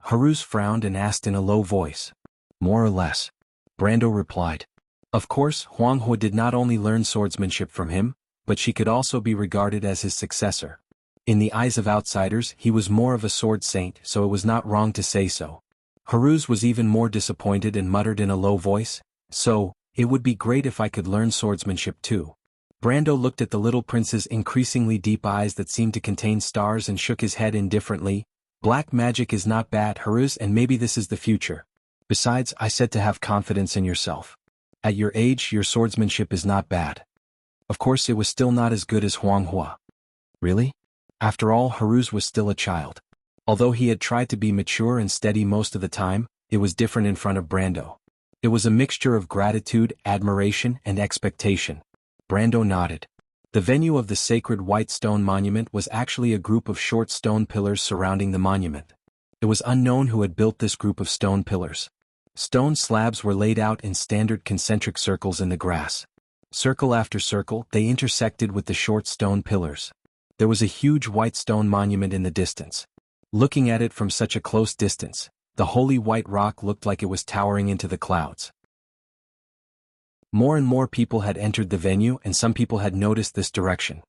Haruz frowned and asked in a low voice. More or less. Brando replied. Of course, Huang Hua did not only learn swordsmanship from him, but she could also be regarded as his successor. In the eyes of outsiders, he was more of a sword saint, so it was not wrong to say so. Haruz was even more disappointed and muttered in a low voice, so, it would be great if I could learn swordsmanship too. Brando looked at the little prince's increasingly deep eyes that seemed to contain stars and shook his head indifferently. Black magic is not bad, Haruz, and maybe this is the future. Besides, I said to have confidence in yourself. At your age, your swordsmanship is not bad. Of course, it was still not as good as Huang Hua. Really? After all, Haruz was still a child. Although he had tried to be mature and steady most of the time, it was different in front of Brando. It was a mixture of gratitude, admiration, and expectation. Brando nodded. The venue of the sacred white stone monument was actually a group of short stone pillars surrounding the monument. It was unknown who had built this group of stone pillars. Stone slabs were laid out in standard concentric circles in the grass. Circle after circle, they intersected with the short stone pillars. There was a huge white stone monument in the distance. Looking at it from such a close distance, the holy white rock looked like it was towering into the clouds. More and more people had entered the venue and some people had noticed this direction.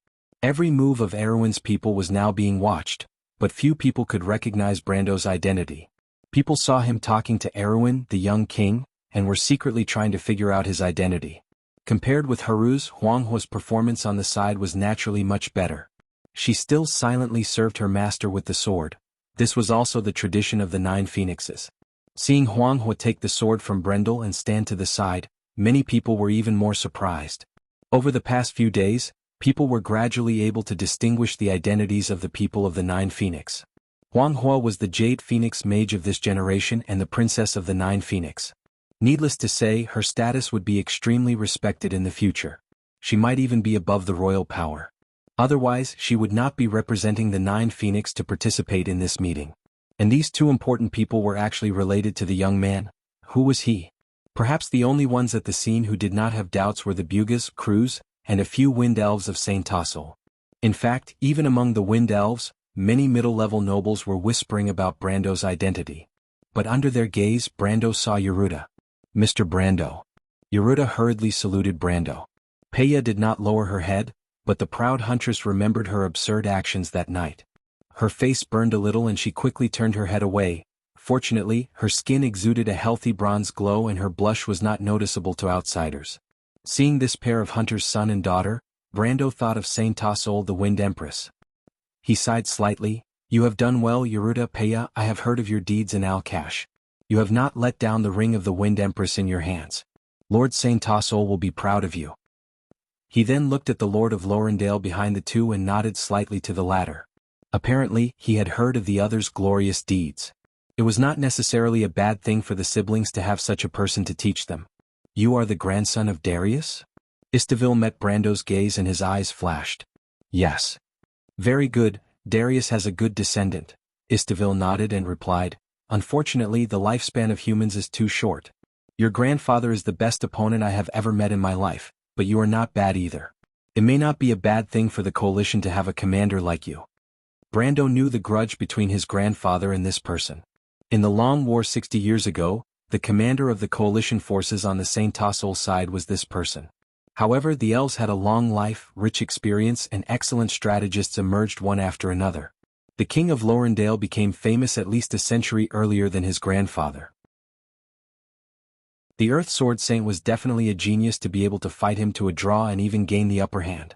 Every move of Erwin's people was now being watched, but few people could recognize Brando's identity. People saw him talking to Erwin, the young king, and were secretly trying to figure out his identity. Compared with Haruz, Huang Hua's performance on the side was naturally much better. She still silently served her master with the sword. This was also the tradition of the 9 phoenixes. Seeing Huang Hua take the sword from Brendel and stand to the side, many people were even more surprised. Over the past few days, people were gradually able to distinguish the identities of the people of the 9 phoenix. Huang Hua was the Jade Phoenix mage of this generation and the princess of the 9 phoenix. Needless to say, her status would be extremely respected in the future. She might even be above the royal power. Otherwise, she would not be representing the 9 phoenix to participate in this meeting. And these 2 important people were actually related to the young man. Who was he? Perhaps the only ones at the scene who did not have doubts were the Bugas, Cruz, and a few wind elves of Saint Tassel. In fact, even among the wind elves, many middle-level nobles were whispering about Brando's identity. But under their gaze, Brando saw Yeruta. Mr. Brando. Yeruta hurriedly saluted Brando. Peya did not lower her head, but the proud huntress remembered her absurd actions that night. Her face burned a little and she quickly turned her head away. Fortunately, her skin exuded a healthy bronze glow and her blush was not noticeable to outsiders. Seeing this pair of hunters' son and daughter, Brando thought of Saint Tassel, the Wind Empress. He sighed slightly. You have done well, Yeruta. Peya, I have heard of your deeds in Alcash. You have not let down the ring of the Wind Empress in your hands. Lord Saint Tassel will be proud of you. He then looked at the Lord of Lorendale behind the 2 and nodded slightly to the latter. Apparently, he had heard of the other's glorious deeds. It was not necessarily a bad thing for the siblings to have such a person to teach them. You are the grandson of Darius? Istavil met Brando's gaze and his eyes flashed. Yes. Very good, Darius has a good descendant. Istavil nodded and replied, unfortunately the lifespan of humans is too short. Your grandfather is the best opponent I have ever met in my life, but you are not bad either. It may not be a bad thing for the coalition to have a commander like you. Brando knew the grudge between his grandfather and this person. In the long war 60 years ago, the commander of the coalition forces on the Saint Tassel side was this person. However, the elves had a long life, rich experience, and excellent strategists emerged one after another. The king of Lorendale became famous at least a century earlier than his grandfather. The Earth Sword Saint was definitely a genius to be able to fight him to a draw and even gain the upper hand.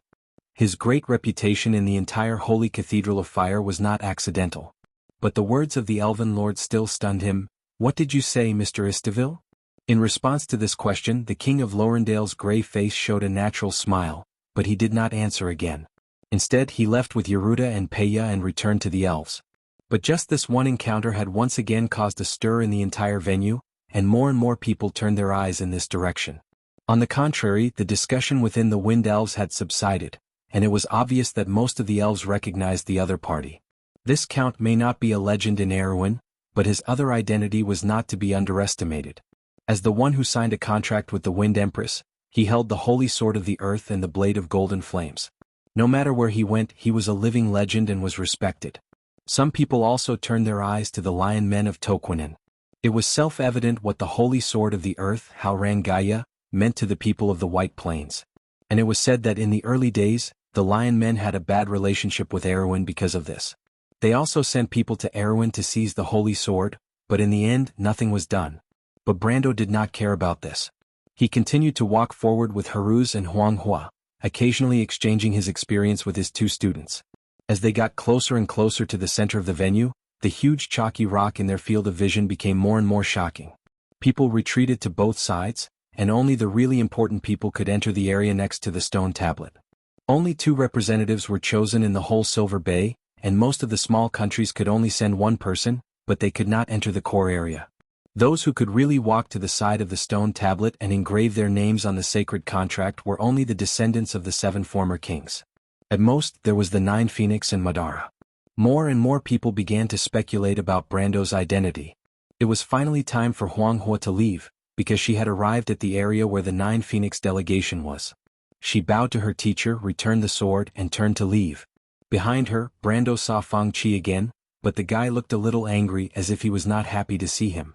His great reputation in the entire Holy Cathedral of Fire was not accidental. But the words of the Elven Lord still stunned him. What did you say, Mr. Istavil? In response to this question, the king of Lorendale's gray face showed a natural smile, but he did not answer again. Instead, he left with Yeruda and Peya and returned to the elves. But just this one encounter had once again caused a stir in the entire venue, and more people turned their eyes in this direction. On the contrary, the discussion within the Wind Elves had subsided, and it was obvious that most of the elves recognized the other party. This count may not be a legend in Erewhon, but his other identity was not to be underestimated. As the one who signed a contract with the Wind Empress, he held the Holy Sword of the Earth and the Blade of Golden Flames. No matter where he went, he was a living legend and was respected. Some people also turned their eyes to the Lion Men of Toquinen. It was self-evident what the Holy Sword of the Earth, Haurangaya, meant to the people of the White Plains. And it was said that in the early days, the Lion Men had a bad relationship with Erewhon because of this. They also sent people to Erewhon to seize the Holy Sword, but in the end, nothing was done. But Brando did not care about this. He continued to walk forward with Haruz and Huanghua, occasionally exchanging his experience with his two students. As they got closer and closer to the center of the venue, the huge chalky rock in their field of vision became more and more shocking. People retreated to both sides, and only the really important people could enter the area next to the stone tablet. Only 2 representatives were chosen in the whole Silver Bay, and most of the small countries could only send 1 person, but they could not enter the core area. Those who could really walk to the side of the stone tablet and engrave their names on the sacred contract were only the descendants of the 7 former kings. At most, there was the 9 Phoenix and Madara. More and more people began to speculate about Brando's identity. It was finally time for Huanghua to leave, because she had arrived at the area where the 9 Phoenix delegation was. She bowed to her teacher, returned the sword, and turned to leave. Behind her, Brando saw Fang Chi again, but the guy looked a little angry as if he was not happy to see him.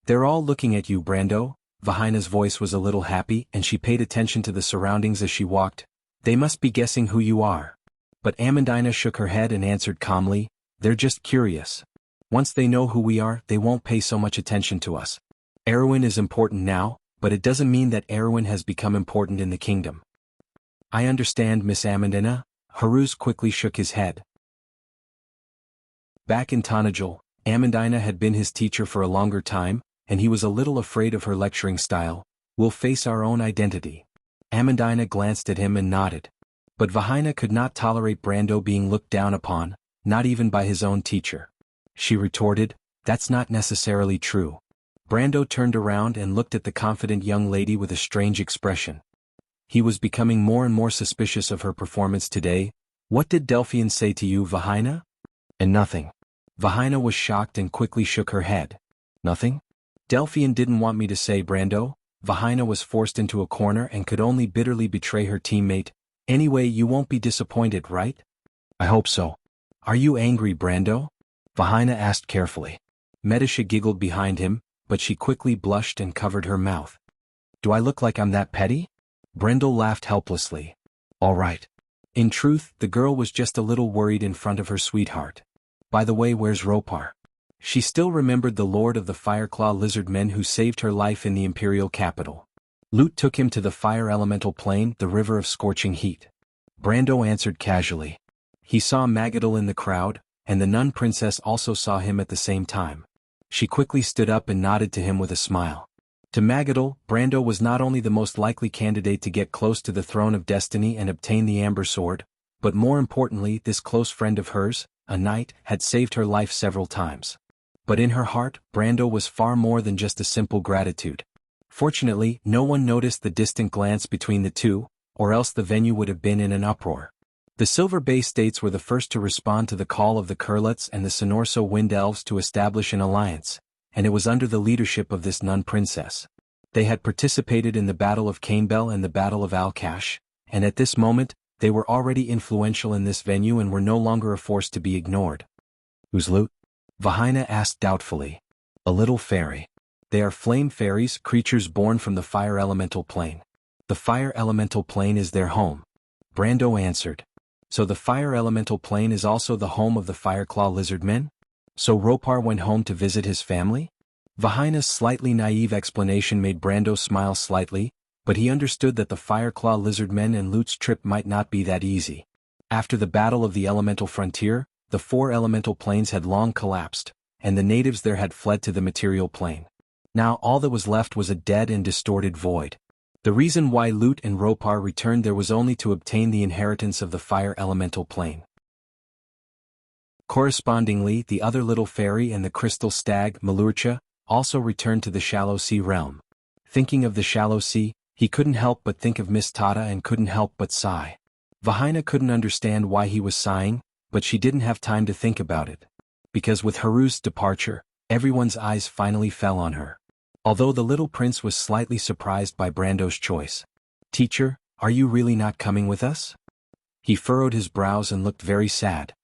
"They're all looking at you, Brando." Vahina's voice was a little happy and she paid attention to the surroundings as she walked. "They must be guessing who you are." But Amandina shook her head and answered calmly, "They're just curious. Once they know who we are, they won't pay so much attention to us. Erewhon is important now, but it doesn't mean that Erewhon has become important in the kingdom." "I understand, Miss Amandina." Haruz quickly shook his head. Back in Tanajul, Amandina had been his teacher for a longer time, and he was a little afraid of her lecturing style. "We'll face our own identity." Amandina glanced at him and nodded. But Vahina could not tolerate Brando being looked down upon, not even by his own teacher. She retorted, "That's not necessarily true." Brando turned around and looked at the confident young lady with a strange expression. He was becoming more and more suspicious of her performance today. "What did Delphian say to you, Vahina?" "And nothing." Vahina was shocked and quickly shook her head. "Nothing?" "Delphian didn't want me to say, Brando." Vahina was forced into a corner and could only bitterly betray her teammate. "Anyway, you won't be disappointed, right?" "I hope so." "Are you angry, Brando?" Vahina asked carefully. Medisha giggled behind him, but she quickly blushed and covered her mouth. "Do I look like I'm that petty?" Brendel laughed helplessly. "All right." In truth, the girl was just a little worried in front of her sweetheart. "By the way, where's Ropar?" She still remembered the Lord of the Fireclaw Lizard Men who saved her life in the Imperial capital. Lute took him to the Fire Elemental Plane, the River of Scorching Heat. Brando answered casually. He saw Magadal in the crowd, and the Nun Princess also saw him at the same time. She quickly stood up and nodded to him with a smile. To Magadal, Brando was not only the most likely candidate to get close to the throne of destiny and obtain the Amber Sword, but more importantly, this close friend of hers, a knight, had saved her life several times. But in her heart, Brando was far more than just a simple gratitude. Fortunately, no one noticed the distant glance between the two, or else the venue would have been in an uproar. The Silver Bay states were the first to respond to the call of the Kurlets and the Sonorso Wind Elves to establish an alliance, and it was under the leadership of this Nun Princess. They had participated in the Battle of Canebell and the Battle of Alcash, and at this moment, they were already influential in this venue and were no longer a force to be ignored. "Who's Lute?" Vahina asked doubtfully. "A little fairy. They are flame fairies, creatures born from the Fire Elemental Plane. The Fire Elemental Plane is their home." Brando answered. "So the Fire Elemental Plane is also the home of the Fireclaw Lizard Men? So Ropar went home to visit his family?" Vahina's slightly naive explanation made Brando smile slightly, but he understood that the Fireclaw Lizard Men and Lute's trip might not be that easy. After the Battle of the Elemental Frontier, the 4 elemental planes had long collapsed, and the natives there had fled to the material plane. Now all that was left was a dead and distorted void. The reason why Lut and Ropar returned there was only to obtain the inheritance of the fire elemental plane. Correspondingly, the other little fairy and the crystal stag, Malurcha, also returned to the shallow sea realm. Thinking of the shallow sea, he couldn't help but think of Miss Tata and couldn't help but sigh. Vahina couldn't understand why he was sighing, but she didn't have time to think about it. Because with Haru's departure, everyone's eyes finally fell on her. Although the little prince was slightly surprised by Brando's choice. "Teacher, are you really not coming with us?" He furrowed his brows and looked very sad.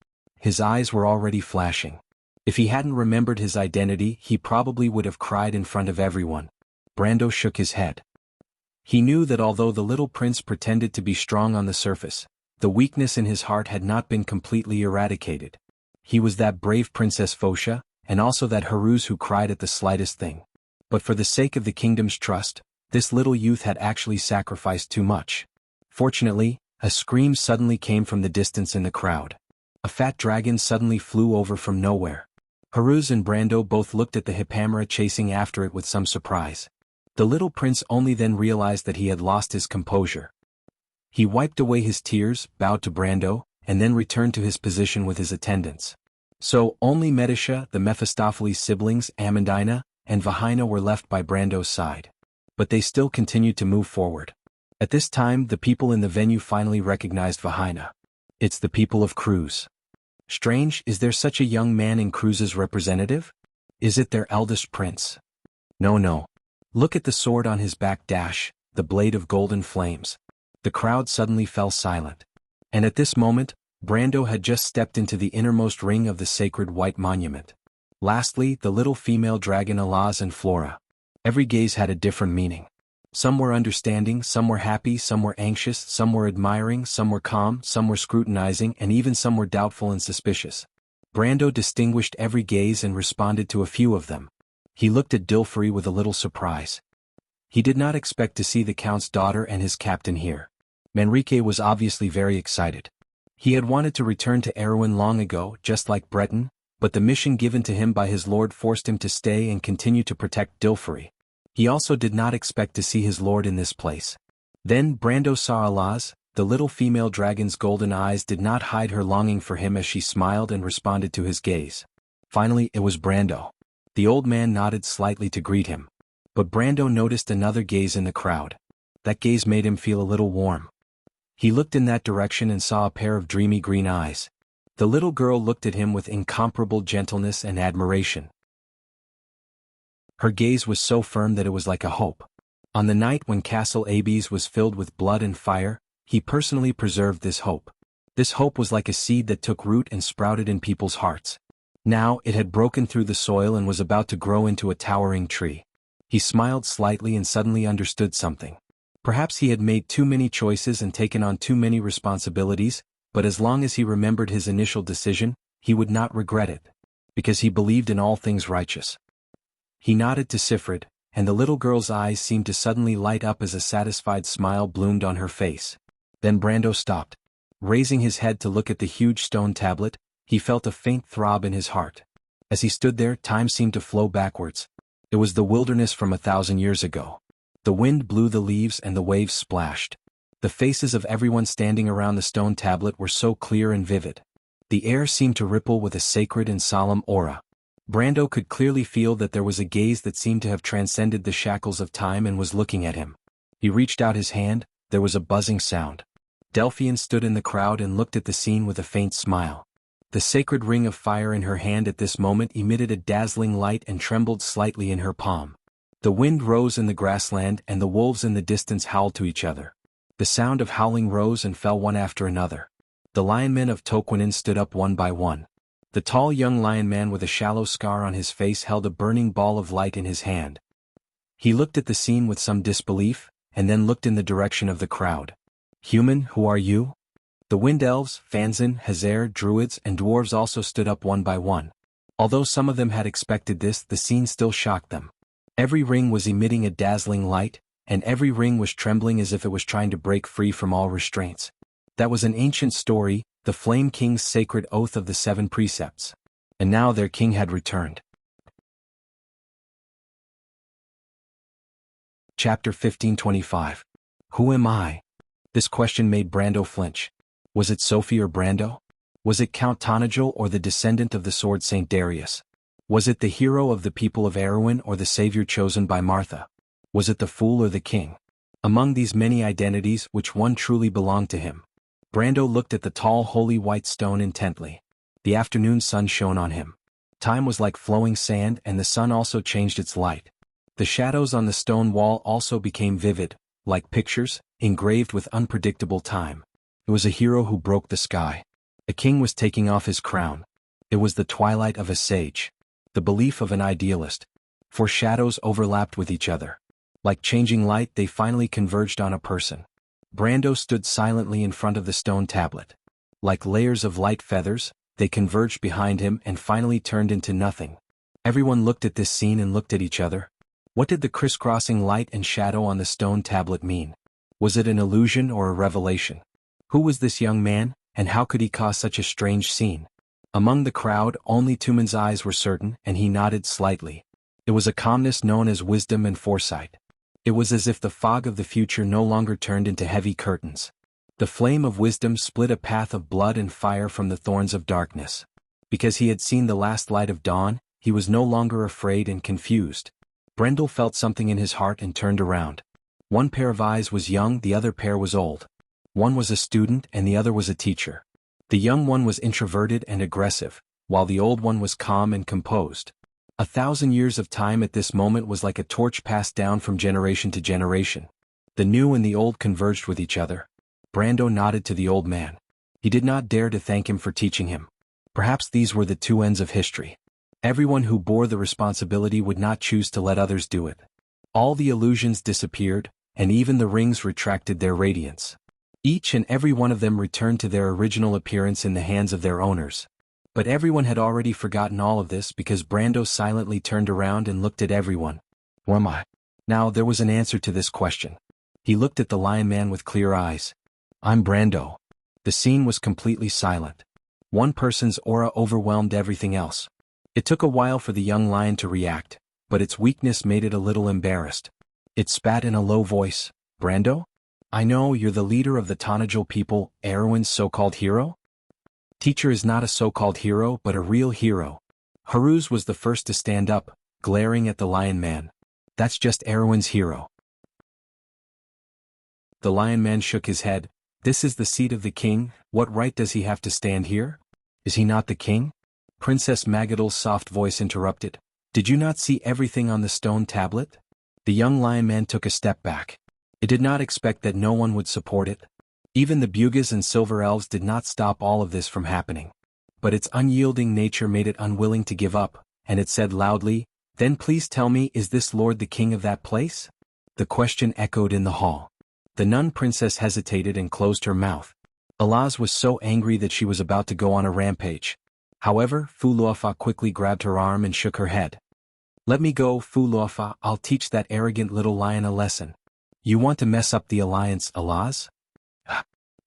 His eyes were already flashing. If he hadn't remembered his identity, he probably would have cried in front of everyone. Brando shook his head. He knew that although the little prince pretended to be strong on the surface, the weakness in his heart had not been completely eradicated. He was that brave Princess Phosha, and also that Haruz who cried at the slightest thing. But for the sake of the kingdom's trust, this little youth had actually sacrificed too much. Fortunately, a scream suddenly came from the distance in the crowd. A fat dragon suddenly flew over from nowhere. Haruz and Brando both looked at the Hippamera chasing after it with some surprise. The little prince only then realized that he had lost his composure. He wiped away his tears, bowed to Brando, and then returned to his position with his attendants. So, only Medisha, the Mephistopheles siblings, Amandina, and Vahina were left by Brando's side. But they still continued to move forward. At this time, the people in the venue finally recognized Vahina. "It's the people of Cruz. Strange, is there such a young man in Cruz's representative? Is it their eldest prince? No. Look at the sword on his back dash, the blade of golden flames." The crowd suddenly fell silent. And at this moment, Brando had just stepped into the innermost ring of the sacred white monument. Lastly, the little female dragon Alaz and Flora. Every gaze had a different meaning. Some were understanding, some were happy, some were anxious, some were admiring, some were calm, some were scrutinizing, and even some were doubtful and suspicious. Brando distinguished every gaze and responded to a few of them. He looked at Dilfrey with a little surprise. He did not expect to see the Count's daughter and his captain here. Manrique was obviously very excited. He had wanted to return to Erewhon long ago, just like Breton, but the mission given to him by his lord forced him to stay and continue to protect Dilfrey. He also did not expect to see his lord in this place. Then Brando saw Alaz. The little female dragon's golden eyes did not hide her longing for him as she smiled and responded to his gaze. Finally, it was Brando. The old man nodded slightly to greet him. But Brando noticed another gaze in the crowd. That gaze made him feel a little warm. He looked in that direction and saw a pair of dreamy green eyes. The little girl looked at him with incomparable gentleness and admiration. Her gaze was so firm that it was like a hope. On the night when Castle Abes was filled with blood and fire, he personally preserved this hope. This hope was like a seed that took root and sprouted in people's hearts. Now it had broken through the soil and was about to grow into a towering tree. He smiled slightly and suddenly understood something. Perhaps he had made too many choices and taken on too many responsibilities, but as long as he remembered his initial decision, he would not regret it. Because he believed in all things righteous. He nodded to Sifrid, and the little girl's eyes seemed to suddenly light up as a satisfied smile bloomed on her face. Then Brando stopped. Raising his head to look at the huge stone tablet, he felt a faint throb in his heart. As he stood there, time seemed to flow backwards. It was the wilderness from 1,000 years ago. The wind blew the leaves and the waves splashed. The faces of everyone standing around the stone tablet were so clear and vivid. The air seemed to ripple with a sacred and solemn aura. Brando could clearly feel that there was a gaze that seemed to have transcended the shackles of time and was looking at him. He reached out his hand. There was a buzzing sound. Delphian stood in the crowd and looked at the scene with a faint smile. The sacred ring of fire in her hand at this moment emitted a dazzling light and trembled slightly in her palm. The wind rose in the grassland and the wolves in the distance howled to each other. The sound of howling rose and fell one after another. The lionmen of Toquinen stood up one by one. The tall young lion man with a shallow scar on his face held a burning ball of light in his hand. He looked at the scene with some disbelief, and then looked in the direction of the crowd. "Human, who are you?" The wind elves, Fanzin, Hazer, druids, and dwarves also stood up one by one. Although some of them had expected this, the scene still shocked them. Every ring was emitting a dazzling light, and every ring was trembling as if it was trying to break free from all restraints. That was an ancient story, the Flame King's sacred oath of the 7 precepts. And now their king had returned. Chapter 1525. Who am I? This question made Brando flinch. Was it Sophie or Brando? Was it Count Tonagel or the descendant of the sword Saint Darius? Was it the hero of the people of Erewhon or the savior chosen by Martha? Was it the fool or the king? Among these many identities, which one truly belonged to him? Brando looked at the tall holy white stone intently. The afternoon sun shone on him. Time was like flowing sand, and the sun also changed its light. The shadows on the stone wall also became vivid, like pictures, engraved with unpredictable time. It was a hero who broke the sky. A king was taking off his crown. It was the twilight of a sage. The belief of an idealist. For shadows overlapped with each other. Like changing light, they finally converged on a person. Brando stood silently in front of the stone tablet. Like layers of light feathers, they converged behind him and finally turned into nothing. Everyone looked at this scene and looked at each other. What did the crisscrossing light and shadow on the stone tablet mean? Was it an illusion or a revelation? Who was this young man, and how could he cause such a strange scene? Among the crowd, only Tuman's eyes were certain, and he nodded slightly. It was a calmness known as wisdom and foresight. It was as if the fog of the future no longer turned into heavy curtains. The flame of wisdom split a path of blood and fire from the thorns of darkness. Because he had seen the last light of dawn, he was no longer afraid and confused. Brendel felt something in his heart and turned around. One pair of eyes was young, the other pair was old. One was a student and the other was a teacher. The young one was introverted and aggressive, while the old one was calm and composed. 1,000 years of time at this moment was like a torch passed down from generation to generation. The new and the old converged with each other. Brando nodded to the old man. He did not dare to thank him for teaching him. Perhaps these were the two ends of history. Everyone who bore the responsibility would not choose to let others do it. All the illusions disappeared, and even the rings retracted their radiance. Each and every one of them returned to their original appearance in the hands of their owners. But everyone had already forgotten all of this because Brando silently turned around and looked at everyone. Who am I? Now there was an answer to this question. He looked at the lion man with clear eyes. I'm Brando. The scene was completely silent. One person's aura overwhelmed everything else. It took a while for the young lion to react, but its weakness made it a little embarrassed. It spat in a low voice. Brando? I know you're the leader of the Tonagel people, Erewhon's so-called hero? Teacher is not a so-called hero but a real hero. Haruz was the first to stand up, glaring at the lion man. That's just Erewhon's hero. The lion man shook his head. This is the seat of the king, what right does he have to stand here? Is he not the king? Princess Magadel's soft voice interrupted. Did you not see everything on the stone tablet? The young lion man took a step back. It did not expect that no one would support it. Even the Bugas and Silver Elves did not stop all of this from happening. But its unyielding nature made it unwilling to give up, and it said loudly, Then please tell me, is this Lord the king of that place? The question echoed in the hall. The nun princess hesitated and closed her mouth. Alaz was so angry that she was about to go on a rampage. However, Fuluafa quickly grabbed her arm and shook her head. Let me go, Fuluafa, I'll teach that arrogant little lion a lesson. You want to mess up the alliance, Alaz?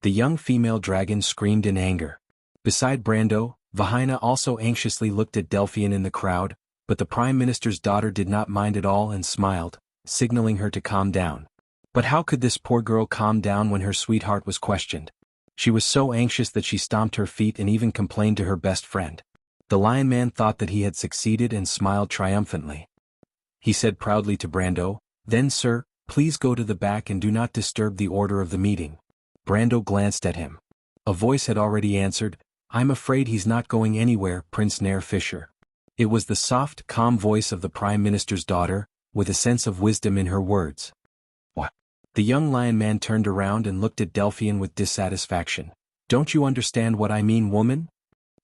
The young female dragon screamed in anger. Beside Brando, Vahina also anxiously looked at Delphian in the crowd, but the Prime Minister's daughter did not mind at all and smiled, signaling her to calm down. But how could this poor girl calm down when her sweetheart was questioned? She was so anxious that she stomped her feet and even complained to her best friend. The lion man thought that he had succeeded and smiled triumphantly. He said proudly to Brando, Then sir, please go to the back and do not disturb the order of the meeting. Brando glanced at him. A voice had already answered, I'm afraid he's not going anywhere, Prince Nair Fisher. It was the soft, calm voice of the Prime Minister's daughter, with a sense of wisdom in her words. What? The young lion man turned around and looked at Delphian with dissatisfaction. Don't you understand what I mean, woman?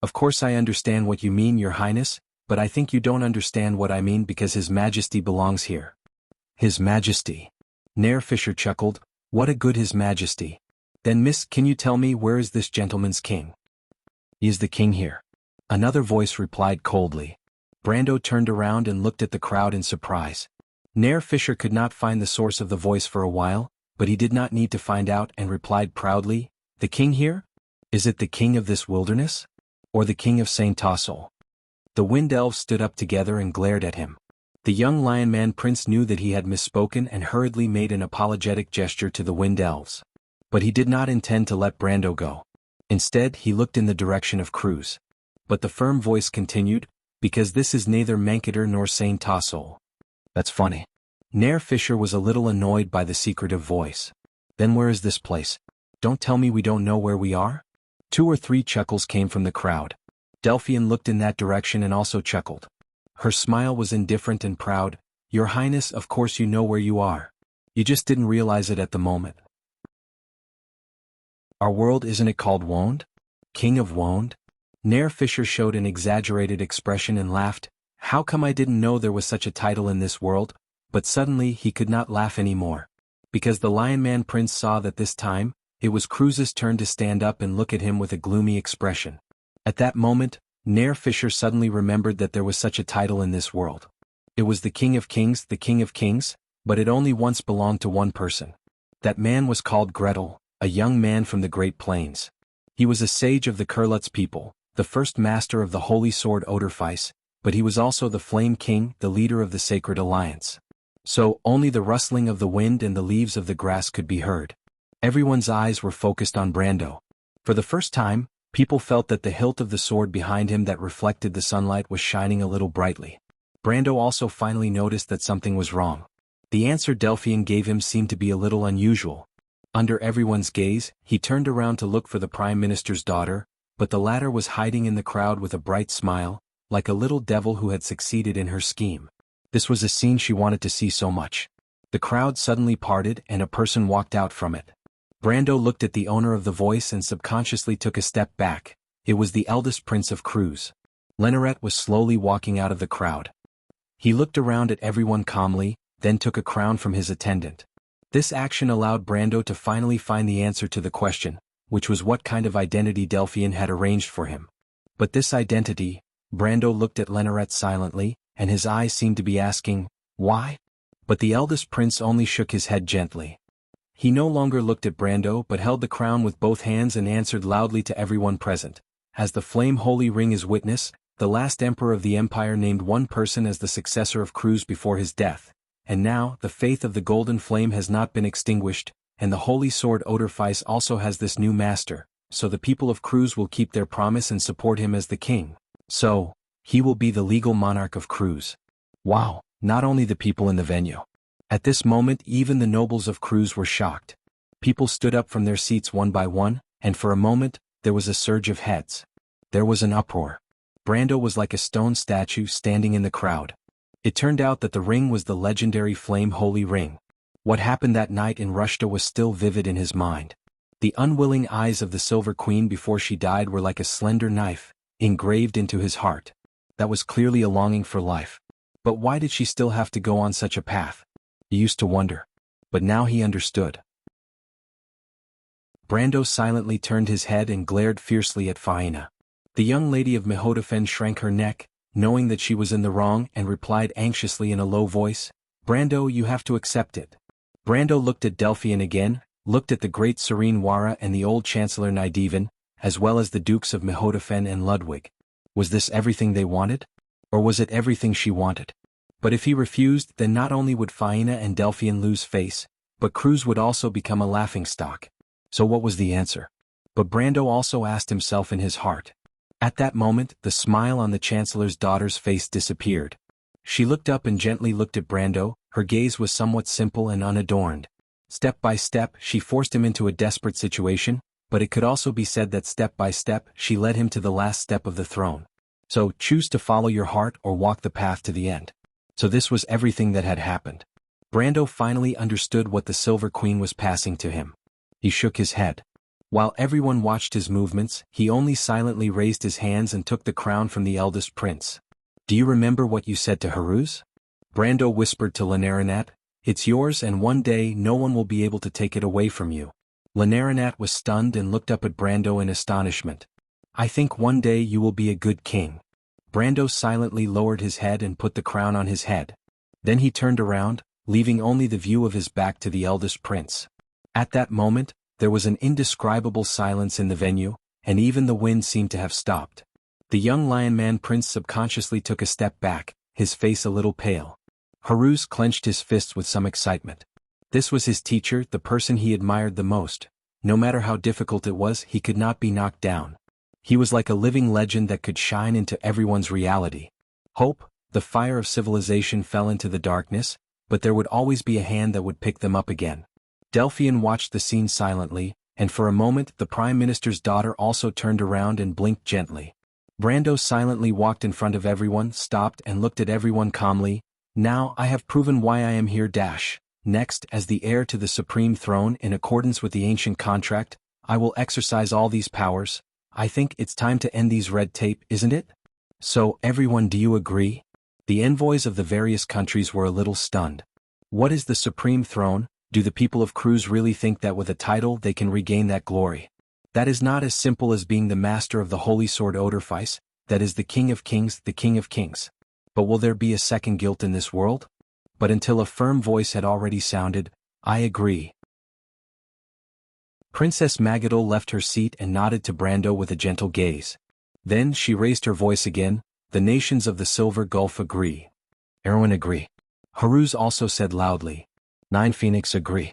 Of course I understand what you mean, your highness, but I think you don't understand what I mean because His Majesty belongs here. His Majesty. Nair Fisher chuckled, what a good His Majesty. Then miss, can you tell me where is this gentleman's king? He is the king here. Another voice replied coldly. Brando turned around and looked at the crowd in surprise. Nair Fisher could not find the source of the voice for a while, but he did not need to find out and replied proudly, The king here? Is it the king of this wilderness? Or the king of Saint Tassel? The wind elves stood up together and glared at him. The young Lion Man Prince knew that he had misspoken and hurriedly made an apologetic gesture to the Wind Elves. But he did not intend to let Brando go. Instead, he looked in the direction of Cruz. But the firm voice continued, "Because this is neither Mankator nor Saint Tassol." "That's funny." Nair Fisher was a little annoyed by the secretive voice. "Then where is this place? Don't tell me we don't know where we are?" 2 or 3 chuckles came from the crowd. Delphian looked in that direction and also chuckled. Her smile was indifferent and proud. "Your Highness, of course you know where you are. You just didn't realize it at the moment. Our world, isn't it called Wonde? King of Wonde?" Nair Fisher showed an exaggerated expression and laughed. "How come I didn't know there was such a title in this world?" But suddenly he could not laugh anymore. Because the Lion Man Prince saw that this time, it was Cruz's turn to stand up and look at him with a gloomy expression. At that moment, Nair Fisher suddenly remembered that there was such a title in this world. It was the King of Kings, but it only once belonged to one person. That man was called Gretel, a young man from the Great Plains. He was a sage of the Kurlutz people, the first master of the holy sword Odorfice, but he was also the Flame King, the leader of the Sacred Alliance. So, only the rustling of the wind and the leaves of the grass could be heard. Everyone's eyes were focused on Brando. For the first time, people felt that the hilt of the sword behind him that reflected the sunlight was shining a little brightly. Brando also finally noticed that something was wrong. The answer Delphian gave him seemed to be a little unusual. Under everyone's gaze, he turned around to look for the Prime Minister's daughter, but the latter was hiding in the crowd with a bright smile, like a little devil who had succeeded in her scheme. This was a scene she wanted to see so much. The crowd suddenly parted and a person walked out from it. Brando looked at the owner of the voice and subconsciously took a step back. It was the eldest prince of Cruz. Lenoret was slowly walking out of the crowd. He looked around at everyone calmly, then took a crown from his attendant. This action allowed Brando to finally find the answer to the question, which was what kind of identity Delphian had arranged for him. But this identity, Brando looked at Lenoret silently, and his eyes seemed to be asking, "Why?" But the eldest prince only shook his head gently. He no longer looked at Brando but held the crown with both hands and answered loudly to everyone present. "As the Flame Holy Ring is witness, the last emperor of the empire named one person as the successor of Cruz before his death, and now the faith of the Golden Flame has not been extinguished, and the holy sword Odorfice also has this new master, so the people of Cruz will keep their promise and support him as the king. So, he will be the legal monarch of Cruz." Wow, not only the people in the venue. At this moment even the nobles of Cruz were shocked. People stood up from their seats one by one, and for a moment, there was a surge of heads. There was an uproar. Brando was like a stone statue standing in the crowd. It turned out that the ring was the legendary Flame Holy Ring. What happened that night in Rushta was still vivid in his mind. The unwilling eyes of the Silver Queen before she died were like a slender knife, engraved into his heart. That was clearly a longing for life. But why did she still have to go on such a path? He used to wonder. But now he understood. Brando silently turned his head and glared fiercely at Faina. The young lady of Mehodafen shrank her neck, knowing that she was in the wrong, and replied anxiously in a low voice, "Brando, you have to accept it." Brando looked at Delphian again, looked at the great Serene Wara and the old Chancellor Nydivan, as well as the Dukes of Mehodafen and Ludwig. Was this everything they wanted? Or was it everything she wanted? But if he refused, then not only would Faina and Delphian lose face, but Cruz would also become a laughingstock. So what was the answer? But Brando also asked himself in his heart. At that moment, the smile on the Chancellor's daughter's face disappeared. She looked up and gently looked at Brando. Her gaze was somewhat simple and unadorned. Step by step, she forced him into a desperate situation, but it could also be said that step by step, she led him to the last step of the throne. So, choose to follow your heart or walk the path to the end. So this was everything that had happened. Brando finally understood what the Silver Queen was passing to him. He shook his head. While everyone watched his movements, he only silently raised his hands and took the crown from the eldest prince. "Do you remember what you said to Haruz?" Brando whispered to Lenarinet, "It's yours and one day no one will be able to take it away from you." Lenarinet was stunned and looked up at Brando in astonishment. "I think one day you will be a good king." Brando silently lowered his head and put the crown on his head. Then he turned around, leaving only the view of his back to the eldest prince. At that moment, there was an indescribable silence in the venue, and even the wind seemed to have stopped. The young Lion Man Prince subconsciously took a step back, his face a little pale. Haruz clenched his fists with some excitement. This was his teacher, the person he admired the most. No matter how difficult it was, he could not be knocked down. He was like a living legend that could shine into everyone's reality. Hope, the fire of civilization fell into the darkness, but there would always be a hand that would pick them up again. Delphian watched the scene silently, and for a moment the Prime Minister's daughter also turned around and blinked gently. Brando silently walked in front of everyone, stopped and looked at everyone calmly. Now I have proven why I am here. Next, as the heir to the supreme throne in accordance with the ancient contract, I will exercise all these powers. I think it's time to end these red tape, isn't it? So, everyone, do you agree? The envoys of the various countries were a little stunned. What is the supreme throne? Do the people of Cruz really think that with a title they can regain that glory? That is not as simple as being the master of the holy sword Odorfice, that is the king of kings, the king of kings. But will there be a second guilt in this world? But until a firm voice had already sounded, I agree. Princess Magadol left her seat and nodded to Brando with a gentle gaze. Then she raised her voice again. The nations of the Silver Gulf agree. Erwin agree. Haruz also said loudly. 9 Phoenix agree.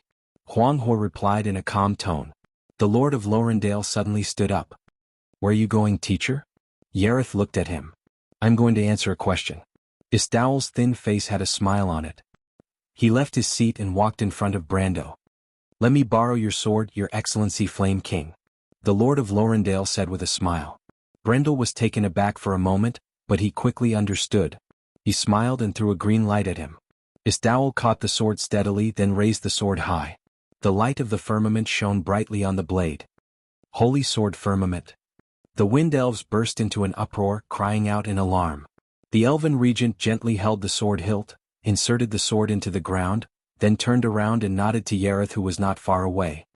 Huang He replied in a calm tone. The Lord of Lorendale suddenly stood up. Where are you going, teacher? Yareth looked at him. I'm going to answer a question. Istowel's thin face had a smile on it. He left his seat and walked in front of Brando. Let me borrow your sword, your excellency Flame King. The Lord of Lorendale said with a smile. Brendel was taken aback for a moment, but he quickly understood. He smiled and threw a green light at him. Istowel caught the sword steadily, then raised the sword high. The light of the firmament shone brightly on the blade. Holy sword firmament. The wind elves burst into an uproar, crying out in alarm. The elven regent gently held the sword hilt, inserted the sword into the ground, then turned around and nodded to Yareth, who was not far away.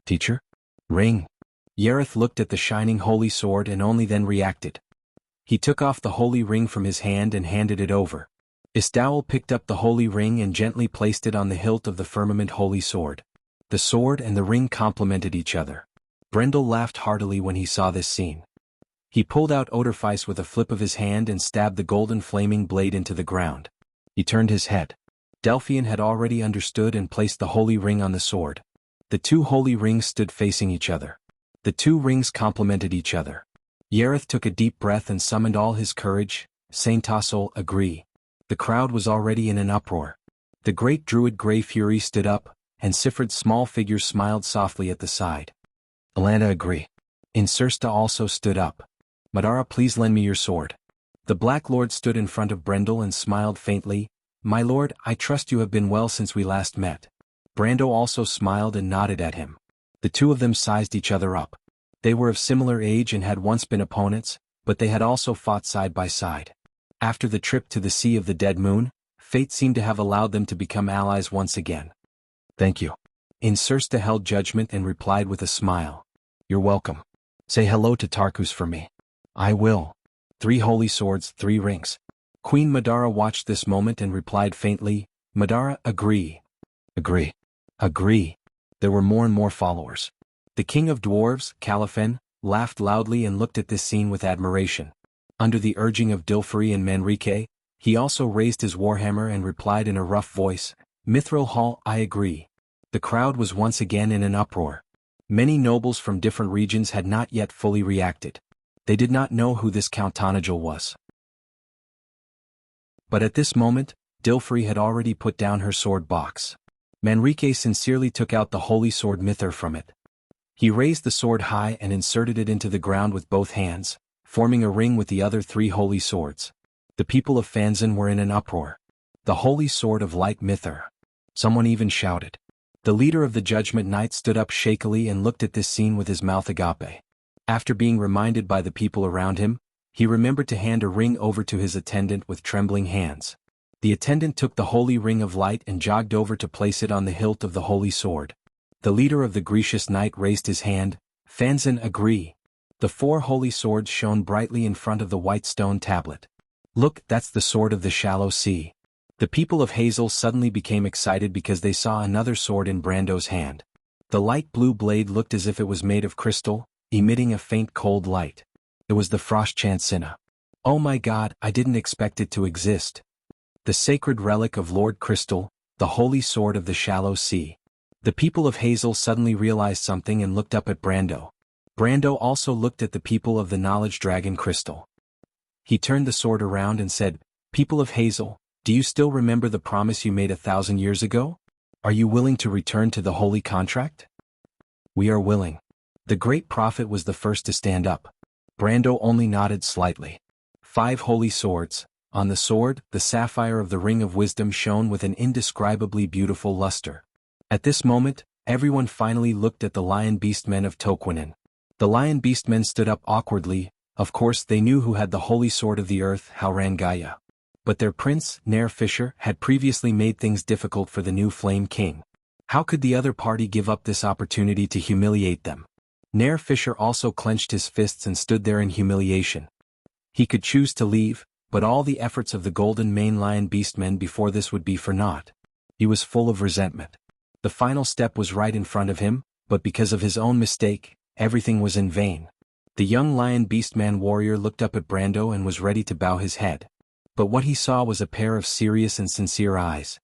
Teacher? Ring. Yareth looked at the shining holy sword and only then reacted. He took off the holy ring from his hand and handed it over. Istowel picked up the holy ring and gently placed it on the hilt of the firmament holy sword. The sword and the ring complemented each other. Brendel laughed heartily when he saw this scene. He pulled out Odorfice with a flip of his hand and stabbed the golden flaming blade into the ground. He turned his head. Delphian had already understood and placed the holy ring on the sword. The 2 holy rings stood facing each other. The 2 rings complemented each other. Yareth took a deep breath and summoned all his courage. Saint Tassel, agree. The crowd was already in an uproar. The great druid Grey Fury stood up, and Sifrid's small figure smiled softly at the side. Alana, agree. Insursta also stood up. Madara, please lend me your sword. The Black Lord stood in front of Brendel and smiled faintly. My lord, I trust you have been well since we last met. Brando also smiled and nodded at him. The 2 of them sized each other up. They were of similar age and had once been opponents, but they had also fought side by side. After the trip to the Sea of the Dead Moon, fate seemed to have allowed them to become allies once again. Thank you. Insursta held judgment and replied with a smile. You're welcome. Say hello to Tarkus for me. I will. 3 holy swords, 3 rings. Queen Madara watched this moment and replied faintly, Madara, agree. Agree. Agree. There were more and more followers. The king of dwarves, Califen, laughed loudly and looked at this scene with admiration. Under the urging of Dilfari and Manrique, he also raised his warhammer and replied in a rough voice, Mithril Hall, I agree. The crowd was once again in an uproar. Many nobles from different regions had not yet fully reacted. They did not know who this Count Tonagel was. But at this moment, Dilfari had already put down her sword box. Manrique sincerely took out the holy sword Mither from it. He raised the sword high and inserted it into the ground with both hands, forming a ring with the other 3 holy swords. The people of Fanzan were in an uproar. The holy sword of light Mither. Someone even shouted. The leader of the Judgment Knight stood up shakily and looked at this scene with his mouth agape. After being reminded by the people around him, he remembered to hand a ring over to his attendant with trembling hands. The attendant took the holy ring of light and jogged over to place it on the hilt of the holy sword. The leader of the Grecius Knight raised his hand. Fanzan, agree. The 4 holy swords shone brightly in front of the white stone tablet. Look, that's the sword of the shallow sea. The people of Hazel suddenly became excited because they saw another sword in Brando's hand. The light blue blade looked as if it was made of crystal, emitting a faint cold light. It was the Frost Chancina. Oh my god, I didn't expect it to exist. The sacred relic of Lord Crystal, the holy sword of the shallow sea. The people of Hazel suddenly realized something and looked up at Brando. Brando also looked at the people of the knowledge dragon Crystal. He turned the sword around and said, "People of Hazel, do you still remember the promise you made 1,000 years ago? Are you willing to return to the holy contract?" "We are willing." The great prophet was the first to stand up. Brando only nodded slightly. 5 holy swords. On the sword, the sapphire of the ring of wisdom shone with an indescribably beautiful luster. At this moment, everyone finally looked at the lion beastmen of Toquinen. The lion beastmen stood up awkwardly. Of course they knew who had the holy sword of the earth, Haurangaya. But their prince, Nair Fisher, had previously made things difficult for the new Flame King. How could the other party give up this opportunity to humiliate them? Nair Fisher also clenched his fists and stood there in humiliation. He could choose to leave, but all the efforts of the Golden Mane Lion Beastmen before this would be for naught. He was full of resentment. The final step was right in front of him, but because of his own mistake, everything was in vain. The young Lion Beastman warrior looked up at Brando and was ready to bow his head. But what he saw was a pair of serious and sincere eyes.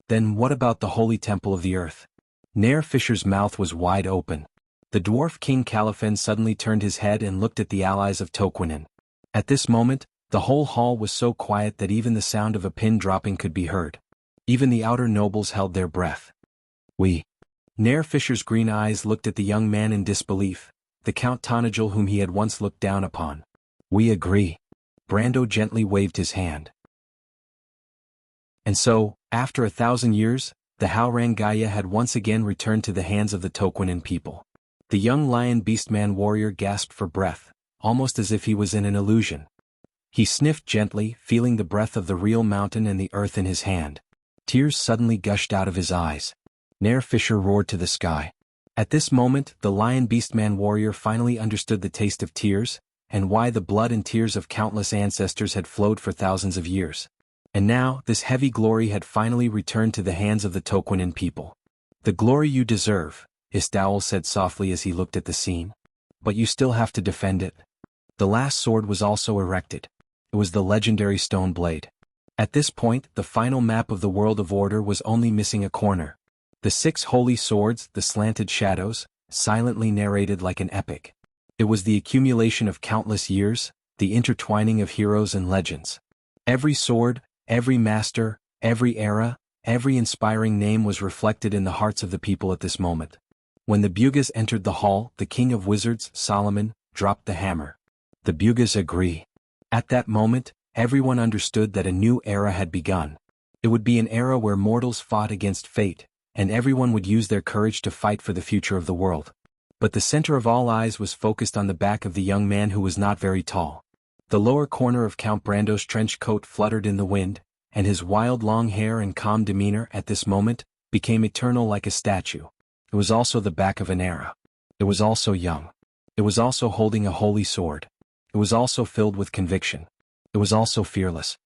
Then what about the Holy Temple of the Earth? Nair Fisher's mouth was wide open. The dwarf King Califen suddenly turned his head and looked at the allies of Toquinen. At this moment, the whole hall was so quiet that even the sound of a pin dropping could be heard. Even the outer nobles held their breath. "We." Nair Fisher's green eyes looked at the young man in disbelief, the Count Tonagel whom he had once looked down upon. "We agree." Brando gently waved his hand. And so, after 1,000 years, the Haurangaya had once again returned to the hands of the Toquinen people. The young lion beastman warrior gasped for breath, almost as if he was in an illusion. He sniffed gently, feeling the breath of the real mountain and the earth in his hand. Tears suddenly gushed out of his eyes. Nair Fisher roared to the sky. At this moment, the lion beastman warrior finally understood the taste of tears, and why the blood and tears of countless ancestors had flowed for thousands of years. And now, this heavy glory had finally returned to the hands of the Toquinen people. "The glory you deserve," Istowel said softly as he looked at the scene. "But you still have to defend it." The last sword was also erected. It was the legendary stone blade. At this point, the final map of the world of order was only missing a corner. The 6 holy swords, the slanted shadows, silently narrated like an epic. It was the accumulation of countless years, the intertwining of heroes and legends. Every sword, every master, every era, every inspiring name was reflected in the hearts of the people at this moment. When the Bugas entered the hall, the king of wizards, Solomon, dropped the hammer. The Bugas agree. At that moment, everyone understood that a new era had begun. It would be an era where mortals fought against fate, and everyone would use their courage to fight for the future of the world. But the center of all eyes was focused on the back of the young man who was not very tall. The lower corner of Count Brando's trench coat fluttered in the wind, and his wild long hair and calm demeanor at this moment became eternal like a statue. It was also the back of an era. It was also young. It was also holding a holy sword. It was also filled with conviction. It was also fearless.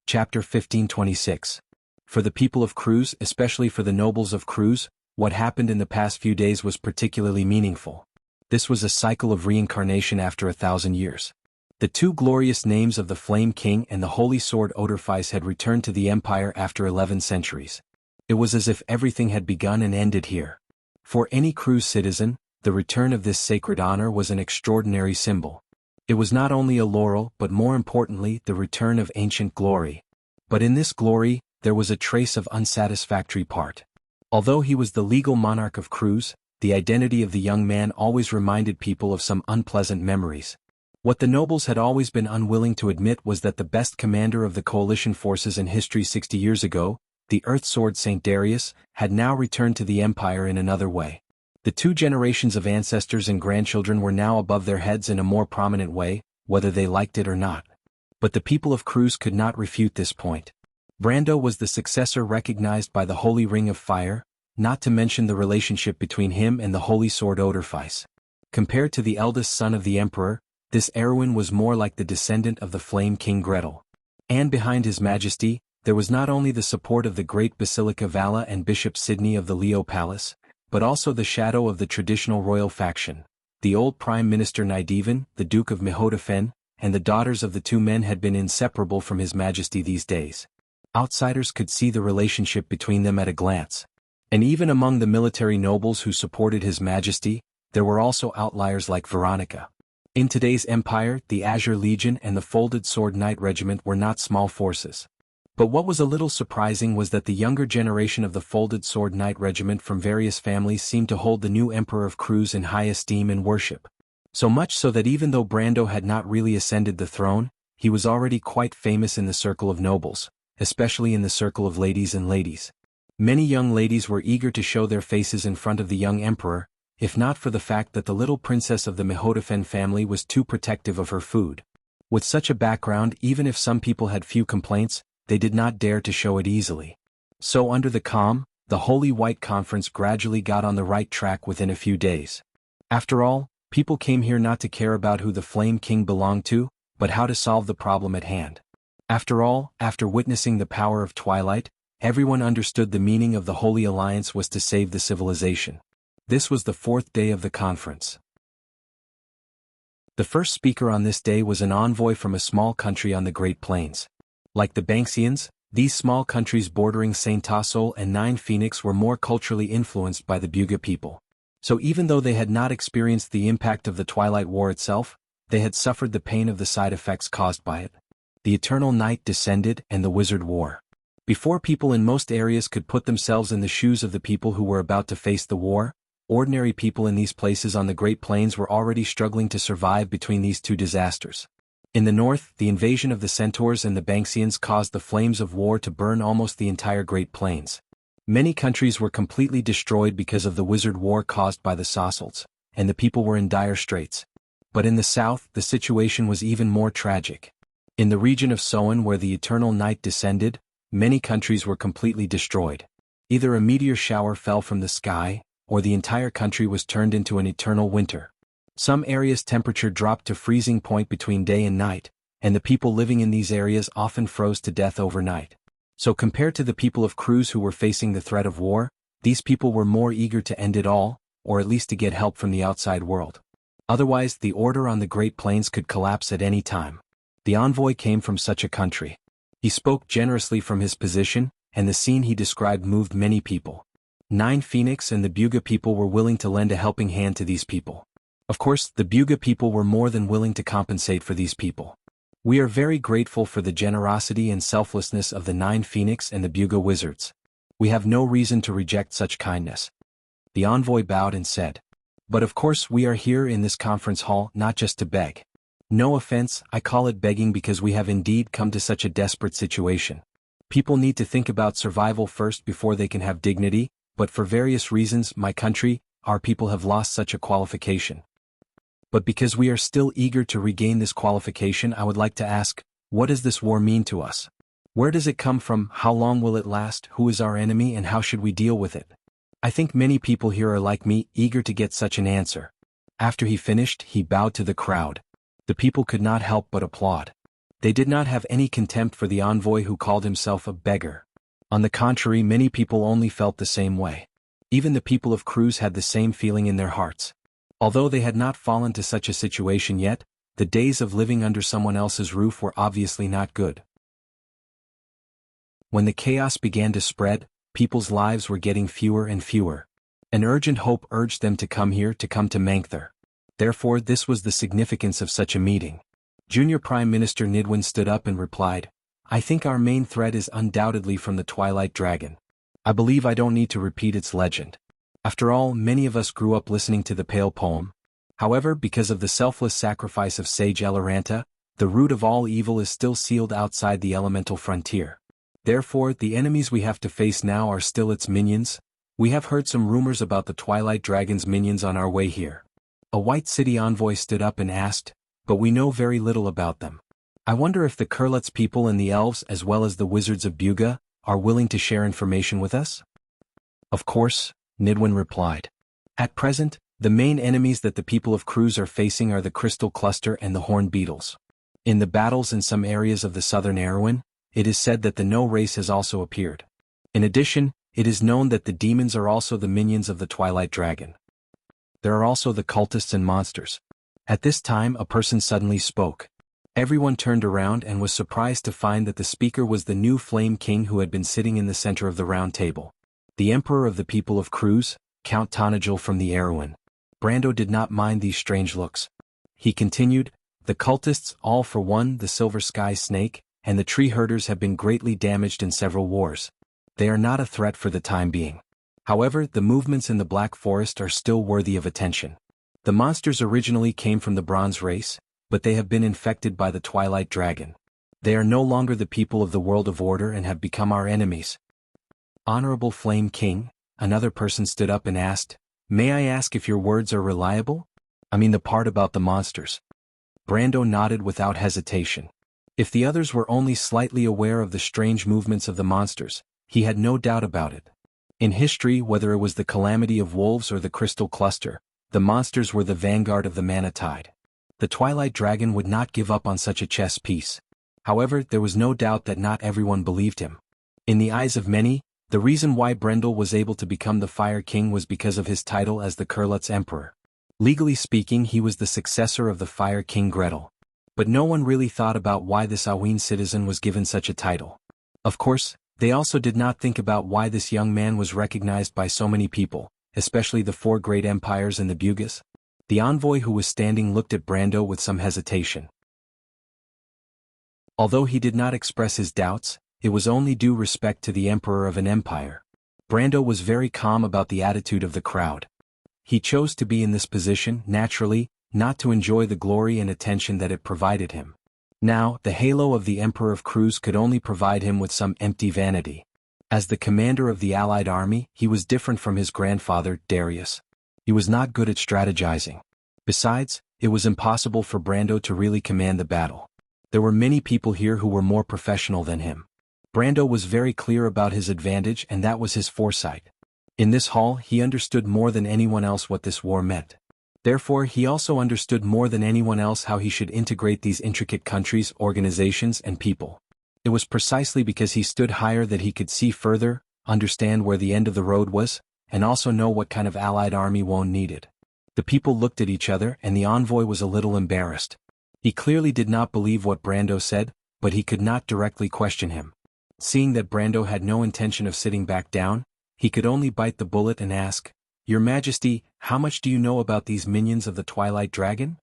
Chapter 1526. For the people of Cruz, especially for the nobles of Cruz, what happened in the past few days was particularly meaningful. This was a cycle of reincarnation after 1,000 years. The 2 glorious names of the Flame King and the Holy Sword Oderfeis had returned to the Empire after 11 centuries. It was as if everything had begun and ended here. For any Cruz citizen, the return of this sacred honor was an extraordinary symbol. It was not only a laurel but more importantly the return of ancient glory. But in this glory, there was a trace of unsatisfactory part. Although he was the legal monarch of Cruz, the identity of the young man always reminded people of some unpleasant memories. What the nobles had always been unwilling to admit was that the best commander of the coalition forces in history 60 years ago, the Earth Sword Saint Darius, had now returned to the Empire in another way. The 2 generations of ancestors and grandchildren were now above their heads in a more prominent way, whether they liked it or not. But the people of Cruz could not refute this point. Brando was the successor recognized by the Holy Ring of Fire, not to mention the relationship between him and the Holy Sword Oderfeis. Compared to the eldest son of the Emperor, this Erwin was more like the descendant of the Flame King Gretel. And behind His Majesty, there was not only the support of the great Basilica Vala and Bishop Sidney of the Leo Palace, but also the shadow of the traditional royal faction, the old Prime Minister Nydivan, the Duke of Mihodafen, and the daughters of the two men had been inseparable from His Majesty these days. Outsiders could see the relationship between them at a glance. And even among the military nobles who supported His Majesty, there were also outliers like Veronica. In today's empire, the Azure Legion and the Folded Sword Knight Regiment were not small forces. But what was a little surprising was that the younger generation of the Folded Sword Knight Regiment from various families seemed to hold the new Emperor of Cruz in high esteem and worship. So much so that even though Brando had not really ascended the throne, he was already quite famous in the circle of nobles, especially in the circle of ladies and ladies. Many young ladies were eager to show their faces in front of the young emperor, if not for the fact that the little princess of the Mehotefen family was too protective of her food. With such a background, even if some people had few complaints, they did not dare to show it easily. So under the calm, the Holy White Conference gradually got on the right track within a few days. After all, people came here not to care about who the Flame King belonged to, but how to solve the problem at hand. After all, after witnessing the power of Twilight, everyone understood the meaning of the Holy Alliance was to save the civilization. This was the 4th day of the conference. The first speaker on this day was an envoy from a small country on the Great Plains. Like the Banksians, these small countries bordering Saint Tassol and Nine Phoenix were more culturally influenced by the Buga people. So even though they had not experienced the impact of the Twilight War itself, they had suffered the pain of the side effects caused by it. The Eternal Night descended and the Wizard War. Before people in most areas could put themselves in the shoes of the people who were about to face the war, ordinary people in these places on the Great Plains were already struggling to survive between these two disasters. In the north, the invasion of the Centaurs and the Banksians caused the flames of war to burn almost the entire Great Plains. Many countries were completely destroyed because of the Wizard War caused by the Sassalts, and the people were in dire straits. But in the south, the situation was even more tragic. In the region of Soan where the Eternal Night descended, many countries were completely destroyed. Either a meteor shower fell from the sky, or the entire country was turned into an eternal winter. Some areas' temperature dropped to freezing point between day and night, and the people living in these areas often froze to death overnight. So compared to the people of Cruz who were facing the threat of war, these people were more eager to end it all, or at least to get help from the outside world. Otherwise, the order on the Great Plains could collapse at any time. The envoy came from such a country. He spoke generously from his position, and the scene he described moved many people. Nine Phoenix and the Buga people were willing to lend a helping hand to these people. Of course, the Buga people were more than willing to compensate for these people. We are very grateful for the generosity and selflessness of the Nine Phoenix and the Buga wizards. We have no reason to reject such kindness. The envoy bowed and said, "But of course we are here in this conference hall not just to beg. No offense, I call it begging because we have indeed come to such a desperate situation. People need to think about survival first before they can have dignity, but for various reasons my country, our people have lost such a qualification. But because we are still eager to regain this qualification, I would like to ask, what does this war mean to us? Where does it come from, how long will it last, who is our enemy and how should we deal with it? I think many people here are like me, eager to get such an answer." After he finished, he bowed to the crowd. The people could not help but applaud. They did not have any contempt for the envoy who called himself a beggar. On the contrary, many people only felt the same way. Even the people of Cruz had the same feeling in their hearts. Although they had not fallen to such a situation yet, the days of living under someone else's roof were obviously not good. When the chaos began to spread, people's lives were getting fewer and fewer. An urgent hope urged them to come here, to come to Mangther. Therefore, this was the significance of such a meeting. Junior Prime Minister Nidwin stood up and replied, "I think our main threat is undoubtedly from the Twilight Dragon. I believe I don't need to repeat its legend. After all, many of us grew up listening to the Pale Poem. However, because of the selfless sacrifice of Sage Eloranta, the root of all evil is still sealed outside the elemental frontier. Therefore, the enemies we have to face now are still its minions. We have heard some rumors about the Twilight Dragon's minions on our way here." A White City envoy stood up and asked, "But we know very little about them. I wonder if the Kurlutz people and the elves as well as the wizards of Buga are willing to share information with us?" "Of course," Nidwin replied. "At present, the main enemies that the people of Cruz are facing are the Crystal Cluster and the Horn Beetles. In the battles in some areas of the southern Erewhon, it is said that the No race has also appeared. In addition, it is known that the demons are also the minions of the Twilight Dragon. There are also the cultists and monsters." At this time a person suddenly spoke. Everyone turned around and was surprised to find that the speaker was the new Flame King who had been sitting in the center of the round table. The Emperor of the people of Cruz, Count Tonagel from the Erewhon. Brando did not mind these strange looks. He continued, "The cultists, all for one, the Silver Sky Snake, and the tree herders have been greatly damaged in several wars. They are not a threat for the time being. However, the movements in the Black Forest are still worthy of attention. The monsters originally came from the Bronze race, but they have been infected by the Twilight Dragon. They are no longer the people of the World of Order and have become our enemies." "Honorable Flame King," another person stood up and asked, "May I ask if your words are reliable? I mean the part about the monsters." Brando nodded without hesitation. If the others were only slightly aware of the strange movements of the monsters, he had no doubt about it. In history, whether it was the Calamity of Wolves or the Crystal Cluster, the monsters were the vanguard of the Mana Tide. The Twilight Dragon would not give up on such a chess piece. However, there was no doubt that not everyone believed him. In the eyes of many, the reason why Brendel was able to become the Fire King was because of his title as the Kurlutz Emperor. Legally speaking, he was the successor of the Fire King Gretel. But no one really thought about why this Awin citizen was given such a title. Of course, they also did not think about why this young man was recognized by so many people, especially the four great empires and the Bugis. The envoy who was standing looked at Brando with some hesitation. Although he did not express his doubts, it was only due respect to the emperor of an empire. Brando was very calm about the attitude of the crowd. He chose to be in this position, naturally, not to enjoy the glory and attention that it provided him. Now, the halo of the Emperor of Cruz could only provide him with some empty vanity. As the commander of the Allied army, he was different from his grandfather, Darius. He was not good at strategizing. Besides, it was impossible for Brando to really command the battle. There were many people here who were more professional than him. Brando was very clear about his advantage, and that was his foresight. In this hall, he understood more than anyone else what this war meant. Therefore, he also understood more than anyone else how he should integrate these intricate countries, organizations, and people. It was precisely because he stood higher that he could see further, understand where the end of the road was, and also know what kind of allied army one needed. The people looked at each other, and the envoy was a little embarrassed. He clearly did not believe what Brando said, but he could not directly question him. Seeing that Brando had no intention of sitting back down, he could only bite the bullet and ask, "Your Majesty, how much do you know about these minions of the Twilight Dragon?"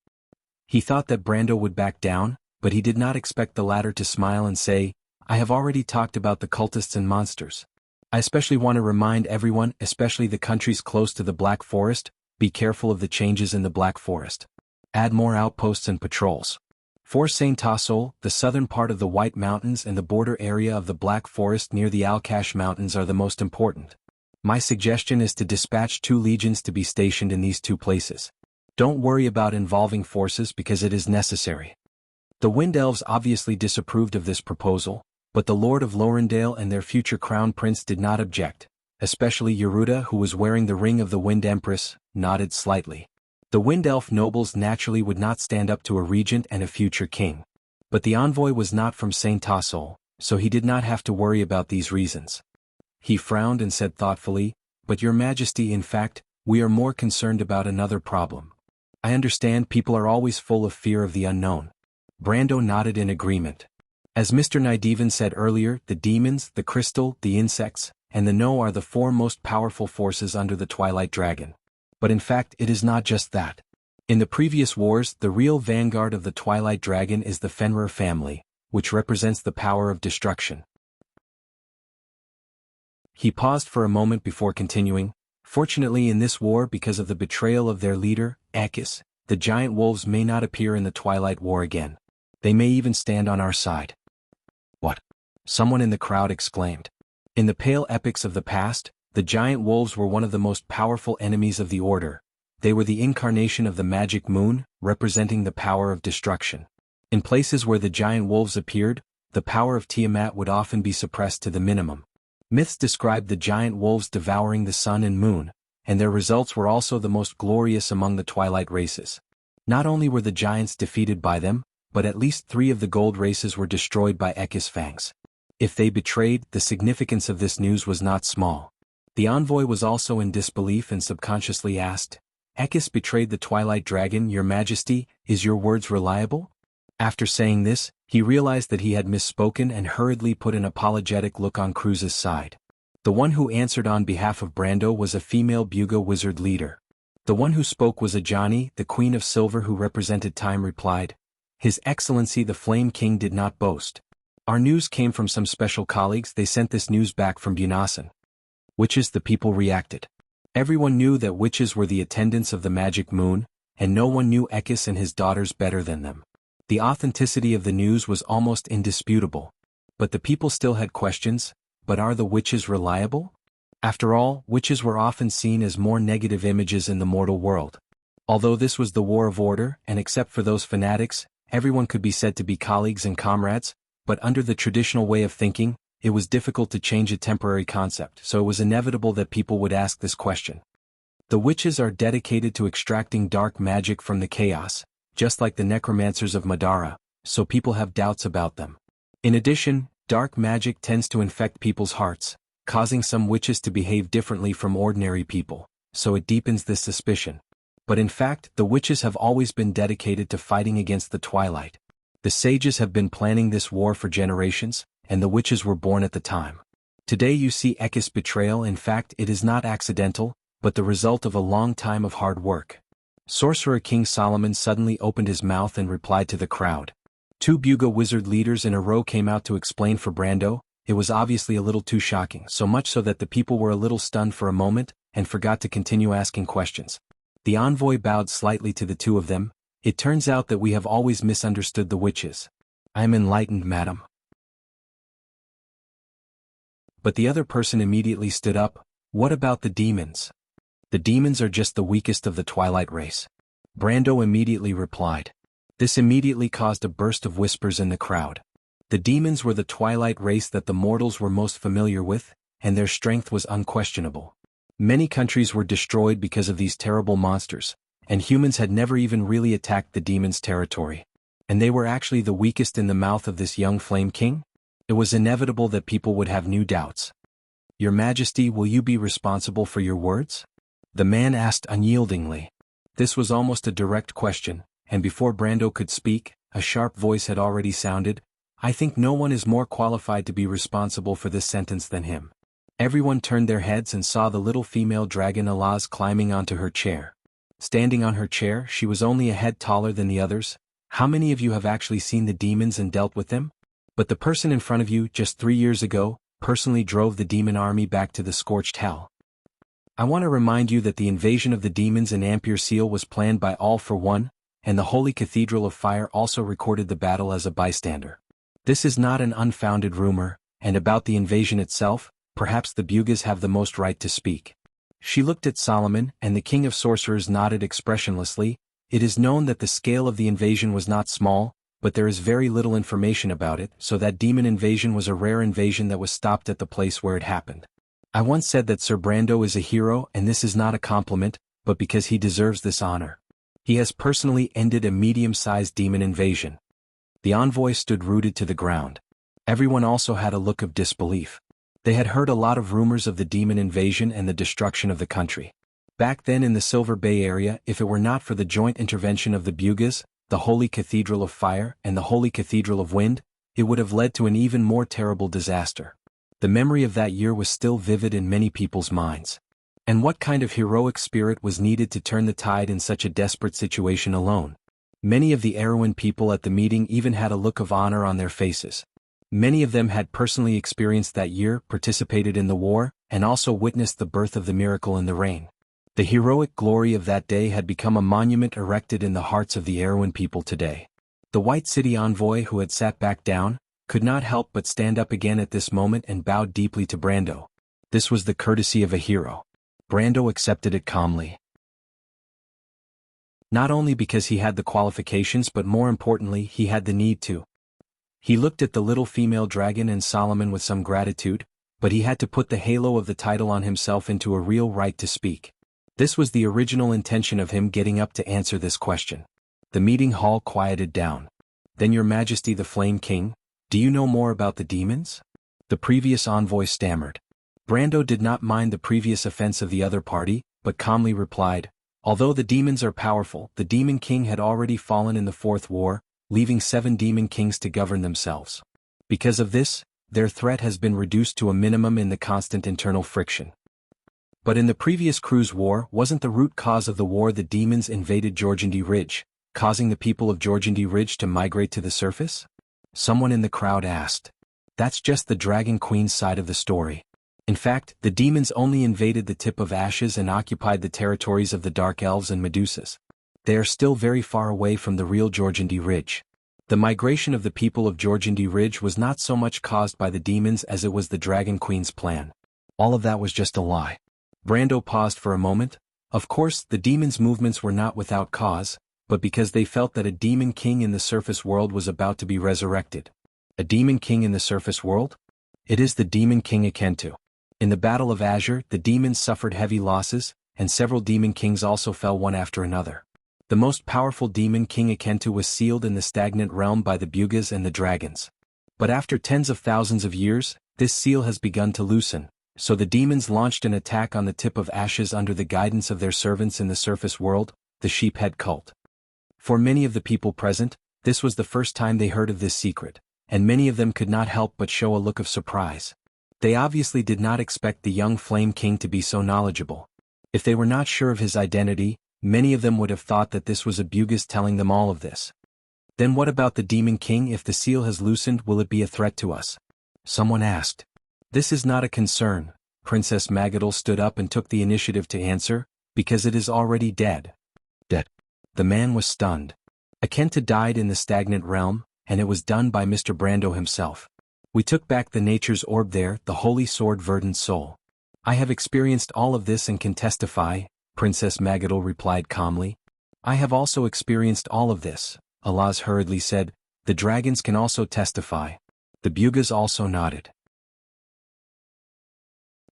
He thought that Brando would back down, but he did not expect the latter to smile and say, "I have already talked about the cultists and monsters. I especially want to remind everyone, especially the countries close to the Black Forest, be careful of the changes in the Black Forest. Add more outposts and patrols. For Saint Tassol, the southern part of the White Mountains and the border area of the Black Forest near the Alcash Mountains are the most important. My suggestion is to dispatch 2 legions to be stationed in these 2 places. Don't worry about involving forces because it is necessary." The Wind Elves obviously disapproved of this proposal, but the Lord of Lorendale and their future crown prince did not object, especially Yeruda, who was wearing the ring of the Wind Empress, nodded slightly. The Wind Elf nobles naturally would not stand up to a regent and a future king. But the envoy was not from Saint Tassol, so he did not have to worry about these reasons. He frowned and said thoughtfully, "But Your Majesty, in fact, we are more concerned about another problem. I understand people are always full of fear of the unknown." Brando nodded in agreement. As Mr. Nydeven said earlier, the demons, the crystal, the insects, and the No are the 4 most powerful forces under the Twilight Dragon. But in fact, it is not just that. In the previous wars, the real vanguard of the Twilight Dragon is the Fenrir family, which represents the power of destruction. He paused for a moment before continuing, "Fortunately in this war, because of the betrayal of their leader, Akis, the giant wolves may not appear in the Twilight War again. They may even stand on our side." "What?" someone in the crowd exclaimed. In the pale epics of the past, the giant wolves were one of the most powerful enemies of the Order. They were the incarnation of the magic moon, representing the power of destruction. In places where the giant wolves appeared, the power of Tiamat would often be suppressed to the minimum. Myths described the giant wolves devouring the sun and moon, and their results were also the most glorious among the Twilight races. Not only were the giants defeated by them, but at least 3 of the gold races were destroyed by Ekis fangs. If they betrayed, the significance of this news was not small. The envoy was also in disbelief and subconsciously asked, "Ekis betrayed the Twilight Dragon, Your Majesty, is your words reliable?" After saying this, he realized that he had misspoken and hurriedly put an apologetic look on Cruz's side. The one who answered on behalf of Brando was a female Buga wizard leader. The one who spoke was Ajani, the Queen of Silver who represented time replied, "His Excellency the Flame King did not boast. Our news came from some special colleagues, they sent this news back from Bunasan." Witches, the people reacted. Everyone knew that witches were the attendants of the magic moon, and no one knew Ekis and his daughters better than them. The authenticity of the news was almost indisputable. But the people still had questions. But are the witches reliable? After all, witches were often seen as more negative images in the mortal world. Although this was the war of order, and except for those fanatics, everyone could be said to be colleagues and comrades, but under the traditional way of thinking, it was difficult to change a temporary concept, so it was inevitable that people would ask this question. The witches are dedicated to extracting dark magic from the chaos, just like the necromancers of Madara, so people have doubts about them. In addition, dark magic tends to infect people's hearts, causing some witches to behave differently from ordinary people, so it deepens this suspicion. But in fact, the witches have always been dedicated to fighting against the twilight. The sages have been planning this war for generations, and the witches were born at the time. Today you see Ekis' betrayal. In fact, it is not accidental, but the result of a long time of hard work. Sorcerer King Solomon suddenly opened his mouth and replied to the crowd. Two Buga wizard leaders in a row came out to explain for Brando. It was obviously a little too shocking, so much so that the people were a little stunned for a moment, and forgot to continue asking questions. The envoy bowed slightly to the two of them. "It turns out that we have always misunderstood the witches. I am enlightened, madam." But the other person immediately stood up. "What about the demons?" "The demons are just the weakest of the twilight race." Brando immediately replied. This immediately caused a burst of whispers in the crowd. The demons were the twilight race that the mortals were most familiar with, and their strength was unquestionable. Many countries were destroyed because of these terrible monsters, and humans had never even really attacked the demons' territory. And they were actually the weakest in the mouth of this young Flame King? It was inevitable that people would have new doubts. "Your Majesty, will you be responsible for your words?" the man asked unyieldingly. This was almost a direct question, and before Brando could speak, a sharp voice had already sounded. "I think no one is more qualified to be responsible for this sentence than him." Everyone turned their heads and saw the little female dragon Alaz climbing onto her chair. Standing on her chair, she was only a head taller than the others. "How many of you have actually seen the demons and dealt with them? But the person in front of you, just 3 years ago, personally drove the demon army back to the scorched hell. I want to remind you that the invasion of the demons in Ampere Seal was planned by All for One, and the Holy Cathedral of Fire also recorded the battle as a bystander. This is not an unfounded rumor, and about the invasion itself, perhaps the Bugas have the most right to speak." She looked at Solomon, and the King of Sorcerers nodded expressionlessly. "It is known that the scale of the invasion was not small, but there is very little information about it, so that demon invasion was a rare invasion that was stopped at the place where it happened. I once said that Sir Brando is a hero, and this is not a compliment, but because he deserves this honor. He has personally ended a medium-sized demon invasion." The envoy stood rooted to the ground. Everyone also had a look of disbelief. They had heard a lot of rumors of the demon invasion and the destruction of the country. Back then in the Silver Bay area, if it were not for the joint intervention of the Bugas, the Holy Cathedral of Fire, and the Holy Cathedral of Wind, it would have led to an even more terrible disaster. The memory of that year was still vivid in many people's minds. And what kind of heroic spirit was needed to turn the tide in such a desperate situation alone? Many of the Erewhon people at the meeting even had a look of honor on their faces. Many of them had personally experienced that year, participated in the war, and also witnessed the birth of the miracle in the rain. The heroic glory of that day had become a monument erected in the hearts of the Erewhon people today. The White City envoy, who had sat back down, could not help but stand up again at this moment and bowed deeply to Brando. This was the courtesy of a hero. Brando accepted it calmly. Not only because he had the qualifications, but more importantly, he had the need to. He looked at the little female dragon and Solomon with some gratitude, but he had to put the halo of the title on himself into a real right to speak. This was the original intention of him getting up to answer this question. The meeting hall quieted down. "Then Your Majesty the Flame King, do you know more about the demons?" the previous envoy stammered. Brando did not mind the previous offense of the other party, but calmly replied, "Although the demons are powerful, the Demon King had already fallen in the Fourth War, leaving 7 demon kings to govern themselves. Because of this, their threat has been reduced to a minimum in the constant internal friction. But in the previous Cruz War, wasn't the root cause of the war the demons invaded Georgandy Ridge, causing the people of Georgandy Ridge to migrate to the surface? Someone in the crowd asked. That's just the Dragon Queen's side of the story. In fact, the demons only invaded the tip of Ashes and occupied the territories of the Dark Elves and Medusas. They are still very far away from the real Georgandy Ridge. The migration of the people of Georgandy Ridge was not so much caused by the demons as it was the Dragon Queen's plan. All of that was just a lie. Brando paused for a moment. Of course, the demons' movements were not without cause, but because they felt that a demon king in the surface world was about to be resurrected. A demon king in the surface world? It is the demon king Akentu. In the Battle of Azure, the demons suffered heavy losses, and several demon kings also fell one after another. The most powerful demon king Akentu was sealed in the stagnant realm by the Bugas and the dragons. But after tens of thousands of years, this seal has begun to loosen, so the demons launched an attack on the tip of Ashes under the guidance of their servants in the surface world, the Sheephead cult. For many of the people present, this was the first time they heard of this secret, and many of them could not help but show a look of surprise. They obviously did not expect the young Flame King to be so knowledgeable. If they were not sure of his identity, many of them would have thought that this was a Bugas telling them all of this. Then what about the Demon King? If the seal has loosened, will it be a threat to us? Someone asked. This is not a concern. Princess Magadal stood up and took the initiative to answer, because it is already dead. Dead. The man was stunned. Akenta died in the stagnant realm, and it was done by Mr. Brando himself. We took back the nature's orb there, the holy sword verdant soul. I have experienced all of this and can testify, Princess Magadal replied calmly. I have also experienced all of this, Alaz hurriedly said. The dragons can also testify. The Bugas also nodded.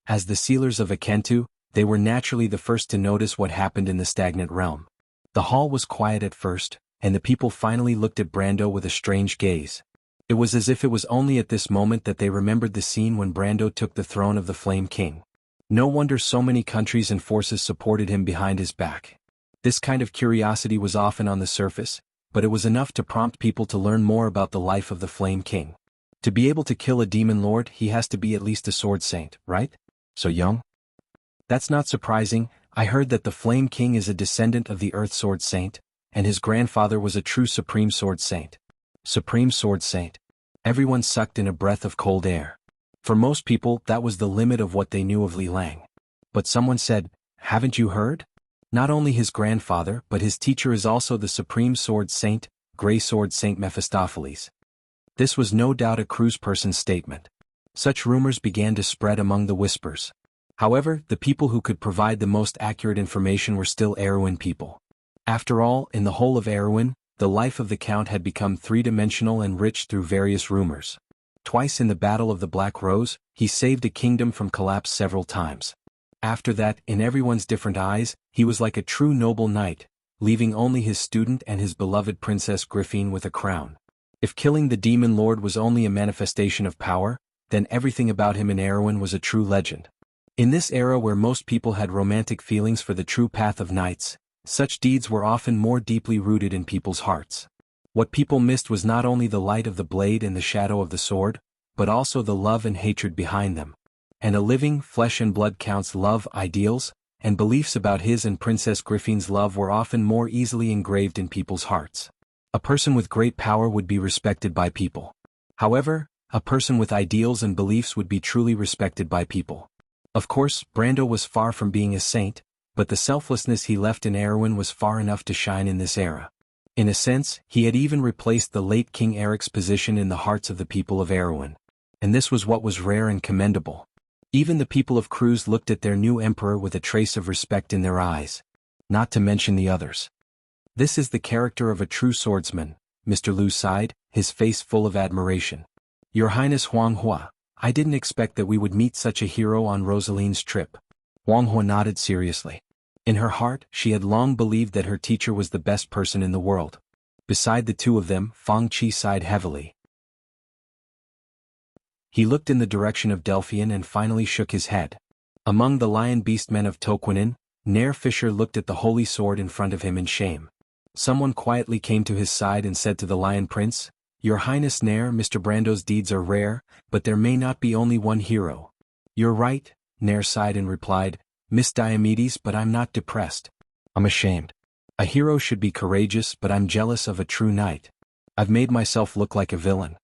As the sealers of Akentu, they were naturally the first to notice what happened in the stagnant realm. The hall was quiet at first, and the people finally looked at Brando with a strange gaze. It was as if it was only at this moment that they remembered the scene when Brando took the throne of the Flame King. No wonder so many countries and forces supported him behind his back. This kind of curiosity was often on the surface, but it was enough to prompt people to learn more about the life of the Flame King. To be able to kill a demon lord, he has to be at least a sword saint, right? So young? That's not surprising. I heard that the Flame King is a descendant of the Earth Sword Saint, and his grandfather was a true Supreme Sword Saint. Supreme Sword Saint. Everyone sucked in a breath of cold air. For most people, that was the limit of what they knew of Li Lang. But someone said, haven't you heard? Not only his grandfather, but his teacher is also the Supreme Sword Saint, Grey Sword Saint Mephistopheles. This was no doubt a Cruz person's statement. Such rumors began to spread among the whispers. However, the people who could provide the most accurate information were still Erewhon people. After all, in the whole of Erewhon, the life of the Count had become three-dimensional and rich through various rumors. Twice in the Battle of the Black Rose, he saved a kingdom from collapse several times. After that, in everyone's different eyes, he was like a true noble knight, leaving only his student and his beloved Princess Griffine with a crown. If killing the Demon Lord was only a manifestation of power, then everything about him in Erewhon was a true legend. In this era where most people had romantic feelings for the true path of knights, such deeds were often more deeply rooted in people's hearts. What people missed was not only the light of the blade and the shadow of the sword, but also the love and hatred behind them. And a living, flesh and blood Count's love, ideals, and beliefs about his and Princess Griffine's love were often more easily engraved in people's hearts. A person with great power would be respected by people. However, a person with ideals and beliefs would be truly respected by people. Of course, Brando was far from being a saint, but the selflessness he left in Erewhon was far enough to shine in this era. In a sense, he had even replaced the late King Eric's position in the hearts of the people of Erewhon. And this was what was rare and commendable. Even the people of Cruz looked at their new emperor with a trace of respect in their eyes. Not to mention the others. This is the character of a true swordsman, Mr. Lu sighed, his face full of admiration. Your Highness Huang Hua, I didn't expect that we would meet such a hero on Rosaline's trip. Huang Hua nodded seriously. In her heart, she had long believed that her teacher was the best person in the world. Beside the two of them, Fang Qi sighed heavily. He looked in the direction of Delphian and finally shook his head. Among the lion beast men of Toquinen, Nair Fisher looked at the holy sword in front of him in shame. Someone quietly came to his side and said to the Lion Prince, "Your Highness Nair, Mr. Brando's deeds are rare, but there may not be only one hero." "You're right," Nair sighed and replied, "Miss Diomedes, but I'm not depressed. I'm ashamed. A hero should be courageous, but I'm jealous of a true knight. I've made myself look like a villain."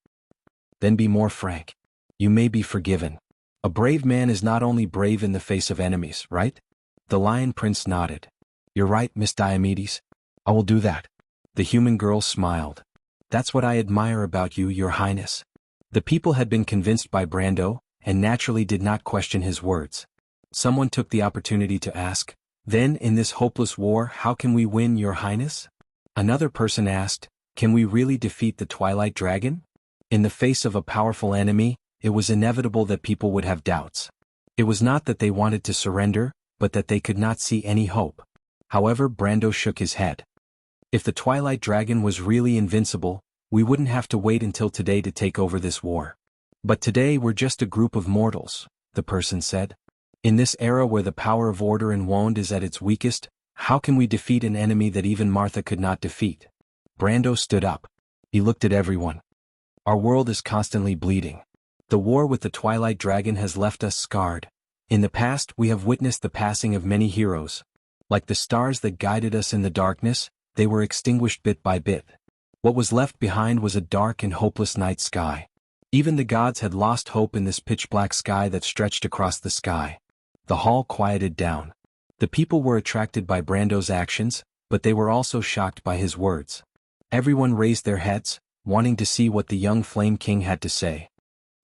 "Then be more frank. You may be forgiven. A brave man is not only brave in the face of enemies, right?" The Lion Prince nodded. "You're right, Miss Diomedes. I will do that." The human girl smiled. "That's what I admire about you, Your Highness." The people had been convinced by Brando, and naturally did not question his words. Someone took the opportunity to ask, "Then in this hopeless war, how can we win, Your Highness?" Another person asked, "Can we really defeat the Twilight Dragon?" In the face of a powerful enemy, it was inevitable that people would have doubts. It was not that they wanted to surrender, but that they could not see any hope. However, Brando shook his head. "If the Twilight Dragon was really invincible, we wouldn't have to wait until today to take over this war. But today we're just a group of mortals," the person said. "In this era where the power of order and wand is at its weakest, how can we defeat an enemy that even Martha could not defeat?" Brando stood up. He looked at everyone. "Our world is constantly bleeding. The war with the Twilight Dragon has left us scarred. In the past we have witnessed the passing of many heroes. Like the stars that guided us in the darkness, they were extinguished bit by bit. What was left behind was a dark and hopeless night sky. Even the gods had lost hope in this pitch-black sky that stretched across the sky." The hall quieted down. The people were attracted by Brando's actions, but they were also shocked by his words. Everyone raised their heads, wanting to see what the young Flame King had to say.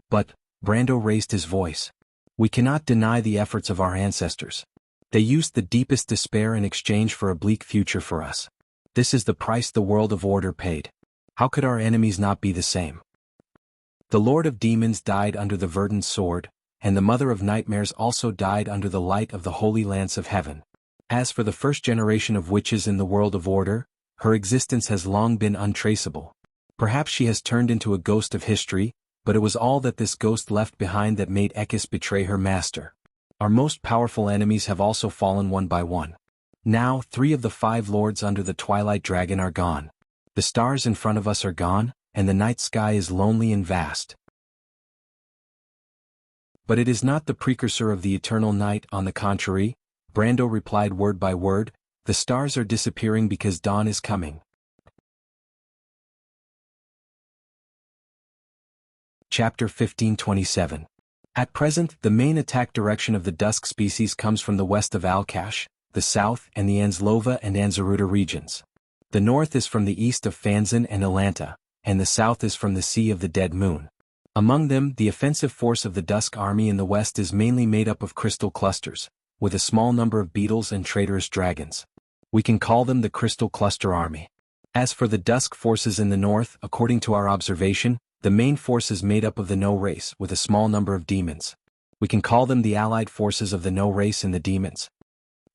But Brando raised his voice. "We cannot deny the efforts of our ancestors. They used the deepest despair in exchange for a bleak future for us. This is the price the world of order paid. How could our enemies not be the same?" The Lord of Demons died under the verdant sword, and the Mother of Nightmares also died under the light of the holy lance of heaven. As for the first generation of witches in the world of order, her existence has long been untraceable. Perhaps she has turned into a ghost of history, but it was all that this ghost left behind that made Ekis betray her master. Our most powerful enemies have also fallen one by one. Now 3 of the 5 lords under the Twilight Dragon are gone. The stars in front of us are gone, and the night sky is lonely and vast. "But it is not the precursor of the eternal night, on the contrary," Brando replied word by word. "The stars are disappearing because dawn is coming." Chapter 1527. At present, the main attack direction of the Dusk species comes from the west of Alkash, the south, and the Anslova and Anzaruta regions. The north is from the east of Fanzan and Atlanta, and the south is from the Sea of the Dead Moon. Among them, the offensive force of the Dusk Army in the west is mainly made up of crystal clusters, with a small number of beetles and traitorous dragons. We can call them the Crystal Cluster Army. As for the Dusk forces in the north, according to our observation, the main force is made up of the No race with a small number of demons. We can call them the allied forces of the No race and the demons.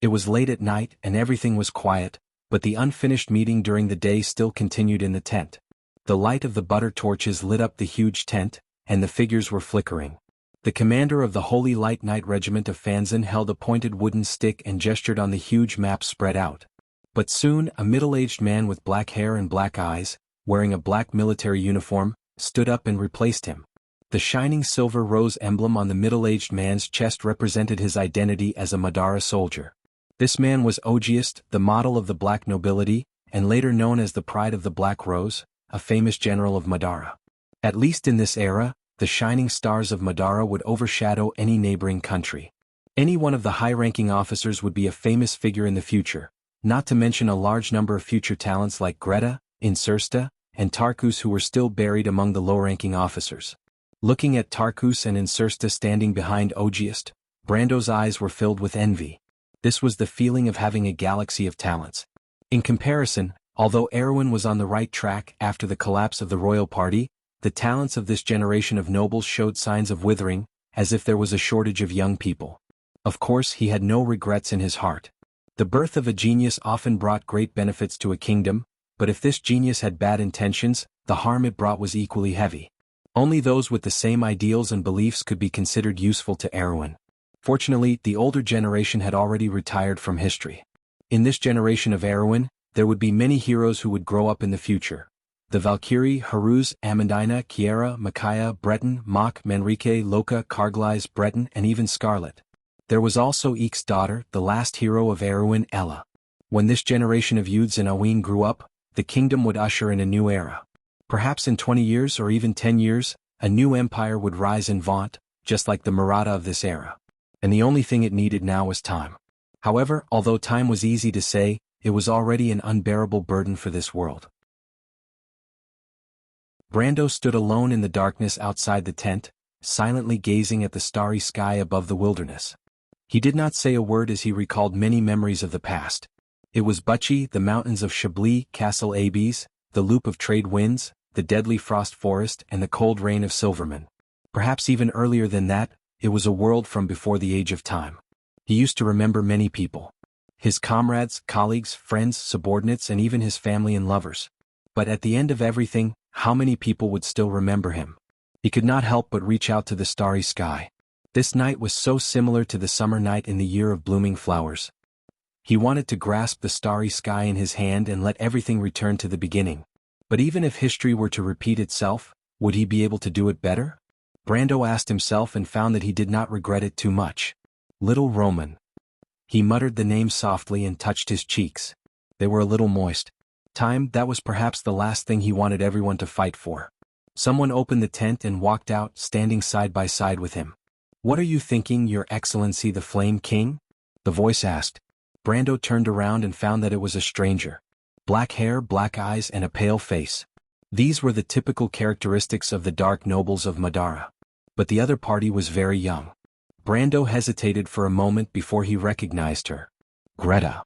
It was late at night and everything was quiet, but the unfinished meeting during the day still continued in the tent. The light of the butter torches lit up the huge tent, and the figures were flickering. The commander of the Holy Light Knight Regiment of Fanzan held a pointed wooden stick and gestured on the huge map spread out. But soon, a middle-aged man with black hair and black eyes, wearing a black military uniform, stood up and replaced him. The shining silver rose emblem on the middle-aged man's chest represented his identity as a Madara soldier. This man was Ogiest, the model of the black nobility, and later known as the Pride of the Black Rose, a famous general of Madara. At least in this era, the shining stars of Madara would overshadow any neighboring country. Any one of the high-ranking officers would be a famous figure in the future, not to mention a large number of future talents like Greta, Insursta, and Tarkus who were still buried among the low-ranking officers. Looking at Tarkus and Insursta standing behind Ogiest, Brando's eyes were filled with envy. This was the feeling of having a galaxy of talents. In comparison, although Erwin was on the right track after the collapse of the royal party, the talents of this generation of nobles showed signs of withering, as if there was a shortage of young people. Of course, he had no regrets in his heart. The birth of a genius often brought great benefits to a kingdom, but if this genius had bad intentions, the harm it brought was equally heavy. Only those with the same ideals and beliefs could be considered useful to Erwin. Fortunately, the older generation had already retired from history. In this generation of Erwin, There would be many heroes who would grow up in the future. The Valkyrie, Haruz, Amandina, Kiera, Micaiah, Breton, Mach, Manrique, Loka, Carglaise, Breton, and even Scarlet. There was also Eek's daughter, the last hero of Erwin, Ella. When this generation of youths in Aween grew up, the kingdom would usher in a new era. Perhaps in 20 years or even 10 years, a new empire would rise in vaunt, just like the Maratha of this era. And the only thing it needed now was time. However, although time was easy to say, it was already an unbearable burden for this world. Brando stood alone in the darkness outside the tent, silently gazing at the starry sky above the wilderness. He did not say a word as he recalled many memories of the past. It was Butchie, the mountains of Chablis, Castle Abes, the loop of trade winds, the deadly frost forest, and the cold rain of Silverman. Perhaps even earlier than that, it was a world from before the age of time. He used to remember many people. His comrades, colleagues, friends, subordinates, and even his family and lovers. But at the end of everything, how many people would still remember him? He could not help but reach out to the starry sky. This night was so similar to the summer night in the year of blooming flowers. He wanted to grasp the starry sky in his hand and let everything return to the beginning. But even if history were to repeat itself, would he be able to do it better? Brando asked himself and found that he did not regret it too much. Little Roman. He muttered the name softly and touched his cheeks. They were a little moist. Time, that was perhaps the last thing he wanted everyone to fight for. Someone opened the tent and walked out, standing side by side with him. "What are you thinking, Your Excellency the Flame King?" the voice asked. Brando turned around and found that it was a stranger. Black hair, black eyes, and a pale face. These were the typical characteristics of the dark nobles of Madara. But the other party was very young. Brando hesitated for a moment before he recognized her. "Greta.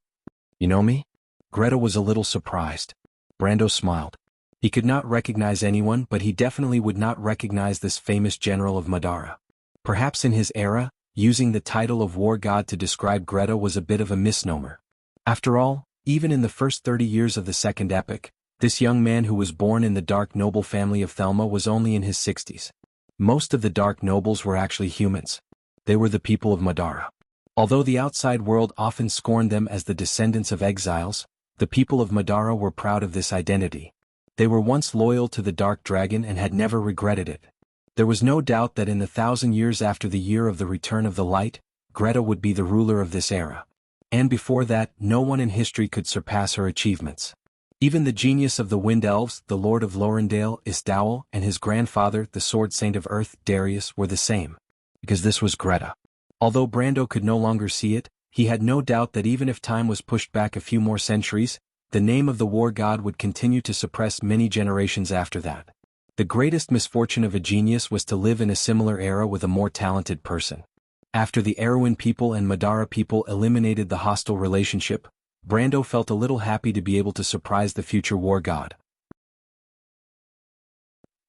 You know me?" Greta was a little surprised. Brando smiled. He could not recognize anyone, but he definitely would not recognize this famous general of Madara. Perhaps in his era, using the title of war god to describe Greta was a bit of a misnomer. After all, even in the first 30 years of the second epic, this young man who was born in the dark noble family of Thelma was only in his 60s. Most of the dark nobles were actually humans. They were the people of Madara. Although the outside world often scorned them as the descendants of exiles, the people of Madara were proud of this identity. They were once loyal to the Dark Dragon and had never regretted it. There was no doubt that in the 1,000 years after the year of the return of the light, Greta would be the ruler of this era. And before that, no one in history could surpass her achievements. Even the genius of the Wind Elves, the Lord of Lorendale, Isdowel, and his grandfather, the Sword Saint of Earth, Darius, were the same. Because this was Greta. Although Brando could no longer see it, he had no doubt that even if time was pushed back a few more centuries, the name of the war god would continue to suppress many generations after that. The greatest misfortune of a genius was to live in a similar era with a more talented person. After the Erwin people and Madara people eliminated the hostile relationship, Brando felt a little happy to be able to surprise the future war god.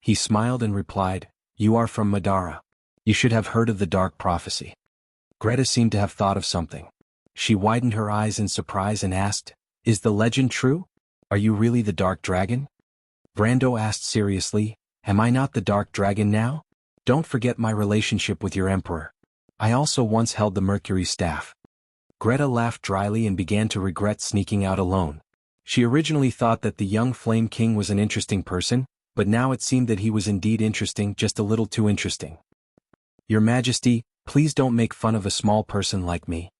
He smiled and replied, "You are from Madara. You should have heard of the Dark Prophecy." Greta seemed to have thought of something. She widened her eyes in surprise and asked, "Is the legend true? Are you really the Dark Dragon?" Brando asked seriously, "Am I not the Dark Dragon now? Don't forget my relationship with your emperor. I also once held the Mercury staff." Greta laughed dryly and began to regret sneaking out alone. She originally thought that the young Flame King was an interesting person, but now it seemed that he was indeed interesting, just a little too interesting. "Your Majesty, please don't make fun of a small person like me."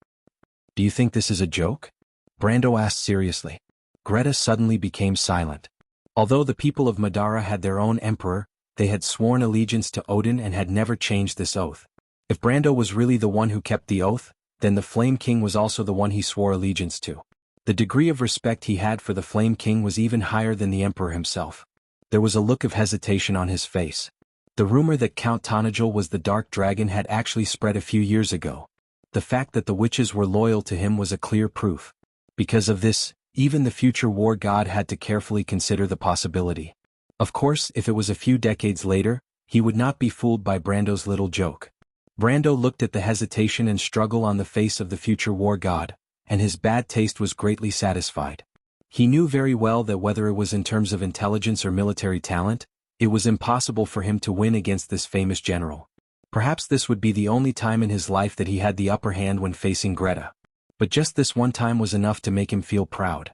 "Do you think this is a joke?" Brando asked seriously. Greta suddenly became silent. Although the people of Madara had their own emperor, they had sworn allegiance to Odin and had never changed this oath. If Brando was really the one who kept the oath, then the Flame King was also the one he swore allegiance to. The degree of respect he had for the Flame King was even higher than the emperor himself. There was a look of hesitation on his face. The rumor that Count Tonajul was the Dark Dragon had actually spread a few years ago. The fact that the witches were loyal to him was a clear proof. Because of this, even the future war god had to carefully consider the possibility. Of course, if it was a few decades later, he would not be fooled by Brando's little joke. Brando looked at the hesitation and struggle on the face of the future war god, and his bad taste was greatly satisfied. He knew very well that whether it was in terms of intelligence or military talent, it was impossible for him to win against this famous general. Perhaps this would be the only time in his life that he had the upper hand when facing Greta. But just this one time was enough to make him feel proud.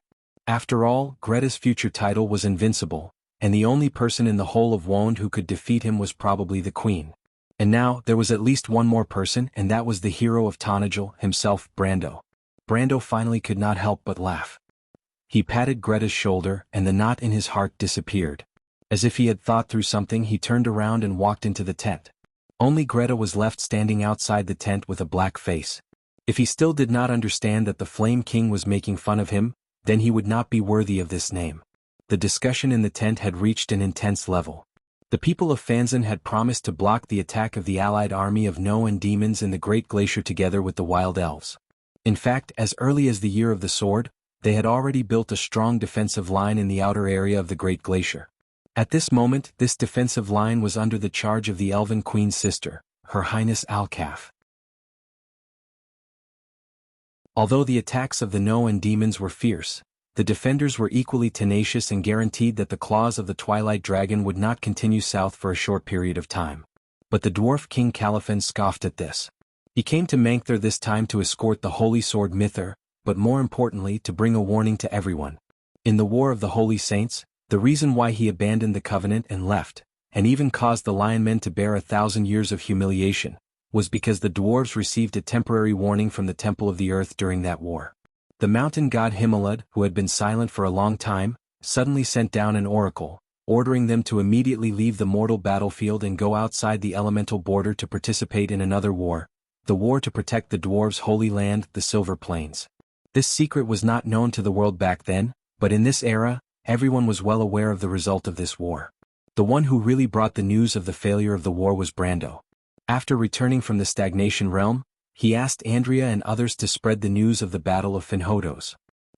After all, Greta's future title was invincible, and the only person in the whole of Wond who could defeat him was probably the queen. And now, there was at least one more person, and that was the hero of Tonagel, himself, Brando. Brando finally could not help but laugh. He patted Greta's shoulder, and the knot in his heart disappeared. As if he had thought through something, he turned around and walked into the tent. Only Greta was left standing outside the tent with a black face. If he still did not understand that the Flame King was making fun of him, then he would not be worthy of this name. The discussion in the tent had reached an intense level. The people of Fanzan had promised to block the attack of the allied army of No and demons in the Great Glacier together with the Wild Elves. In fact, as early as the Year of the Sword, they had already built a strong defensive line in the outer area of the Great Glacier. At this moment, this defensive line was under the charge of the Elven Queen's sister, Her Highness Alcaf. Although the attacks of the No and demons were fierce, the defenders were equally tenacious and guaranteed that the claws of the Twilight Dragon would not continue south for a short period of time. But the dwarf King Caliphon scoffed at this. He came to Mankther this time to escort the Holy Sword Mither, but more importantly to bring a warning to everyone. In the War of the Holy Saints, the reason why he abandoned the Covenant and left, and even caused the Lion Men to bear 1,000 years of humiliation, was because the dwarves received a temporary warning from the Temple of the Earth during that war. The mountain god Himalud, who had been silent for a long time, suddenly sent down an oracle, ordering them to immediately leave the mortal battlefield and go outside the elemental border to participate in another war, the war to protect the dwarves' holy land, the Silver Plains. This secret was not known to the world back then, but in this era, everyone was well aware of the result of this war. The one who really brought the news of the failure of the war was Brando. After returning from the Stagnation Realm, he asked Andrea and others to spread the news of the Battle of Finhodos.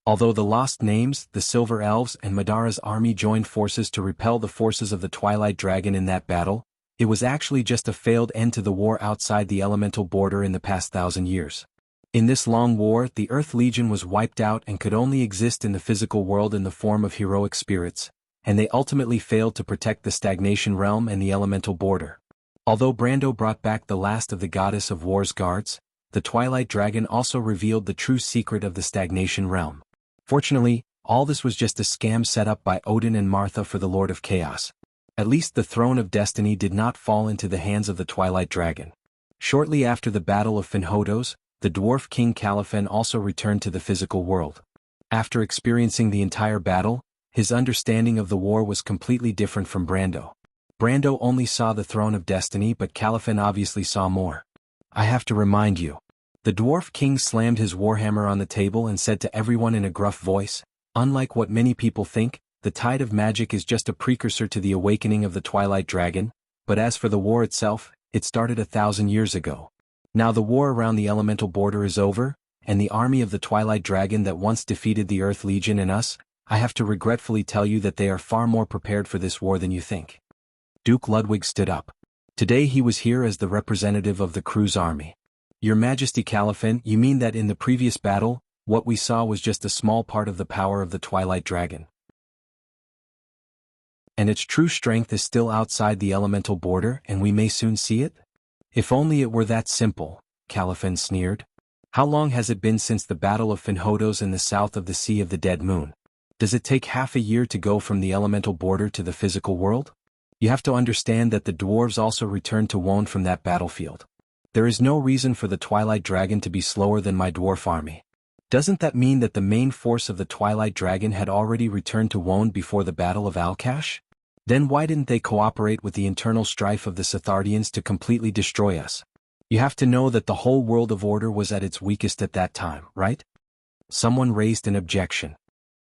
Although the Lost Names, the Silver Elves and Madara's army joined forces to repel the forces of the Twilight Dragon in that battle, it was actually just a failed end to the war outside the elemental border in the past 1,000 years. In this long war, the Earth Legion was wiped out and could only exist in the physical world in the form of heroic spirits, and they ultimately failed to protect the Stagnation Realm and the elemental border. Although Brando brought back the last of the Goddess of War's guards, the Twilight Dragon also revealed the true secret of the Stagnation Realm. Fortunately, all this was just a scam set up by Odin and Martha for the Lord of Chaos. At least the Throne of Destiny did not fall into the hands of the Twilight Dragon. Shortly after the Battle of Finhodos, the dwarf King Caliphon also returned to the physical world. After experiencing the entire battle, his understanding of the war was completely different from Brando. Brando only saw the Throne of Destiny, but Caliphon obviously saw more. I have to remind you. The dwarf king slammed his warhammer on the table and said to everyone in a gruff voice, unlike what many people think, the tide of magic is just a precursor to the awakening of the Twilight Dragon, but as for the war itself, it started 1,000 years ago. Now the war around the elemental border is over, and the army of the Twilight Dragon that once defeated the Earth Legion and us, I have to regretfully tell you that they are far more prepared for this war than you think. Duke Ludwig stood up. Today he was here as the representative of the crew's army. Your Majesty Caliphon, you mean that in the previous battle, what we saw was just a small part of the power of the Twilight Dragon? And its true strength is still outside the elemental border, and we may soon see it? If only it were that simple, Caliphon sneered. How long has it been since the Battle of Finhodos in the south of the Sea of the Dead Moon? Does it take half a year to go from the elemental border to the physical world? You have to understand that the dwarves also returned to Wond from that battlefield. There is no reason for the Twilight Dragon to be slower than my dwarf army. Doesn't that mean that the main force of the Twilight Dragon had already returned to Wond before the Battle of Alkash? Then why didn't they cooperate with the internal strife of the Sithardians to completely destroy us? You have to know that the whole world of order was at its weakest at that time, right? Someone raised an objection.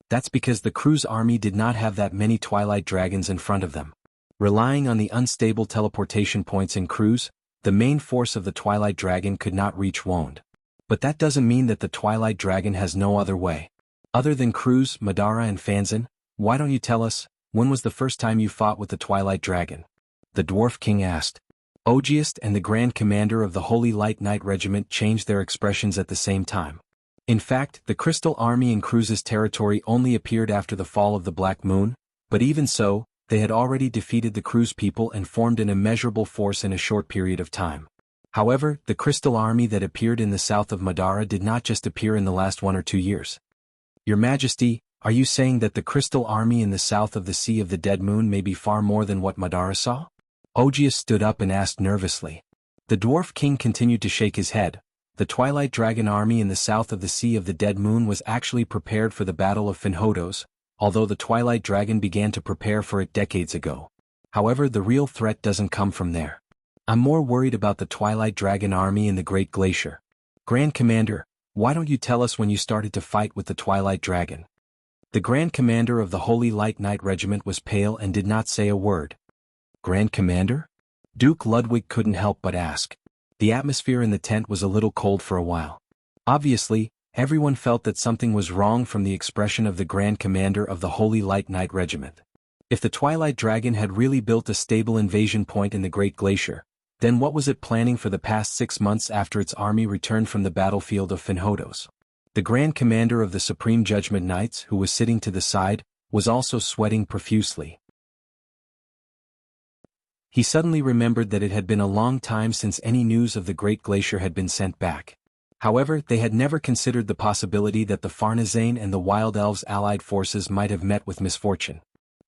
That's because the crew's army did not have that many Twilight Dragons in front of them. Relying on the unstable teleportation points in Cruz, the main force of the Twilight Dragon could not reach Wond. But that doesn't mean that the Twilight Dragon has no other way. Other than Cruz, Madara and Fanzan, why don't you tell us, when was the first time you fought with the Twilight Dragon? The Dwarf King asked. Ogiest and the Grand Commander of the Holy Light Knight Regiment changed their expressions at the same time. In fact, the Crystal Army in Cruz's territory only appeared after the fall of the Black Moon, but even so, they had already defeated the Cruz people and formed an immeasurable force in a short period of time. However, the Crystal Army that appeared in the south of Madara did not just appear in the last 1 or 2 years. Your Majesty, Are you saying that the crystal army in the south of the Sea of the Dead Moon may be far more than what Madara saw? Ogius stood up and asked nervously. The Dwarf King continued to shake his head. The Twilight Dragon army in the south of the Sea of the Dead Moon was actually prepared for the Battle of Finhodos, although the Twilight Dragon began to prepare for it decades ago. However, the real threat doesn't come from there. I'm more worried about the Twilight Dragon army in the Great Glacier. Grand Commander, why don't you tell us when you started to fight with the Twilight Dragon? The Grand Commander of the Holy Light Knight Regiment was pale and did not say a word. Grand Commander? Duke Ludwig couldn't help but ask. The atmosphere in the tent was a little cold for a while. Obviously, everyone felt that something was wrong from the expression of the Grand Commander of the Holy Light Knight Regiment. If the Twilight Dragon had really built a stable invasion point in the Great Glacier, then what was it planning for the past 6 months after its army returned from the battlefield of Finhodos? The Grand Commander of the Supreme Judgment Knights, who was sitting to the side, was also sweating profusely. He suddenly remembered that it had been a long time since any news of the Great Glacier had been sent back. However, they had never considered the possibility that the Farnazane and the Wild Elves' allied forces might have met with misfortune.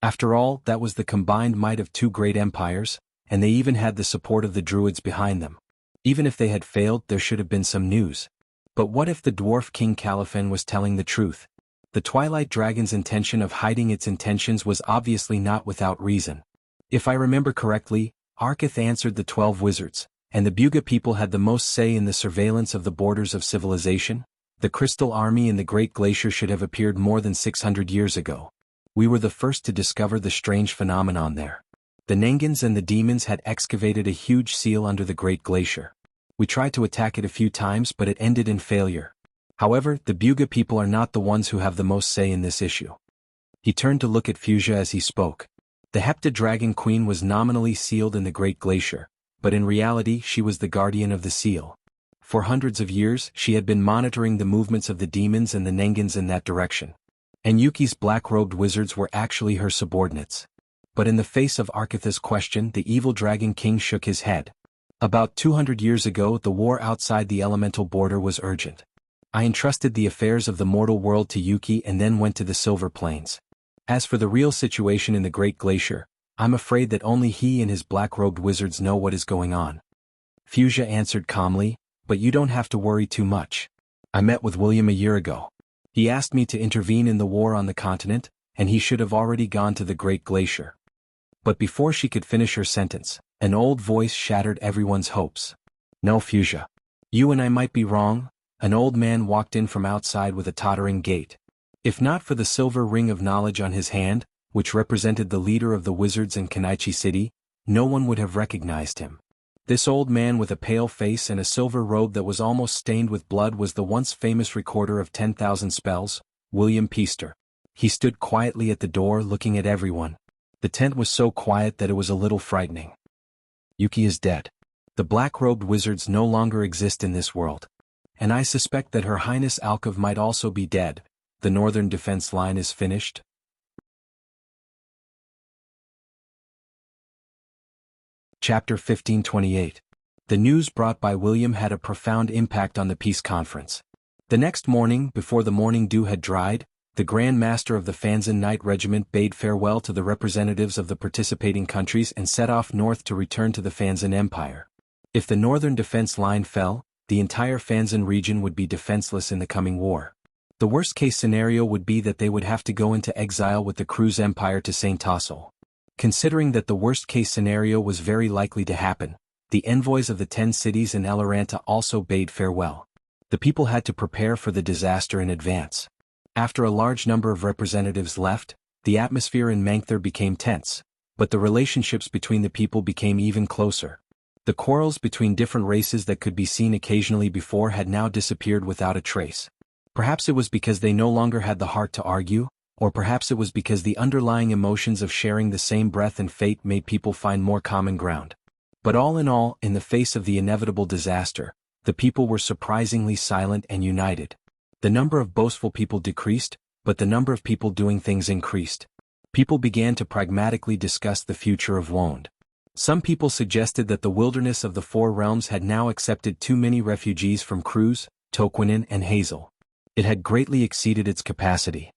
After all, that was the combined might of 2 great empires, and they even had the support of the Druids behind them. Even if they had failed, there should have been some news. But what if the Dwarf King Caliphane was telling the truth? The Twilight Dragon's intention of hiding its intentions was obviously not without reason. If I remember correctly, Arkith answered the 12 wizards, and the Buga people had the most say in the surveillance of the borders of civilization. The Crystal Army in the Great Glacier should have appeared more than 600 years ago. We were the first to discover the strange phenomenon there. The Nengans and the demons had excavated a huge seal under the Great Glacier. We tried to attack it a few times, but it ended in failure. However, the Buga people are not the ones who have the most say in this issue. He turned to look at Fuchsia as he spoke. The Hepta Dragon Queen was nominally sealed in the Great Glacier, but in reality she was the guardian of the seal. For hundreds of years, she had been monitoring the movements of the demons and the Nengans in that direction. And Yuki's black-robed wizards were actually her subordinates. But in the face of Arkith's question, the evil Dragon King shook his head. About 200 years ago, the war outside the elemental border was urgent. I entrusted the affairs of the mortal world to Yuki and then went to the Silver Plains. As for the real situation in the Great Glacier, I'm afraid that only he and his black-robed wizards know what is going on. Fuchsia answered calmly, but you don't have to worry too much. I met with William a year ago. He asked me to intervene in the war on the continent, and he should have already gone to the Great Glacier. But before she could finish her sentence, an old voice shattered everyone's hopes. No, Fuchsia. You and I might be wrong. An old man walked in from outside with a tottering gait. If not for the silver ring of knowledge on his hand, which represented the leader of the wizards in Kanaichi City, no one would have recognized him. This old man with a pale face and a silver robe that was almost stained with blood was the once famous recorder of 10,000 spells, William Peaster. He stood quietly at the door looking at everyone. The tent was so quiet that it was a little frightening. Yuki is dead. The black-robed wizards no longer exist in this world. And I suspect that Her Highness Alkov might also be dead. The northern defense line is finished. Chapter 1528. The news brought by William had a profound impact on the peace conference. The next morning, before the morning dew had dried, the Grand Master of the Fanzan Knight Regiment bade farewell to the representatives of the participating countries and set off north to return to the Fanzan Empire. If the northern defense line fell, the entire Fanzan region would be defenseless in the coming war. The worst-case scenario would be that they would have to go into exile with the Cruz Empire to St. Tassel. Considering that the worst-case scenario was very likely to happen, the envoys of the 10 cities in Eloranta also bade farewell. The people had to prepare for the disaster in advance. After a large number of representatives left, the atmosphere in Mangther became tense, but the relationships between the people became even closer. The quarrels between different races that could be seen occasionally before had now disappeared without a trace. Perhaps it was because they no longer had the heart to argue, or perhaps it was because the underlying emotions of sharing the same breath and fate made people find more common ground. But all in all, in the face of the inevitable disaster, the people were surprisingly silent and united. The number of boastful people decreased, but the number of people doing things increased. People began to pragmatically discuss the future of Wond. Some people suggested that the wilderness of the Four Realms had now accepted too many refugees from Cruz, Toquinen and Hazel. It had greatly exceeded its capacity.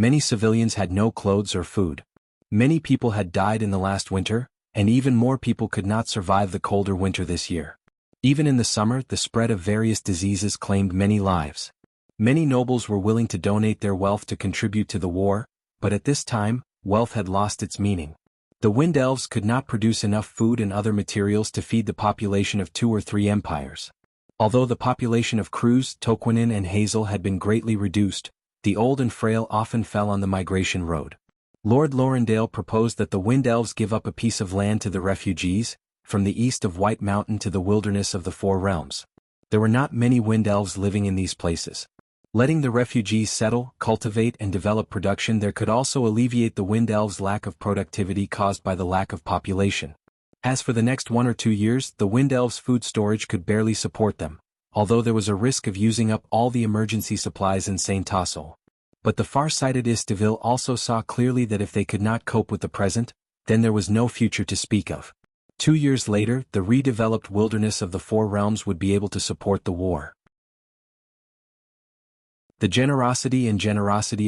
Many civilians had no clothes or food. Many people had died in the last winter, and even more people could not survive the colder winter this year. Even in the summer, the spread of various diseases claimed many lives. Many nobles were willing to donate their wealth to contribute to the war, but at this time, wealth had lost its meaning. The Wind Elves could not produce enough food and other materials to feed the population of 2 or 3 empires. Although the population of Cruz, Toquinen and Hazel had been greatly reduced, the old and frail often fell on the migration road. Lord Lorendale proposed that the Wind Elves give up a piece of land to the refugees, from the east of White Mountain to the wilderness of the Four Realms. There were not many Wind Elves living in these places. Letting the refugees settle, cultivate and develop production there could also alleviate the Wind Elves' lack of productivity caused by the lack of population. As for the next 1 or 2 years, the Wind Elves' food storage could barely support them, although there was a risk of using up all the emergency supplies in Saint Tassel. But the far-sighted Istiville also saw clearly that if they could not cope with the present, then there was no future to speak of. 2 years later, the redeveloped wilderness of the Four Realms would be able to support the war. The generosity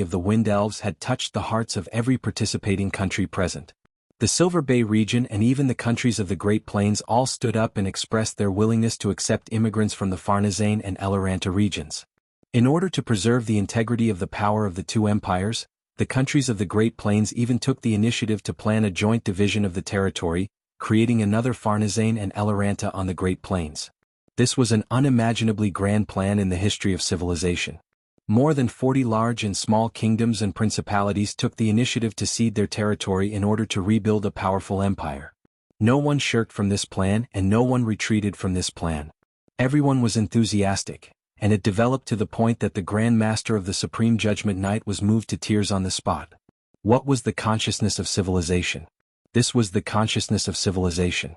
of the Wind Elves had touched the hearts of every participating country present. The Silver Bay region and even the countries of the Great Plains all stood up and expressed their willingness to accept immigrants from the Farnazane and Eloranta regions. In order to preserve the integrity of the power of the 2 empires, the countries of the Great Plains even took the initiative to plan a joint division of the territory, creating another Farnazane and Eloranta on the Great Plains. This was an unimaginably grand plan in the history of civilization. More than 40 large and small kingdoms and principalities took the initiative to cede their territory in order to rebuild a powerful empire. No one shirked from this plan and no one retreated from this plan. Everyone was enthusiastic, and it developed to the point that the Grand Master of the Supreme Judgment Night was moved to tears on the spot. What was the consciousness of civilization? This was the consciousness of civilization.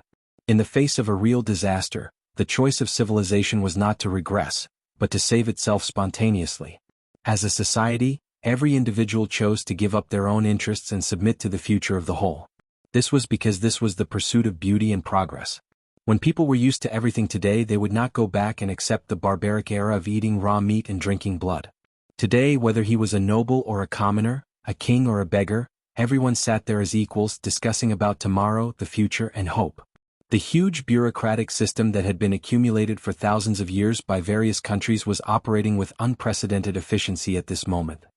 In the face of a real disaster, the choice of civilization was not to regress, but to save itself spontaneously. As a society, every individual chose to give up their own interests and submit to the future of the whole. This was because this was the pursuit of beauty and progress. When people were used to everything today, they would not go back and accept the barbaric era of eating raw meat and drinking blood. Today, whether he was a noble or a commoner, a king or a beggar, everyone sat there as equals, discussing about tomorrow, the future, and hope. The huge bureaucratic system that had been accumulated for thousands of years by various countries was operating with unprecedented efficiency at this moment.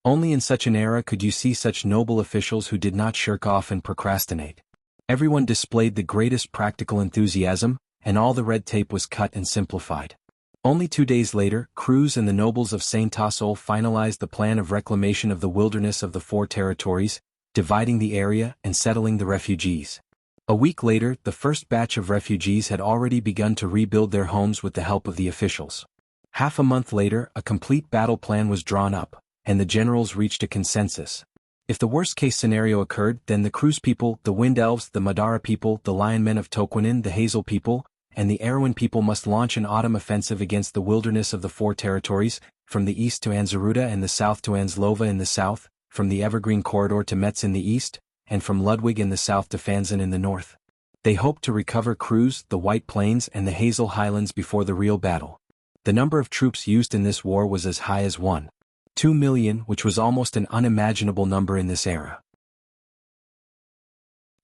Only in such an era could you see such noble officials who did not shirk off and procrastinate. Everyone displayed the greatest practical enthusiasm, and all the red tape was cut and simplified. Only 2 days later, Cruz and the nobles of Saint Tassel finalized the plan of reclamation of the wilderness of the 4 territories, dividing the area and settling the refugees. A week later, the first batch of refugees had already begun to rebuild their homes with the help of the officials. Half a month later, a complete battle plan was drawn up, and the generals reached a consensus. If the worst-case scenario occurred, then the Cruz people, the Wind Elves, the Madara people, the Lion Men of Toquinen, the Hazel people, and the Erwin people must launch an autumn offensive against the wilderness of the 4 territories, from the east to Anzaruda and the south to Anslova in the south, from the Evergreen Corridor to Metz in the east, and from Ludwig in the south to Fanzan in the north. They hoped to recover Cruz, the White Plains and the Hazel Highlands before the real battle. The number of troops used in this war was as high as 1.2 million, which was almost an unimaginable number in this era.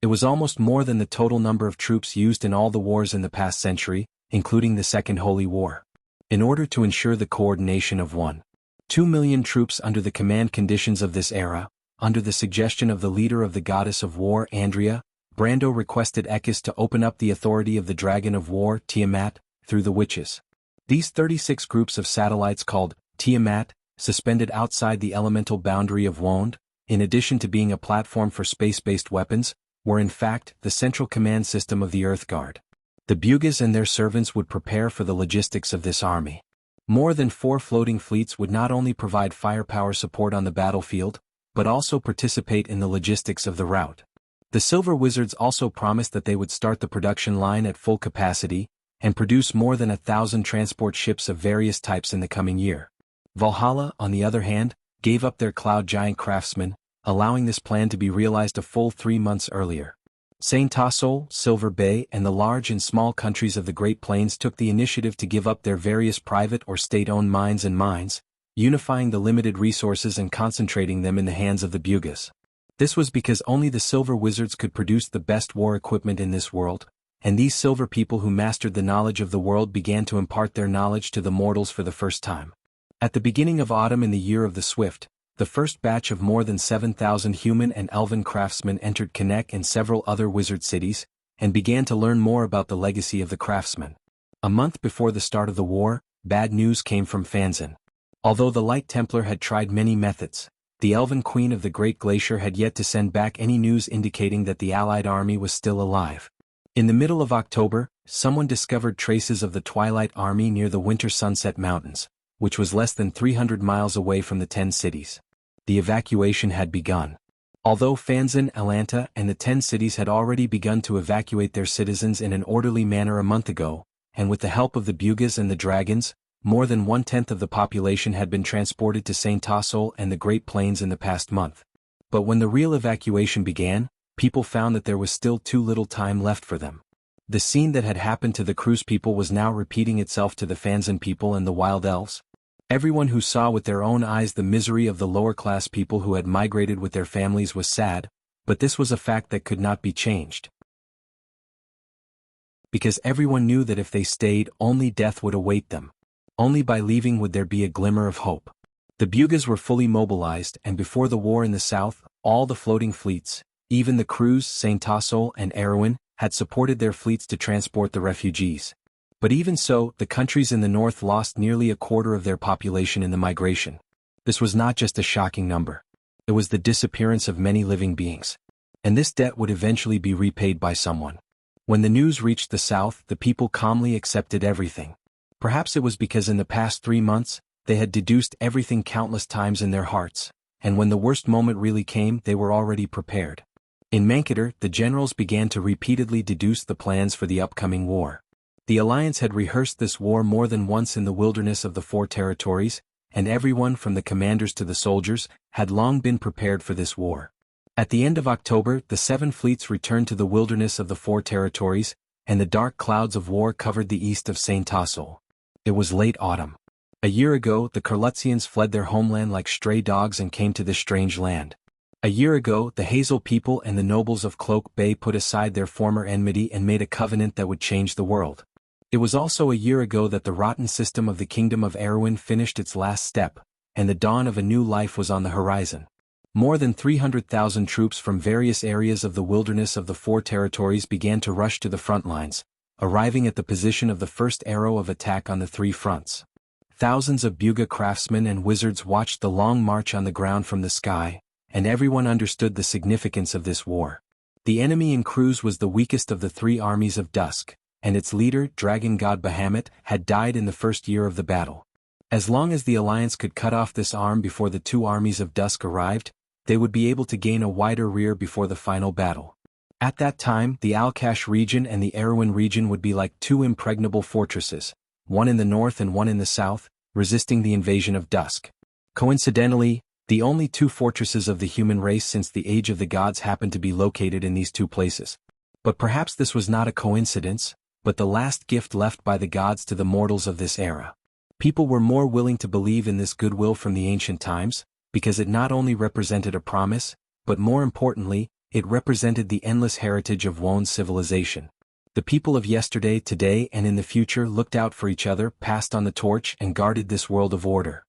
It was almost more than the total number of troops used in all the wars in the past century, including the Second Holy War. In order to ensure the coordination of 1.2 million troops under the command conditions of this era, under the suggestion of the leader of the goddess of war, Andrea, Brando requested Ekis to open up the authority of the dragon of war, Tiamat, through the witches. These 36 groups of satellites called Tiamat, suspended outside the elemental boundary of Wond, in addition to being a platform for space-based weapons, were in fact the central command system of the Earth Guard. The Bugas and their servants would prepare for the logistics of this army. More than 4 floating fleets would not only provide firepower support on the battlefield, but also participate in the logistics of the route. The Silver Wizards also promised that they would start the production line at full capacity, and produce more than 1,000 transport ships of various types in the coming year. Valhalla, on the other hand, gave up their Cloud Giant craftsmen, allowing this plan to be realized a full 3 months earlier. Saint Tassel, Silver Bay and the large and small countries of the Great Plains took the initiative to give up their various private or state-owned mines, unifying the limited resources and concentrating them in the hands of the Bugas. This was because only the silver wizards could produce the best war equipment in this world, and these silver people who mastered the knowledge of the world began to impart their knowledge to the mortals for the first time. At the beginning of autumn in the year of the Swift, the first batch of more than 7,000 human and elven craftsmen entered Connect and several other wizard cities, and began to learn more about the legacy of the craftsmen. A month before the start of the war, bad news came from Fanzan. Although the Light Templar had tried many methods, the Elven Queen of the Great Glacier had yet to send back any news indicating that the Allied army was still alive. In the middle of October, someone discovered traces of the Twilight Army near the Winter Sunset Mountains, which was less than 300 miles away from the 10 cities. The evacuation had begun. Although Fanzan, Atlanta, and the 10 cities had already begun to evacuate their citizens in an orderly manner a month ago, and with the help of the Bugas and the Dragons, more than 1/10 of the population had been transported to St. Tassel and the Great Plains in the past month. But when the real evacuation began, people found that there was still too little time left for them. The scene that had happened to the Cruise people was now repeating itself to the Fanzan people and the Wild Elves. Everyone who saw with their own eyes the misery of the lower-class people who had migrated with their families was sad, but this was a fact that could not be changed. Because everyone knew that if they stayed, only death would await them. Only by leaving would there be a glimmer of hope. The Bugas were fully mobilized, and before the war in the south, all the floating fleets, even the Cruise, St. Tassel, and Erewhon, had supported their fleets to transport the refugees. But even so, the countries in the north lost nearly a quarter of their population in the migration. This was not just a shocking number. It was the disappearance of many living beings. And this debt would eventually be repaid by someone. When the news reached the south, the people calmly accepted everything. Perhaps it was because in the past 3 months, they had deduced everything countless times in their hearts, and when the worst moment really came, they were already prepared. In Mankator, the generals began to repeatedly deduce the plans for the upcoming war. The Alliance had rehearsed this war more than once in the wilderness of the Four Territories, and everyone from the commanders to the soldiers had long been prepared for this war. At the end of October, the 7 fleets returned to the wilderness of the Four Territories, and the dark clouds of war covered the east of St. Tassel. It was late autumn. A year ago, the Kurlutzians fled their homeland like stray dogs and came to this strange land. A year ago, the Hazel people and the nobles of Cloak Bay put aside their former enmity and made a covenant that would change the world. It was also a year ago that the rotten system of the Kingdom of Erewhon finished its last step, and the dawn of a new life was on the horizon. More than 300,000 troops from various areas of the wilderness of the Four Territories began to rush to the front lines, arriving at the position of the first arrow of attack on the 3 fronts. Thousands of Buga craftsmen and wizards watched the long march on the ground from the sky, and everyone understood the significance of this war. The enemy in Cruise was the weakest of the 3 armies of Dusk, and its leader, Dragon God Bahamut, had died in the first year of the battle. As long as the Alliance could cut off this arm before the 2 armies of Dusk arrived, they would be able to gain a wider rear before the final battle. At that time, the Alcash region and the Erewhon region would be like 2 impregnable fortresses, one in the north and one in the south, resisting the invasion of Dusk. Coincidentally, the only 2 fortresses of the human race since the Age of the Gods happened to be located in these 2 places. But perhaps this was not a coincidence, but the last gift left by the gods to the mortals of this era. People were more willing to believe in this goodwill from the ancient times, because it not only represented a promise, but more importantly, it represented the endless heritage of Wone's civilization. The people of yesterday, today, and in the future looked out for each other, passed on the torch, and guarded this world of order.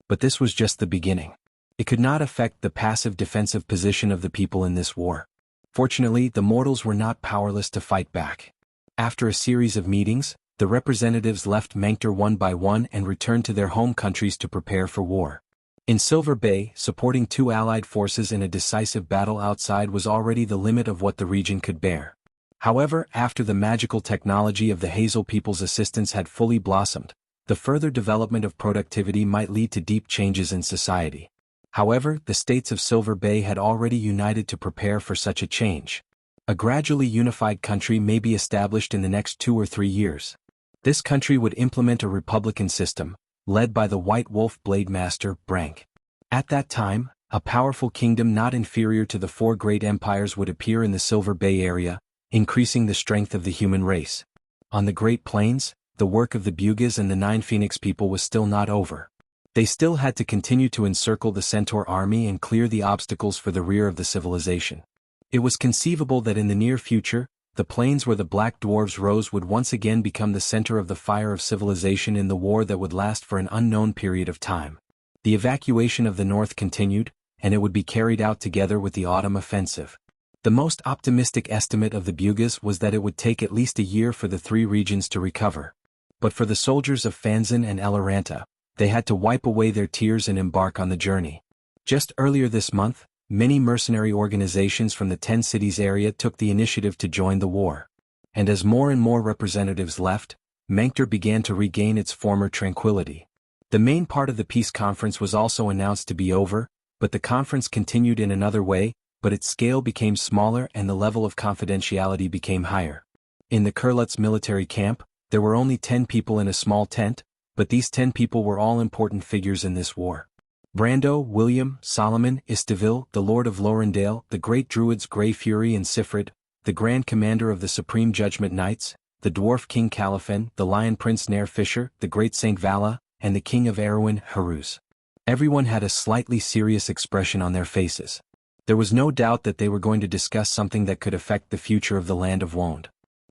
But this was just the beginning. It could not affect the passive defensive position of the people in this war. Fortunately, the mortals were not powerless to fight back. After a series of meetings, the representatives left Mankator one by one and returned to their home countries to prepare for war. In Silver Bay, supporting 2 allied forces in a decisive battle outside was already the limit of what the region could bear. However, after the magical technology of the Hazel people's assistance had fully blossomed, the further development of productivity might lead to deep changes in society. However, the states of Silver Bay had already united to prepare for such a change. A gradually unified country may be established in the next 2 or 3 years. This country would implement a republican system, led by the White Wolf Blade Master, Brank. At that time, a powerful kingdom not inferior to the 4 great empires would appear in the Silver Bay area, increasing the strength of the human race. On the Great Plains, the work of the Bugas and the 9 Phoenix people was still not over. They still had to continue to encircle the Centaur army and clear the obstacles for the rear of the civilization. It was conceivable that in the near future, the plains where the black dwarves rose would once again become the center of the fire of civilization in the war that would last for an unknown period of time. The evacuation of the north continued, and it would be carried out together with the autumn offensive. The most optimistic estimate of the Bugas was that it would take at least a year for the 3 regions to recover. But for the soldiers of Fanzan and Eloranta, they had to wipe away their tears and embark on the journey. Just earlier this month, many mercenary organizations from the 10 cities area took the initiative to join the war. And as more and more representatives left, Menkter began to regain its former tranquility. The main part of the peace conference was also announced to be over, but the conference continued in another way, but its scale became smaller and the level of confidentiality became higher. In the Kurlutz military camp, there were only 10 people in a small tent, but these 10 people were all important figures in this war. Brando, William, Solomon, Istavil, the Lord of Lorendale, the great druids Grey Fury and Sifrid, the Grand Commander of the Supreme Judgment Knights, the Dwarf King Califen, the Lion Prince Nair Fisher, the Great Saint Vala, and the King of Erewhon, Haruz. Everyone had a slightly serious expression on their faces. There was no doubt that they were going to discuss something that could affect the future of the land of Wond.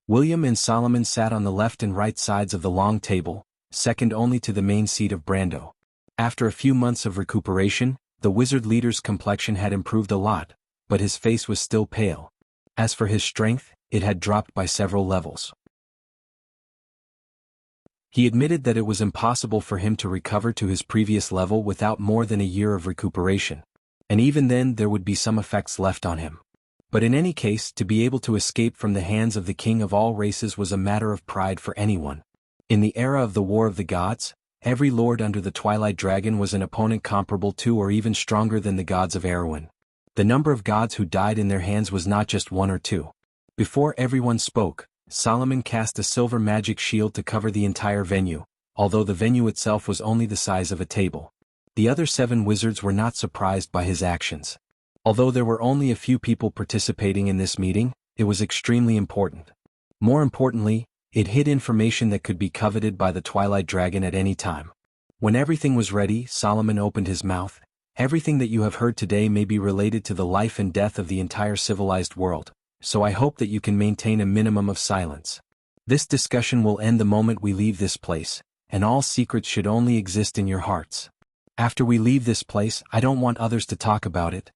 William and Solomon sat on the left and right sides of the long table, second only to the main seat of Brando. After a few months of recuperation, the wizard leader's complexion had improved a lot, but his face was still pale. As for his strength, it had dropped by several levels. He admitted that it was impossible for him to recover to his previous level without more than a year of recuperation. And even then there would be some effects left on him. But in any case, to be able to escape from the hands of the king of all races was a matter of pride for anyone. In the era of the War of the Gods, every lord under the Twilight Dragon was an opponent comparable to or even stronger than the gods of Erewhon. The number of gods who died in their hands was not just 1 or 2. Before everyone spoke, Solomon cast a silver magic shield to cover the entire venue, although the venue itself was only the size of a table. The other 7 wizards were not surprised by his actions. Although there were only a few people participating in this meeting, it was extremely important. More importantly, it hid information that could be coveted by the Twilight Dragon at any time. When everything was ready, Solomon opened his mouth. Everything that you have heard today may be related to the life and death of the entire civilized world, so I hope that you can maintain a minimum of silence. This discussion will end the moment we leave this place, and all secrets should only exist in your hearts. After we leave this place, I don't want others to talk about it.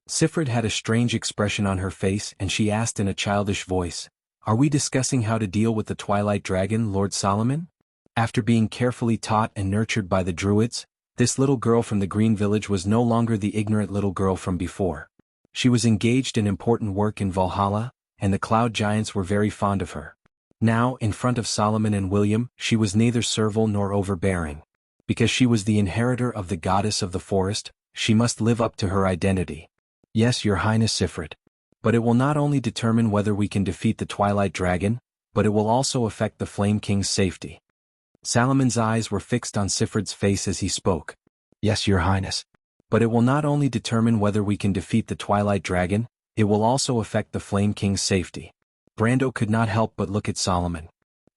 Sifrid had a strange expression on her face and she asked in a childish voice, "Are we discussing how to deal with the Twilight Dragon, Lord Solomon?" After being carefully taught and nurtured by the druids, this little girl from the Green Village was no longer the ignorant little girl from before. She was engaged in important work in Valhalla, and the Cloud Giants were very fond of her. Now, in front of Solomon and William, she was neither servile nor overbearing. Because she was the inheritor of the goddess of the forest, she must live up to her identity. Yes, Your Highness Sifrid. But it will not only determine whether we can defeat the Twilight Dragon, but it will also affect the Flame King's safety. Solomon's eyes were fixed on Sifrid's face as he spoke. Yes, Your Highness. But it will not only determine whether we can defeat the Twilight Dragon, it will also affect the Flame King's safety. Brando could not help but look at Solomon.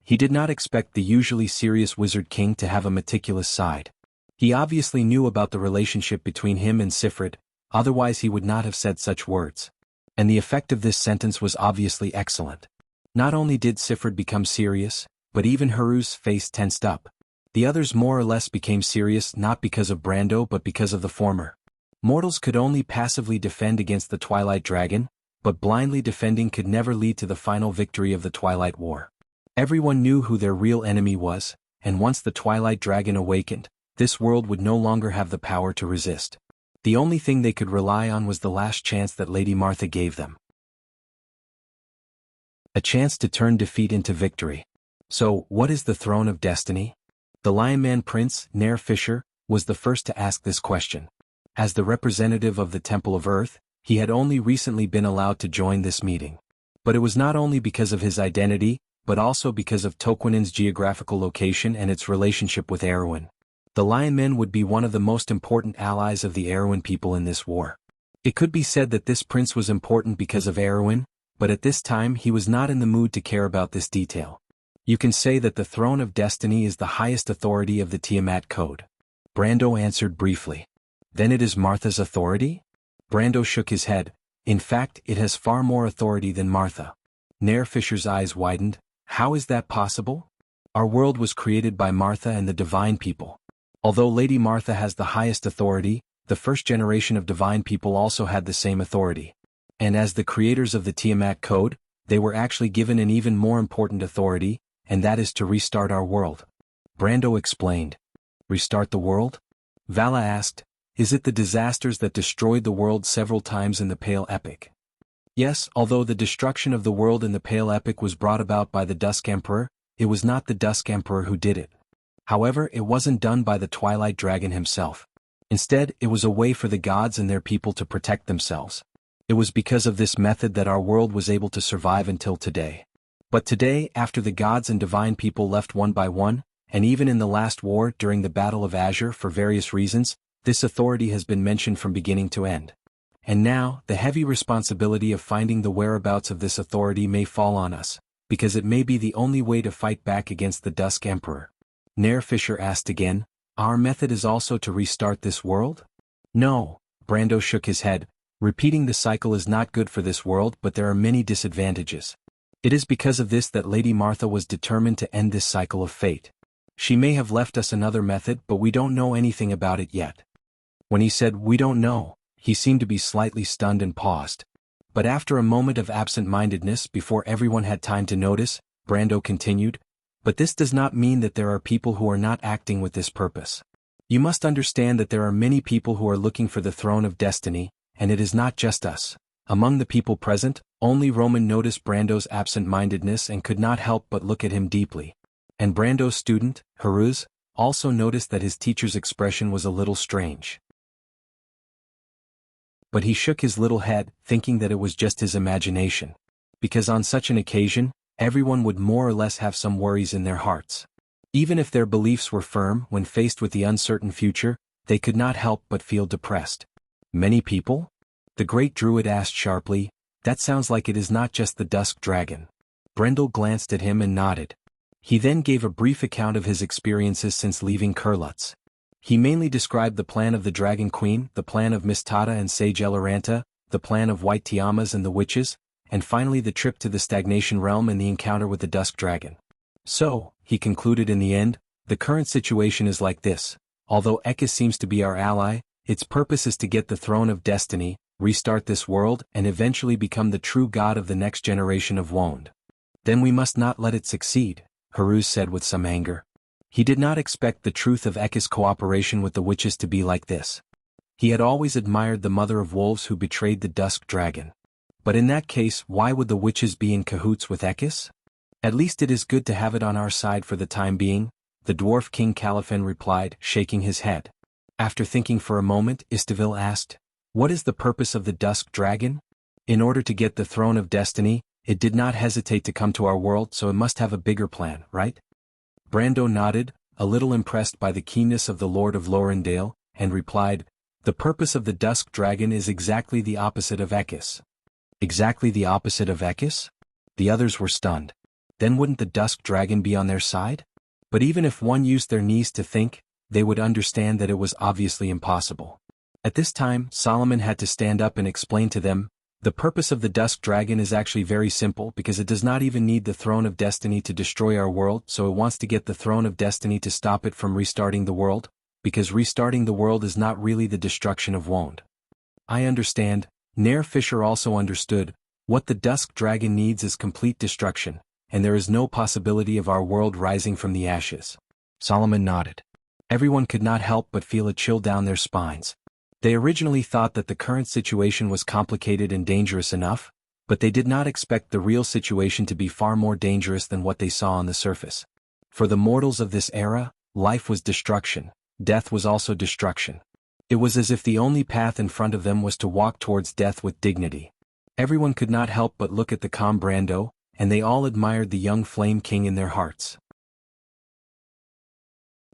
He did not expect the usually serious Wizard King to have a meticulous side. He obviously knew about the relationship between him and Sifrid, otherwise he would not have said such words. And the effect of this sentence was obviously excellent. Not only did Sifrid become serious, but even Haruz's face tensed up. The others more or less became serious not because of Brando but because of the former. Mortals could only passively defend against the Twilight Dragon, but blindly defending could never lead to the final victory of the Twilight War. Everyone knew who their real enemy was, and once the Twilight Dragon awakened, this world would no longer have the power to resist. The only thing they could rely on was the last chance that Lady Martha gave them. A chance to turn defeat into victory. So, what is the Throne of Destiny? The Lionman Prince, Nair Fisher, was the first to ask this question. As the representative of the Temple of Earth, he had only recently been allowed to join this meeting. But it was not only because of his identity, but also because of Toquinen's geographical location and its relationship with Erewhon. The Lionmen would be one of the most important allies of the Erewhon people in this war. It could be said that this prince was important because of Erewhon, but at this time he was not in the mood to care about this detail. You can say that the throne of destiny is the highest authority of the Tiamat Code. Brando answered briefly. Then it is Martha's authority? Brando shook his head. In fact, it has far more authority than Martha. Nair Fisher's eyes widened. How is that possible? Our world was created by Martha and the divine people. Although Lady Martha has the highest authority, the first generation of divine people also had the same authority. And as the creators of the Tiamat Code, they were actually given an even more important authority, and that is to restart our world. Brando explained. Restart the world? Vala asked. Is it the disasters that destroyed the world several times in the Pale Epic? Yes, although the destruction of the world in the Pale Epic was brought about by the Dusk Emperor, it was not the Dusk Emperor who did it. However, it wasn't done by the Twilight Dragon himself. Instead, it was a way for the gods and their people to protect themselves. It was because of this method that our world was able to survive until today. But today, after the gods and divine people left one by one, and even in the last war during the Battle of Azure for various reasons, this authority has been mentioned from beginning to end. And now, the heavy responsibility of finding the whereabouts of this authority may fall on us, because it may be the only way to fight back against the Dusk Emperor. Nair Fisher asked again, our method is also to restart this world? No, Brando shook his head. Repeating the cycle is not good for this world, but there are many disadvantages. It is because of this that Lady Martha was determined to end this cycle of fate. She may have left us another method, but we don't know anything about it yet. When he said, we don't know, he seemed to be slightly stunned and paused. But after a moment of absent-mindedness before everyone had time to notice, Brando continued, but this does not mean that there are people who are not acting with this purpose. You must understand that there are many people who are looking for the throne of destiny, and it is not just us. Among the people present, only Roman noticed Brando's absent-mindedness and could not help but look at him deeply. And Brando's student, Haruz, also noticed that his teacher's expression was a little strange. But he shook his little head, thinking that it was just his imagination. Because on such an occasion, everyone would more or less have some worries in their hearts. Even if their beliefs were firm when faced with the uncertain future, they could not help but feel depressed. Many people? The great druid asked sharply. That sounds like it is not just the Dusk Dragon. Brendel glanced at him and nodded. He then gave a brief account of his experiences since leaving Kurlutz. He mainly described the plan of the Dragon Queen, the plan of Mistata and Sage Eloranta, the plan of White Tiamas and the witches, and finally the trip to the Stagnation Realm and the encounter with the Dusk Dragon. So, he concluded in the end, the current situation is like this. Although Ekis seems to be our ally, its purpose is to get the throne of destiny, restart this world, and eventually become the true god of the next generation of Wond. Then we must not let it succeed, Haruz said with some anger. He did not expect the truth of Ekis' cooperation with the witches to be like this. He had always admired the mother of wolves who betrayed the Dusk Dragon. But in that case, why would the witches be in cahoots with Ekis? At least it is good to have it on our side for the time being, the dwarf King Caliphan replied, shaking his head. After thinking for a moment, Istavil asked, what is the purpose of the Dusk Dragon? In order to get the throne of destiny, it did not hesitate to come to our world, so it must have a bigger plan, right? Brando nodded, a little impressed by the keenness of the Lord of Lorendale, and replied, the purpose of the Dusk Dragon is exactly the opposite of Ekis. Exactly the opposite of Ekis? The others were stunned. Then wouldn't the Dusk Dragon be on their side? But even if one used their knees to think, they would understand that it was obviously impossible. At this time, Solomon had to stand up and explain to them, the purpose of the Dusk Dragon is actually very simple because it does not even need the Throne of Destiny to destroy our world, so it wants to get the Throne of Destiny to stop it from restarting the world, because restarting the world is not really the destruction of Wond. I understand. Nair Fisher also understood. What the Dusk Dragon needs is complete destruction, and there is no possibility of our world rising from the ashes. Solomon nodded. Everyone could not help but feel a chill down their spines. They originally thought that the current situation was complicated and dangerous enough, but they did not expect the real situation to be far more dangerous than what they saw on the surface. For the mortals of this era, life was destruction, death was also destruction. It was as if the only path in front of them was to walk towards death with dignity. Everyone could not help but look at the calm Brando, and they all admired the young Flame King in their hearts.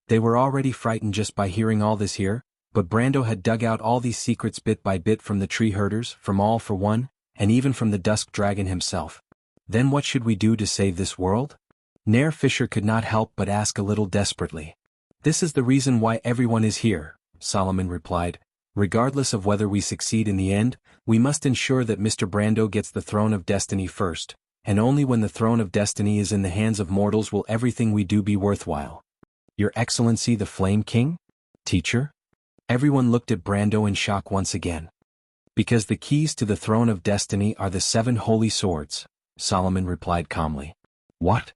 They were already frightened just by hearing all this here, but Brando had dug out all these secrets bit by bit from the tree herders, from All for One, and even from the Dusk Dragon himself. Then what should we do to save this world? Nair Fisher could not help but ask a little desperately. This is the reason why everyone is here, Solomon replied. Regardless of whether we succeed in the end, we must ensure that Mr. Brando gets the throne of destiny first, and only when the throne of destiny is in the hands of mortals will everything we do be worthwhile. Your Excellency the Flame King? Teacher? Everyone looked at Brando in shock once again. Because the keys to the throne of destiny are the 7 holy swords, Solomon replied calmly. What?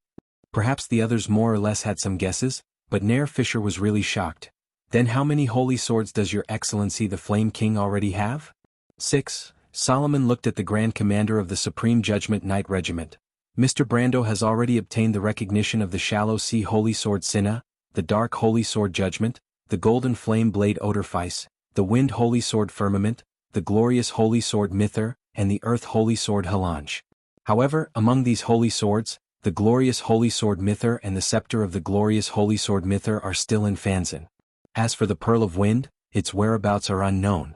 Perhaps the others more or less had some guesses, but Nair Fisher was really shocked. Then how many holy swords does Your Excellency the Flame King already have? 6. Solomon looked at the Grand Commander of the Supreme Judgment Knight Regiment. Mr. Brando has already obtained the recognition of the Shallow Sea Holy Sword Sinna, the Dark Holy Sword Judgment, the Golden Flame Blade Odorfice, the Wind Holy Sword Firmament, the Glorious Holy Sword Mither, and the Earth Holy Sword Halange. However, among these holy swords, the Glorious Holy Sword Mither and the Scepter of the Glorious Holy Sword Mither are still in Fanzin. As for the Pearl of Wind, its whereabouts are unknown.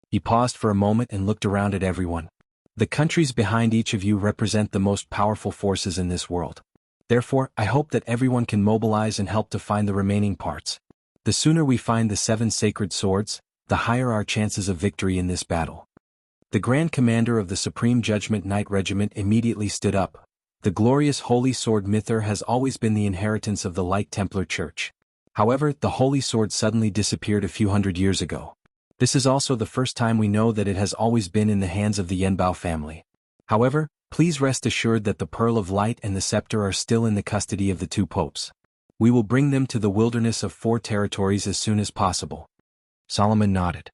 He paused for a moment and looked around at everyone. The countries behind each of you represent the most powerful forces in this world. Therefore, I hope that everyone can mobilize and help to find the remaining parts. The sooner we find the 7 sacred swords, the higher our chances of victory in this battle. The Grand Commander of the Supreme Judgment Knight Regiment immediately stood up. The glorious Holy Sword Mither has always been the inheritance of the Light Templar Church. However, the Holy Sword suddenly disappeared a few hundred years ago. This is also the first time we know that it has always been in the hands of the Yenbao family. However, please rest assured that the Pearl of Light and the Scepter are still in the custody of the 2 popes. We will bring them to the wilderness of 4 territories as soon as possible. Solomon nodded.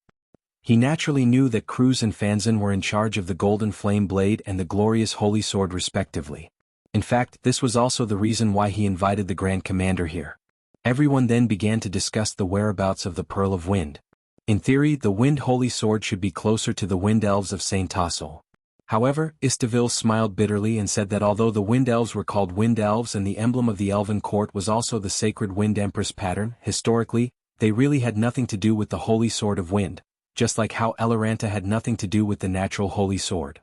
He naturally knew that Cruz and Fanzin were in charge of the Golden Flame Blade and the Glorious Holy Sword respectively. In fact, this was also the reason why he invited the Grand Commander here. Everyone then began to discuss the whereabouts of the Pearl of Wind. In theory, the Wind Holy Sword should be closer to the Wind Elves of Saint Tassel. However, Istaville smiled bitterly and said that although the Wind Elves were called Wind Elves and the emblem of the Elven Court was also the sacred Wind Empress pattern, historically, they really had nothing to do with the Holy Sword of Wind, just like how Eloranta had nothing to do with the natural Holy Sword.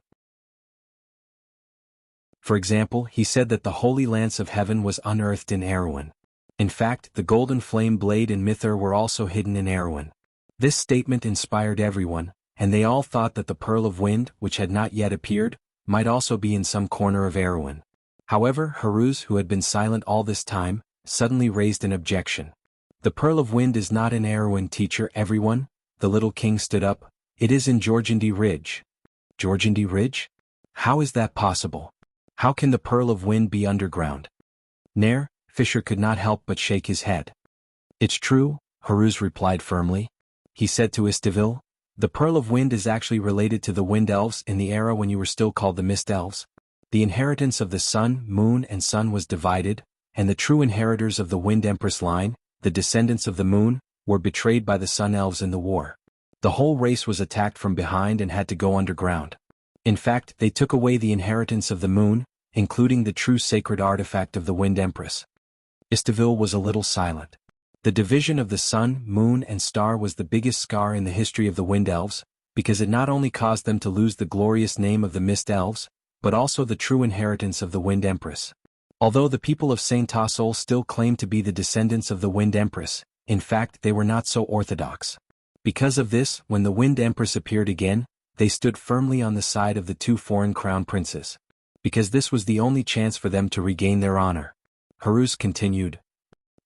For example, he said that the Holy Lance of Heaven was unearthed in Erewhon. In fact, the Golden Flame Blade and Mither were also hidden in Erewhon. This statement inspired everyone, and they all thought that the Pearl of Wind, which had not yet appeared, might also be in some corner of Erewhon. However, Haruz, who had been silent all this time, suddenly raised an objection. The Pearl of Wind is not in Erewhon, teacher. Everyone, the little king stood up. It is in Jorgindy Ridge. Jorgindy Ridge? How is that possible? How can the Pearl of Wind be underground? Nair Fisher could not help but shake his head. It's true, Haruz replied firmly. He said to Istaville, the Pearl of Wind is actually related to the Wind Elves in the era when you were still called the Mist Elves. The inheritance of the Sun, Moon and Sun was divided, and the true inheritors of the Wind Empress line, the descendants of the Moon, were betrayed by the Sun Elves in the war. The whole race was attacked from behind and had to go underground. In fact, they took away the inheritance of the Moon, including the true sacred artifact of the Wind Empress. Istaville was a little silent. The division of the Sun, Moon and Star was the biggest scar in the history of the Wind Elves, because it not only caused them to lose the glorious name of the Mist Elves, but also the true inheritance of the Wind Empress. Although the people of Saint Tassel still claimed to be the descendants of the Wind Empress, in fact they were not so orthodox. Because of this, when the Wind Empress appeared again, they stood firmly on the side of the 2 foreign crown princes. Because this was the only chance for them to regain their honor. Haruz continued.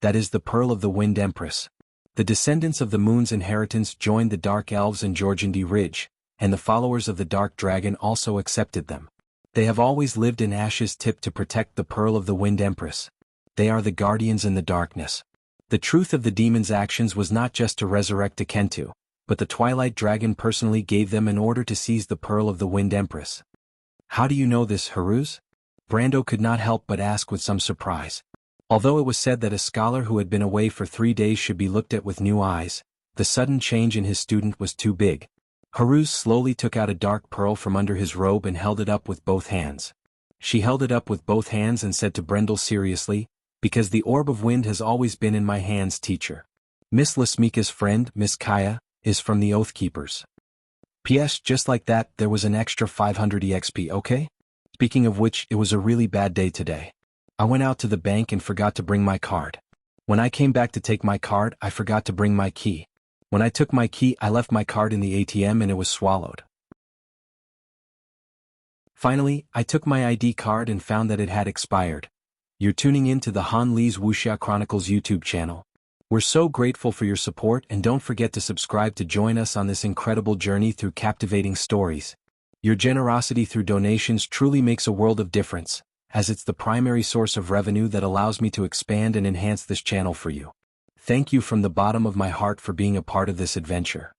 That is the Pearl of the Wind Empress. The descendants of the Moon's inheritance joined the Dark Elves in Jorgindy Ridge, and the followers of the Dark Dragon also accepted them. They have always lived in Ash's Tip to protect the Pearl of the Wind Empress. They are the guardians in the darkness. The truth of the demon's actions was not just to resurrect Akentu, but the Twilight Dragon personally gave them in order to seize the Pearl of the Wind Empress. How do you know this, Haruz? Brando could not help but ask with some surprise. Although it was said that a scholar who had been away for 3 days should be looked at with new eyes, the sudden change in his student was too big. Haruz slowly took out a dark pearl from under his robe and held it up with both hands. She held it up with both hands and said to Brendel seriously, because the orb of wind has always been in my hands, teacher. Miss Lasmika's friend, Miss Kaya, is from the Oath Keepers. P.S. Just like that, there was an extra 500 EXP, okay? Speaking of which, it was a really bad day today. I went out to the bank and forgot to bring my card. When I came back to take my card, I forgot to bring my key. When I took my key, I left my card in the ATM and it was swallowed. Finally, I took my ID card and found that it had expired. You're tuning in to the Han Lee's Wuxia Chronicles YouTube channel. We're so grateful for your support, and don't forget to subscribe to join us on this incredible journey through captivating stories. Your generosity through donations truly makes a world of difference, as it's the primary source of revenue that allows me to expand and enhance this channel for you. Thank you from the bottom of my heart for being a part of this adventure.